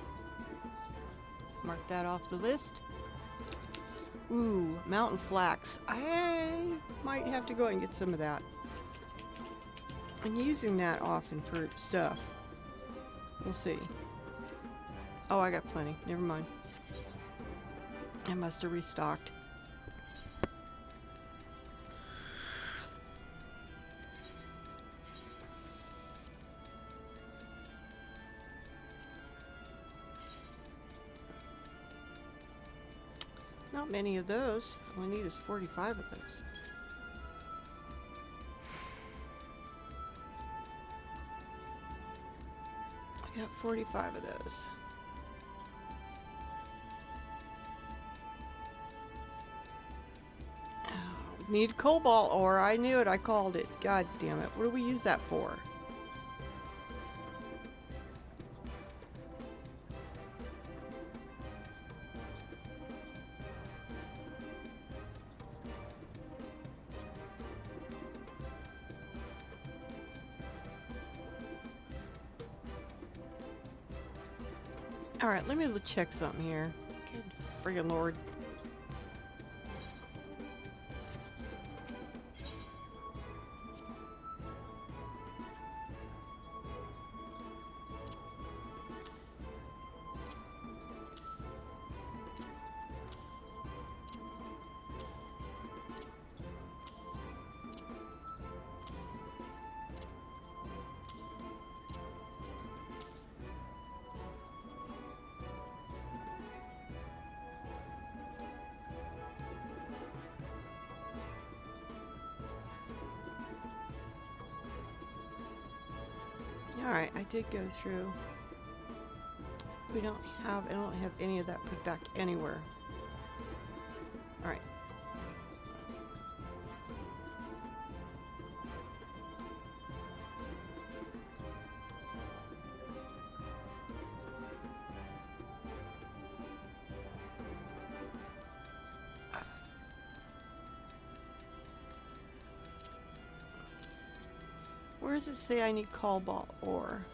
Mark that off the list. Ooh, mountain flax. I might have to go and get some of that. I'm using that often for stuff. We'll see. Oh, I got plenty. Never mind. I must have restocked. Not many of those. All I need is 45 of those. I got 45 of those. Oh, need cobalt ore. I knew it. I called it. God damn it. What do we use that for? Alright, let me check something here. Good friggin' lord. Alright, I did go through. I don't have any of that put back anywhere. Alright. Where does it say I need cobalt ore?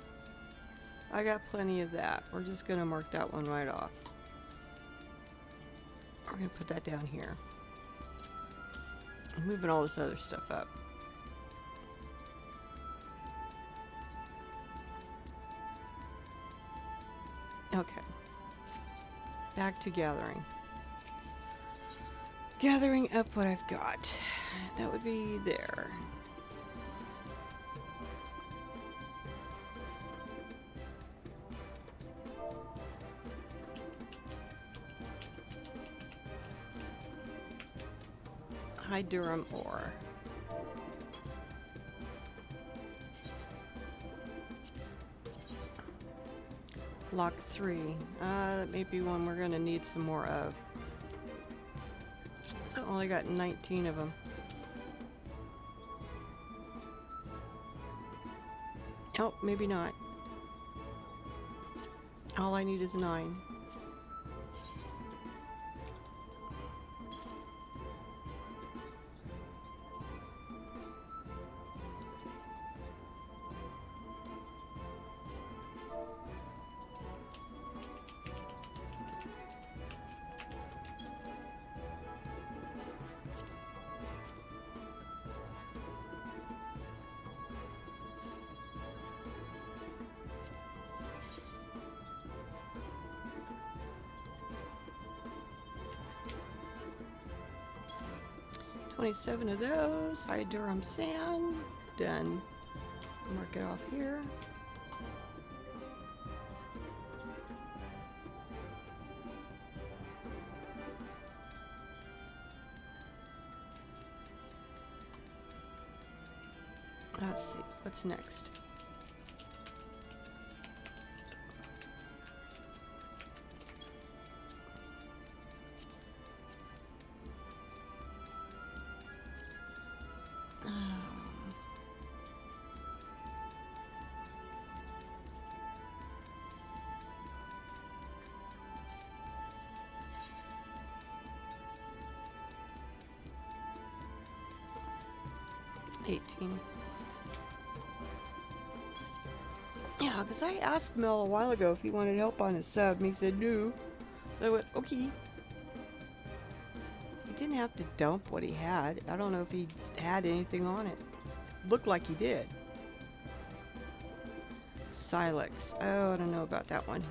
I got plenty of that. We're just going to mark that one right off. We're going to put that down here. I'm moving all this other stuff up. Okay. Back to gathering. Gathering up what I've got. That would be there. High Durham ore. Block 3. That may be one we're going to need some more of. So I only got 19 of them. Oh, maybe not. All I need is 9. $27 of those. High Durham sand. Done. Mark it off here. Let's see. What's next? $18. Yeah, because I asked Mel a while ago if he wanted help on his sub, and he said no. So I went, okay. He didn't have to dump what he had. I don't know if he had anything on it. Looked like he did. Silex. Oh, I don't know about that one.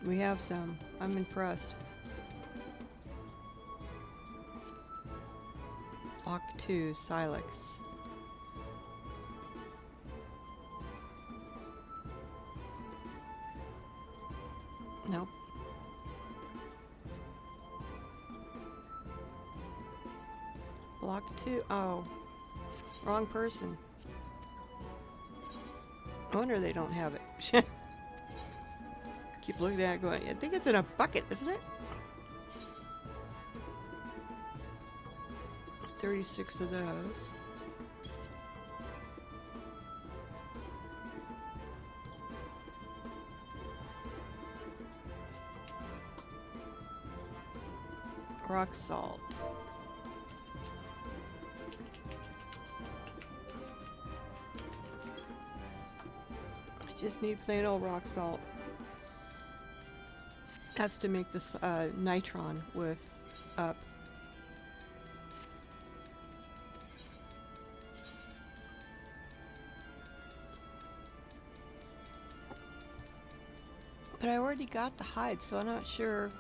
We have some. I'm impressed. Block 2, Silex. Nope. Block 2. Oh. Wrong person. I wonder they don't have it. Keep looking at it going, I think it's in a bucket, isn't it? 36 of those. Rock salt. I just need plain old rock salt. That's to make this nitron with up. But I already got the hide, so I'm not sure.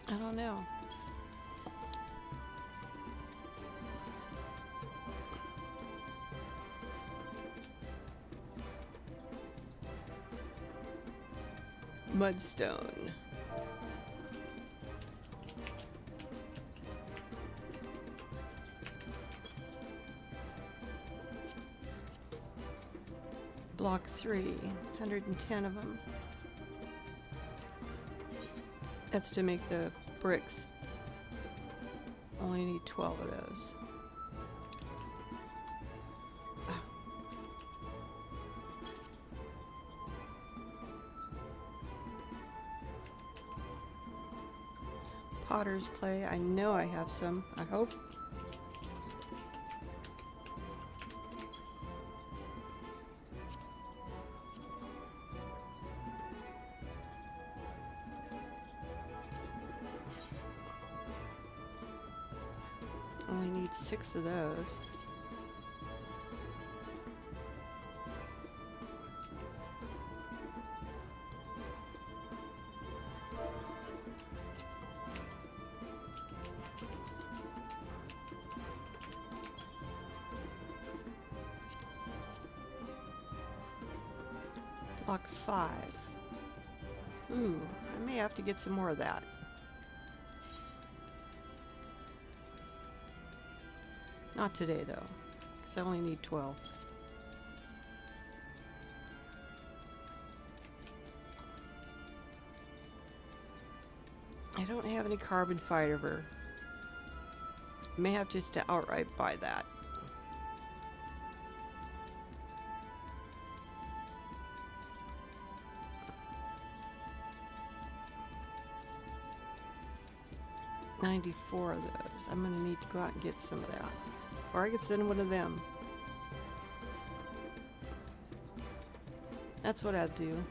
I don't know. Mudstone. Block 3, 110 of them. That's to make the bricks. Only need 12 of those. Potter's clay. I know I have some. I hope. Only need 6 of those. Block 5. Ooh, I may have to get some more of that. Not today though, because I only need 12. I don't have any carbon fiber. May have just to outright buy that. $94 of those. I'm gonna need to go out and get some of that. Or I could send one of them. That's what I'd do.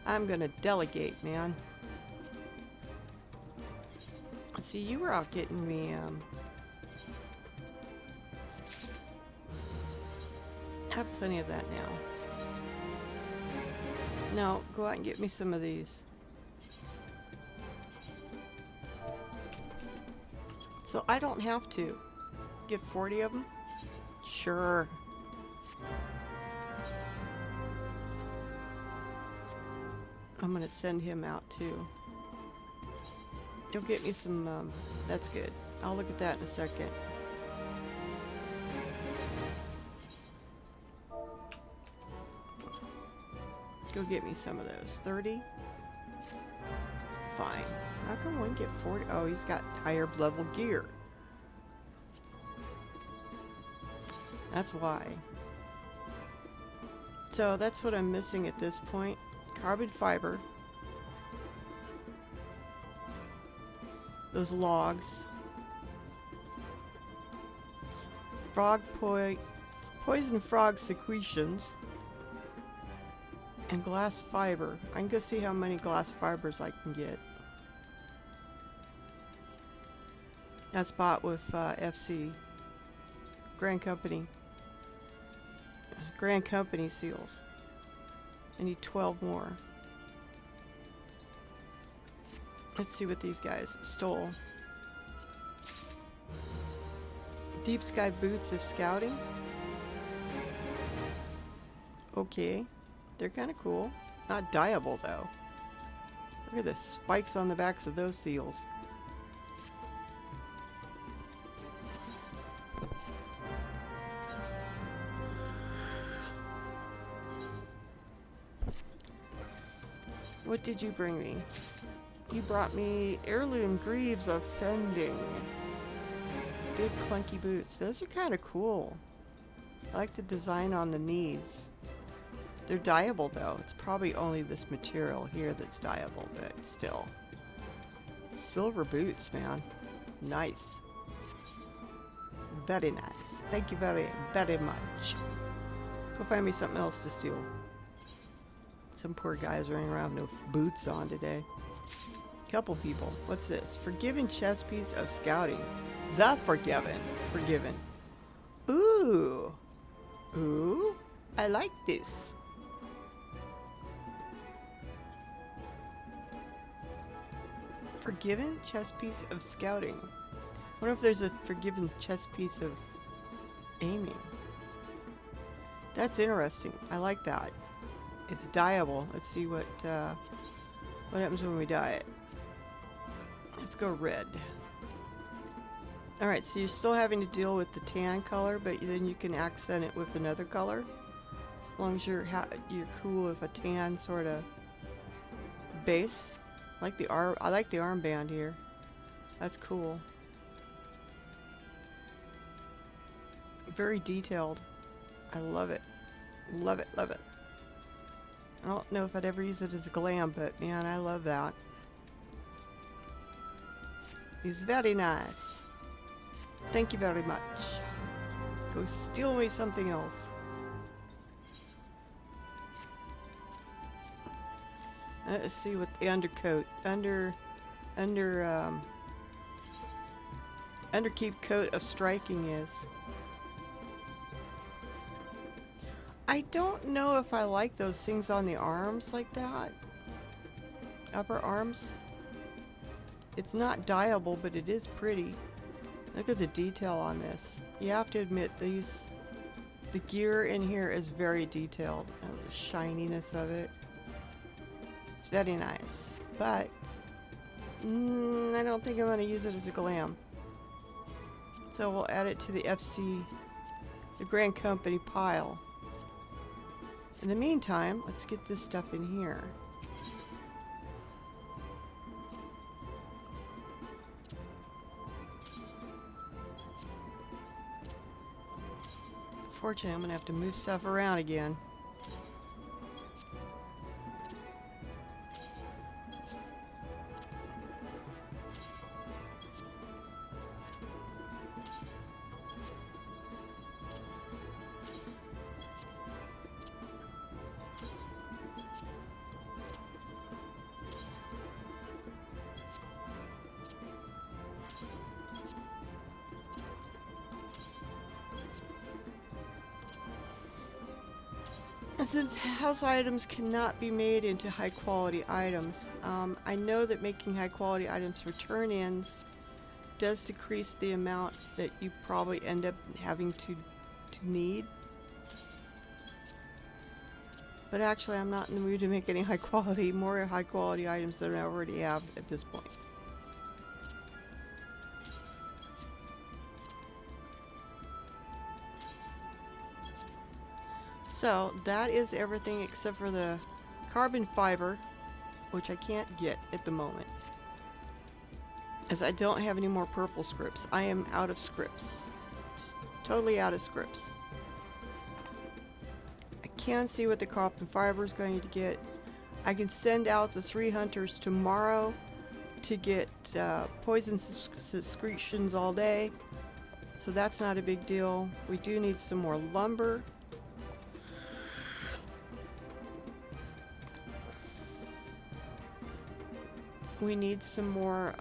I'm gonna delegate, man. See, you were out getting me, have plenty of that now. No, go out and get me some of these. So I don't have to get 40 of them? Sure. I'm gonna send him out too. You'll get me some, that's good. I'll look at that in a second. Go get me some of those. 30? Fine. How come one get 40? Oh, he's got higher level gear. That's why. So that's what I'm missing at this point. Carbon fiber. Those logs. Poison frog secretions. And glass fiber. I can go see how many glass fibers I can get. That's bought with FC. Grand Company. Grand Company seals. I need 12 more. Let's see what these guys stole. Deep sky boots of scouting. Okay. They're kind of cool. Not dyeable though. Look at the spikes on the backs of those seals. What did you bring me? You brought me heirloom greaves of fending. Big clunky boots. Those are kind of cool. I like the design on the knees. They're dyeable though. It's probably only this material here that's dyeable, but still. Silver boots, man. Nice. Very nice. Thank you very, very much. Go find me something else to steal. Some poor guys running around with no boots on today. Couple people. What's this? Forgiven chess piece of scouting. The Forgiven. Forgiven. Ooh. Ooh. I like this. Forgiven chess piece of scouting. I wonder if there's a forgiven chess piece of aiming. That's interesting. I like that. It's dyeable. Let's see what happens when we dye it. Let's go red. Alright, so you're still having to deal with the tan color, but then you can accent it with another color. As long as you're cool with a tan sort of base. I like the armband here. That's cool. Very detailed. I love it. Love it, love it. I don't know if I'd ever use it as a glam, but man, I love that. He's very nice. Thank you very much. Go steal me something else. Let's see what the undercoat, underkeep coat of striking is. I don't know if I like those things on the arms like that. Upper arms. It's not dyeable, but it is pretty. Look at the detail on this. You have to admit, these The gear in here is very detailed, and the shininess of it. It's very nice, but I don't think I'm going to use it as a glam. So we'll add it to the FC, the Grand Company pile. In the meantime, let's get this stuff in here. Unfortunately, I'm going to have to move stuff around again. And since house items cannot be made into high quality items, I know that making high quality items for turn-ins does decrease the amount that you probably end up having to need. But actually, I'm not in the mood to make any more high quality items than I already have at this point. So that is everything except for the carbon fiber, which I can't get at the moment, as I don't have any more purple scripts. I am out of scripts, just totally out of scripts. I can see what the carbon fiber is going to get. I can send out the 3 hunters tomorrow to get poison secretions all day, so that's not a big deal. We do need some more lumber. We need some more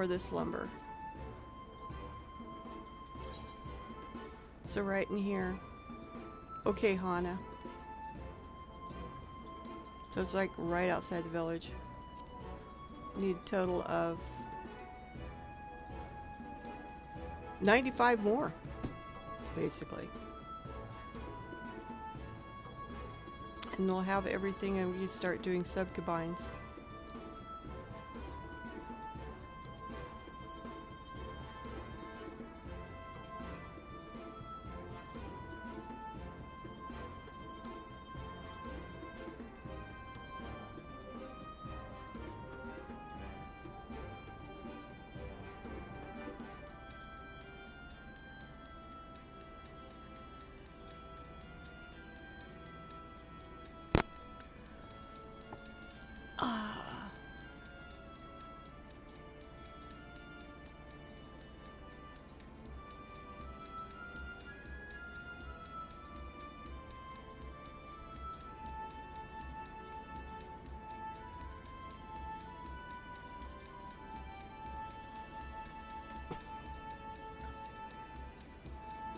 of this lumber. So right in here. Okay, Hana. So it's like right outside the village. Need a total of 95 more, basically. And we'll have everything and we can start doing sub-combines.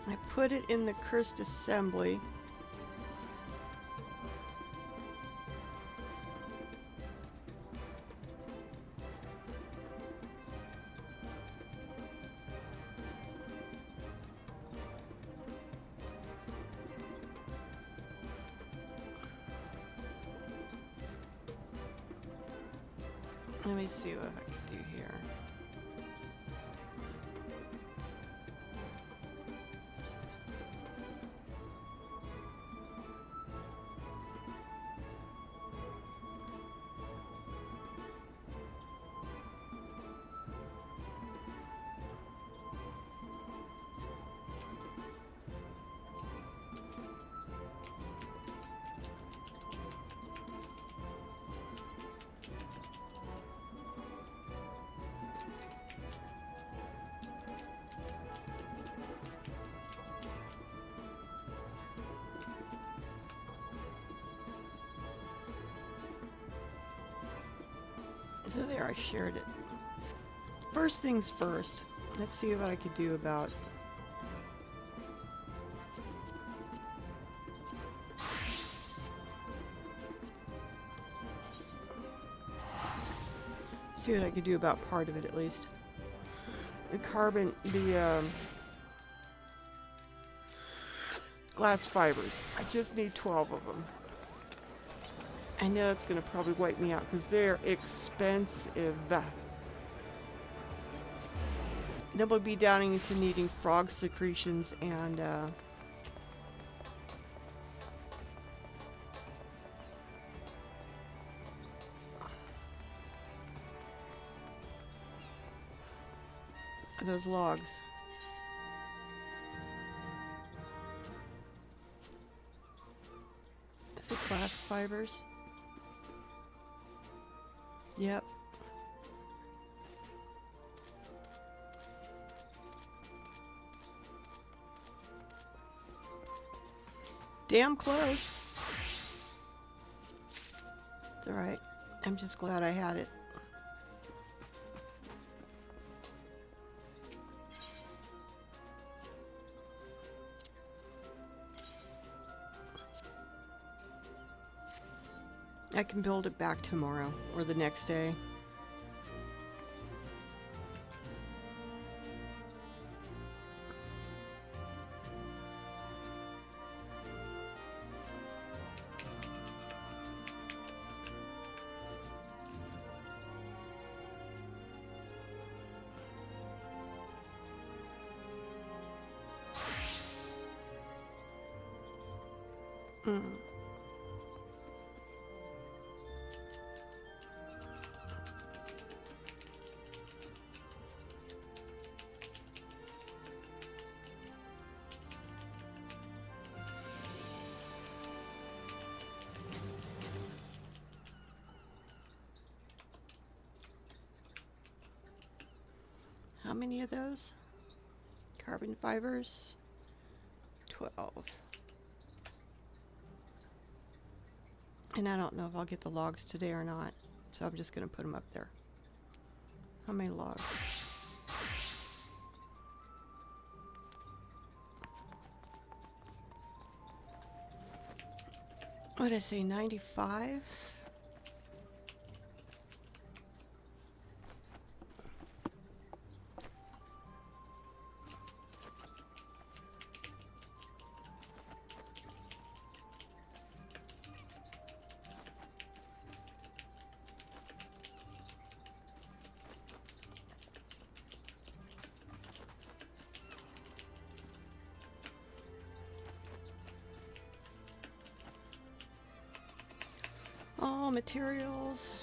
I put it in the cursed assembly. Let me see what I can do here. So there, I shared it. First things first, let's see what I could do about See what I could do about part of it at least. The glass fibers. I just need 12 of them. I know it's going to probably wipe me out because they're expensive. Then we'll be down into needing frog secretions and those logs. Is it glass fibers? Yep. Damn close. It's alright. I'm just glad I had it. I can build it back tomorrow or the next day. How many of those? Carbon fibers? 12. And I don't know if I'll get the logs today or not, so I'm just going to put them up there. How many logs? What did I say, 95? Oh, materials.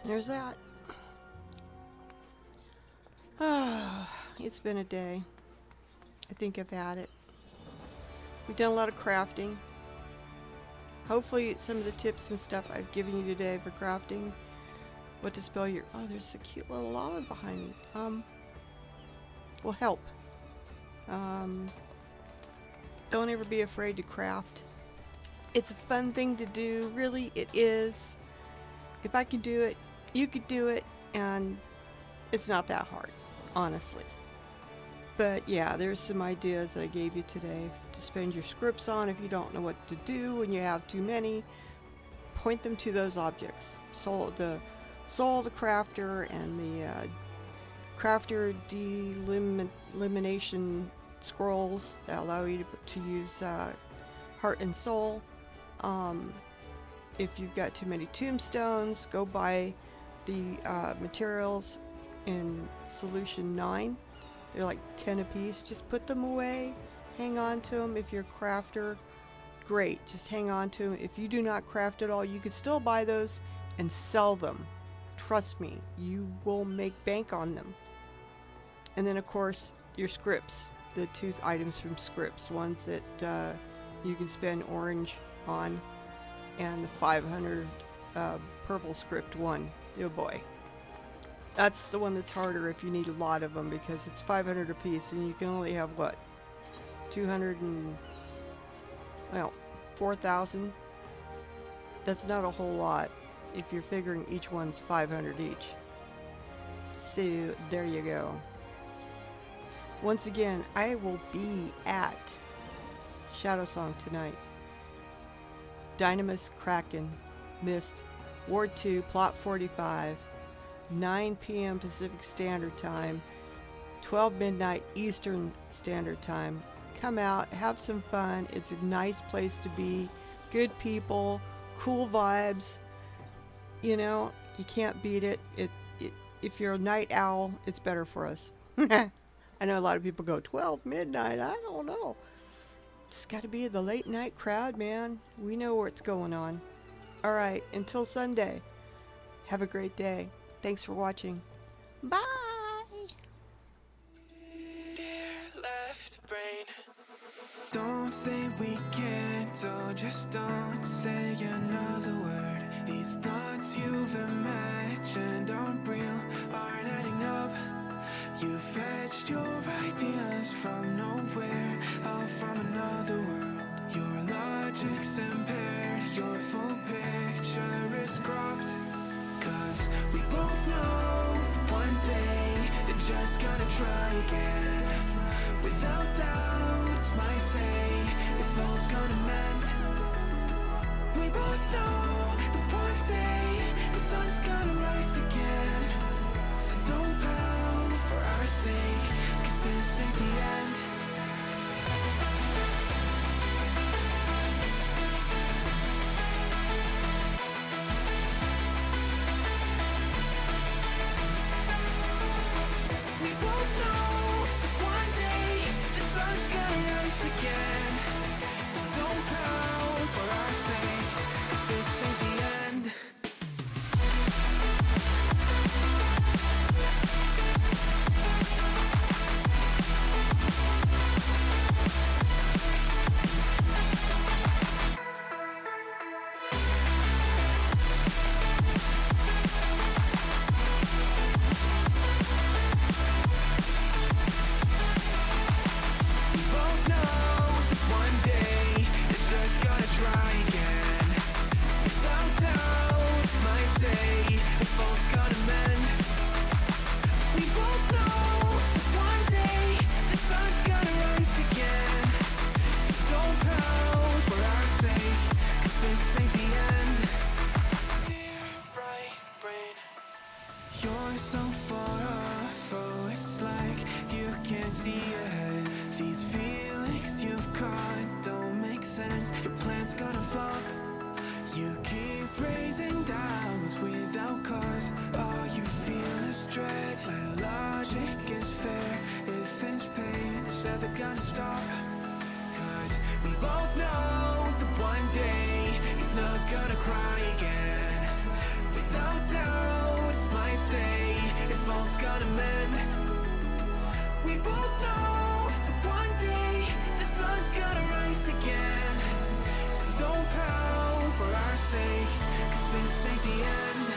There's that. Oh, it's been a day. I think I've had it. We've done a lot of crafting. Hopefully some of the tips and stuff I've given you today for crafting, what to spell your... Oh, there's a cute little lava behind me. Will help. Don't ever be afraid to craft. It's a fun thing to do. Really, it is. If I could do it, you could do it, and it's not that hard, honestly. But yeah, there's some ideas that I gave you today to spend your scripts on if you don't know what to do when you have too many. Point them to those objects. Soul the crafter and the crafter elimination scrolls that allow you to use heart and soul. If you've got too many tombstones, go buy the materials in solution 9. They're like 10 a piece. Just put them away. Hang on to them. If you're a crafter, great. Just hang on to them. If you do not craft at all, you could still buy those and sell them. Trust me, you will make bank on them. And then, of course, your scripts. The 2 items from scripts. Ones that you can spend orange on. And the 500 purple script one. Oh boy. That's the one that's harder if you need a lot of them, because it's 500 a piece and you can only have what, 4,000. That's not a whole lot. if you're figuring each one's 500 each. So there you go. Once again, I will be at Shadow Song tonight. Dynamis Kraken, Mist, Ward 2, Plot 45, 9 p.m. Pacific Standard Time, 12 midnight Eastern Standard Time. Come out, have some fun. It's a nice place to be. Good people, cool vibes. You know, you can't beat it. If you're a night owl, it's better for us. I know a lot of people go 12 midnight. I don't know. Just got to be the late night crowd, man. We know what's going on. All right, until Sunday. Have a great day. Thanks for watching. Bye. Dear left brain, don't say we can't, oh, just don't say another word. These thoughts you've imagined aren't real, aren't adding up. You fetched your ideas from nowhere, all from another world. Your logic's impaired, your full picture is cropped. Cause we both know one day they're just gonna try again. Without doubt, might say if all's gonna mend. We both know that one day the sun's gonna rise again. So don't pout for our sake, cause this ain't the end. We both know that one day the sun's gonna rise again. So don't pout for our sake, cause this ain't the end. We both know that one day they're just gonna try again. Without doubt, might say if all's gonna mend. We both know that one day the sun's gonna rise again. So don't pout for our sake, cause this ain't the end. Dear right brain, you're so far off, oh, it's like you can't see ahead. These feelings you've caught don't make sense, your plan's gonna flop. You keep raising doubts without cause, all you feel is dread. My logic is fair, if it's pain, it's ever gonna stop. Cause we both know that one day he's not gonna cry again. Without doubt, might say if all's gonna mend. We both know that one day the sun's gonna rise again. So don't pout for our sake, cause this ain't the end.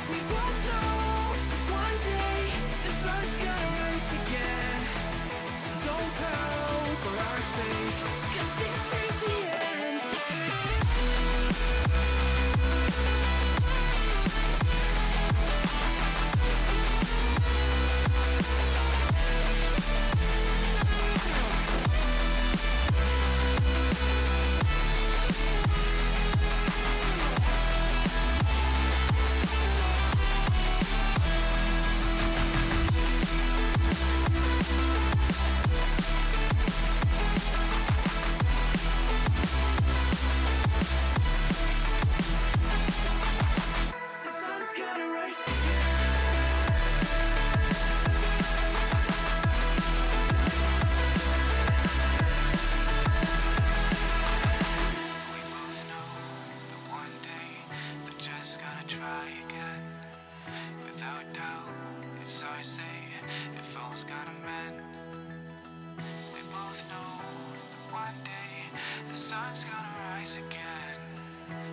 We both know that one day the sun's gonna rise again. So don't pout for our sake, cause this ain't the end. The sun's gonna rise again. We both know that one day they're just gonna try again. Without doubt, it's our say if all's gonna mend. We both know that one day the sun's gonna rise again.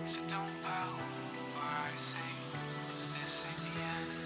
So don't pout for our sake, 'cause this ain't the end.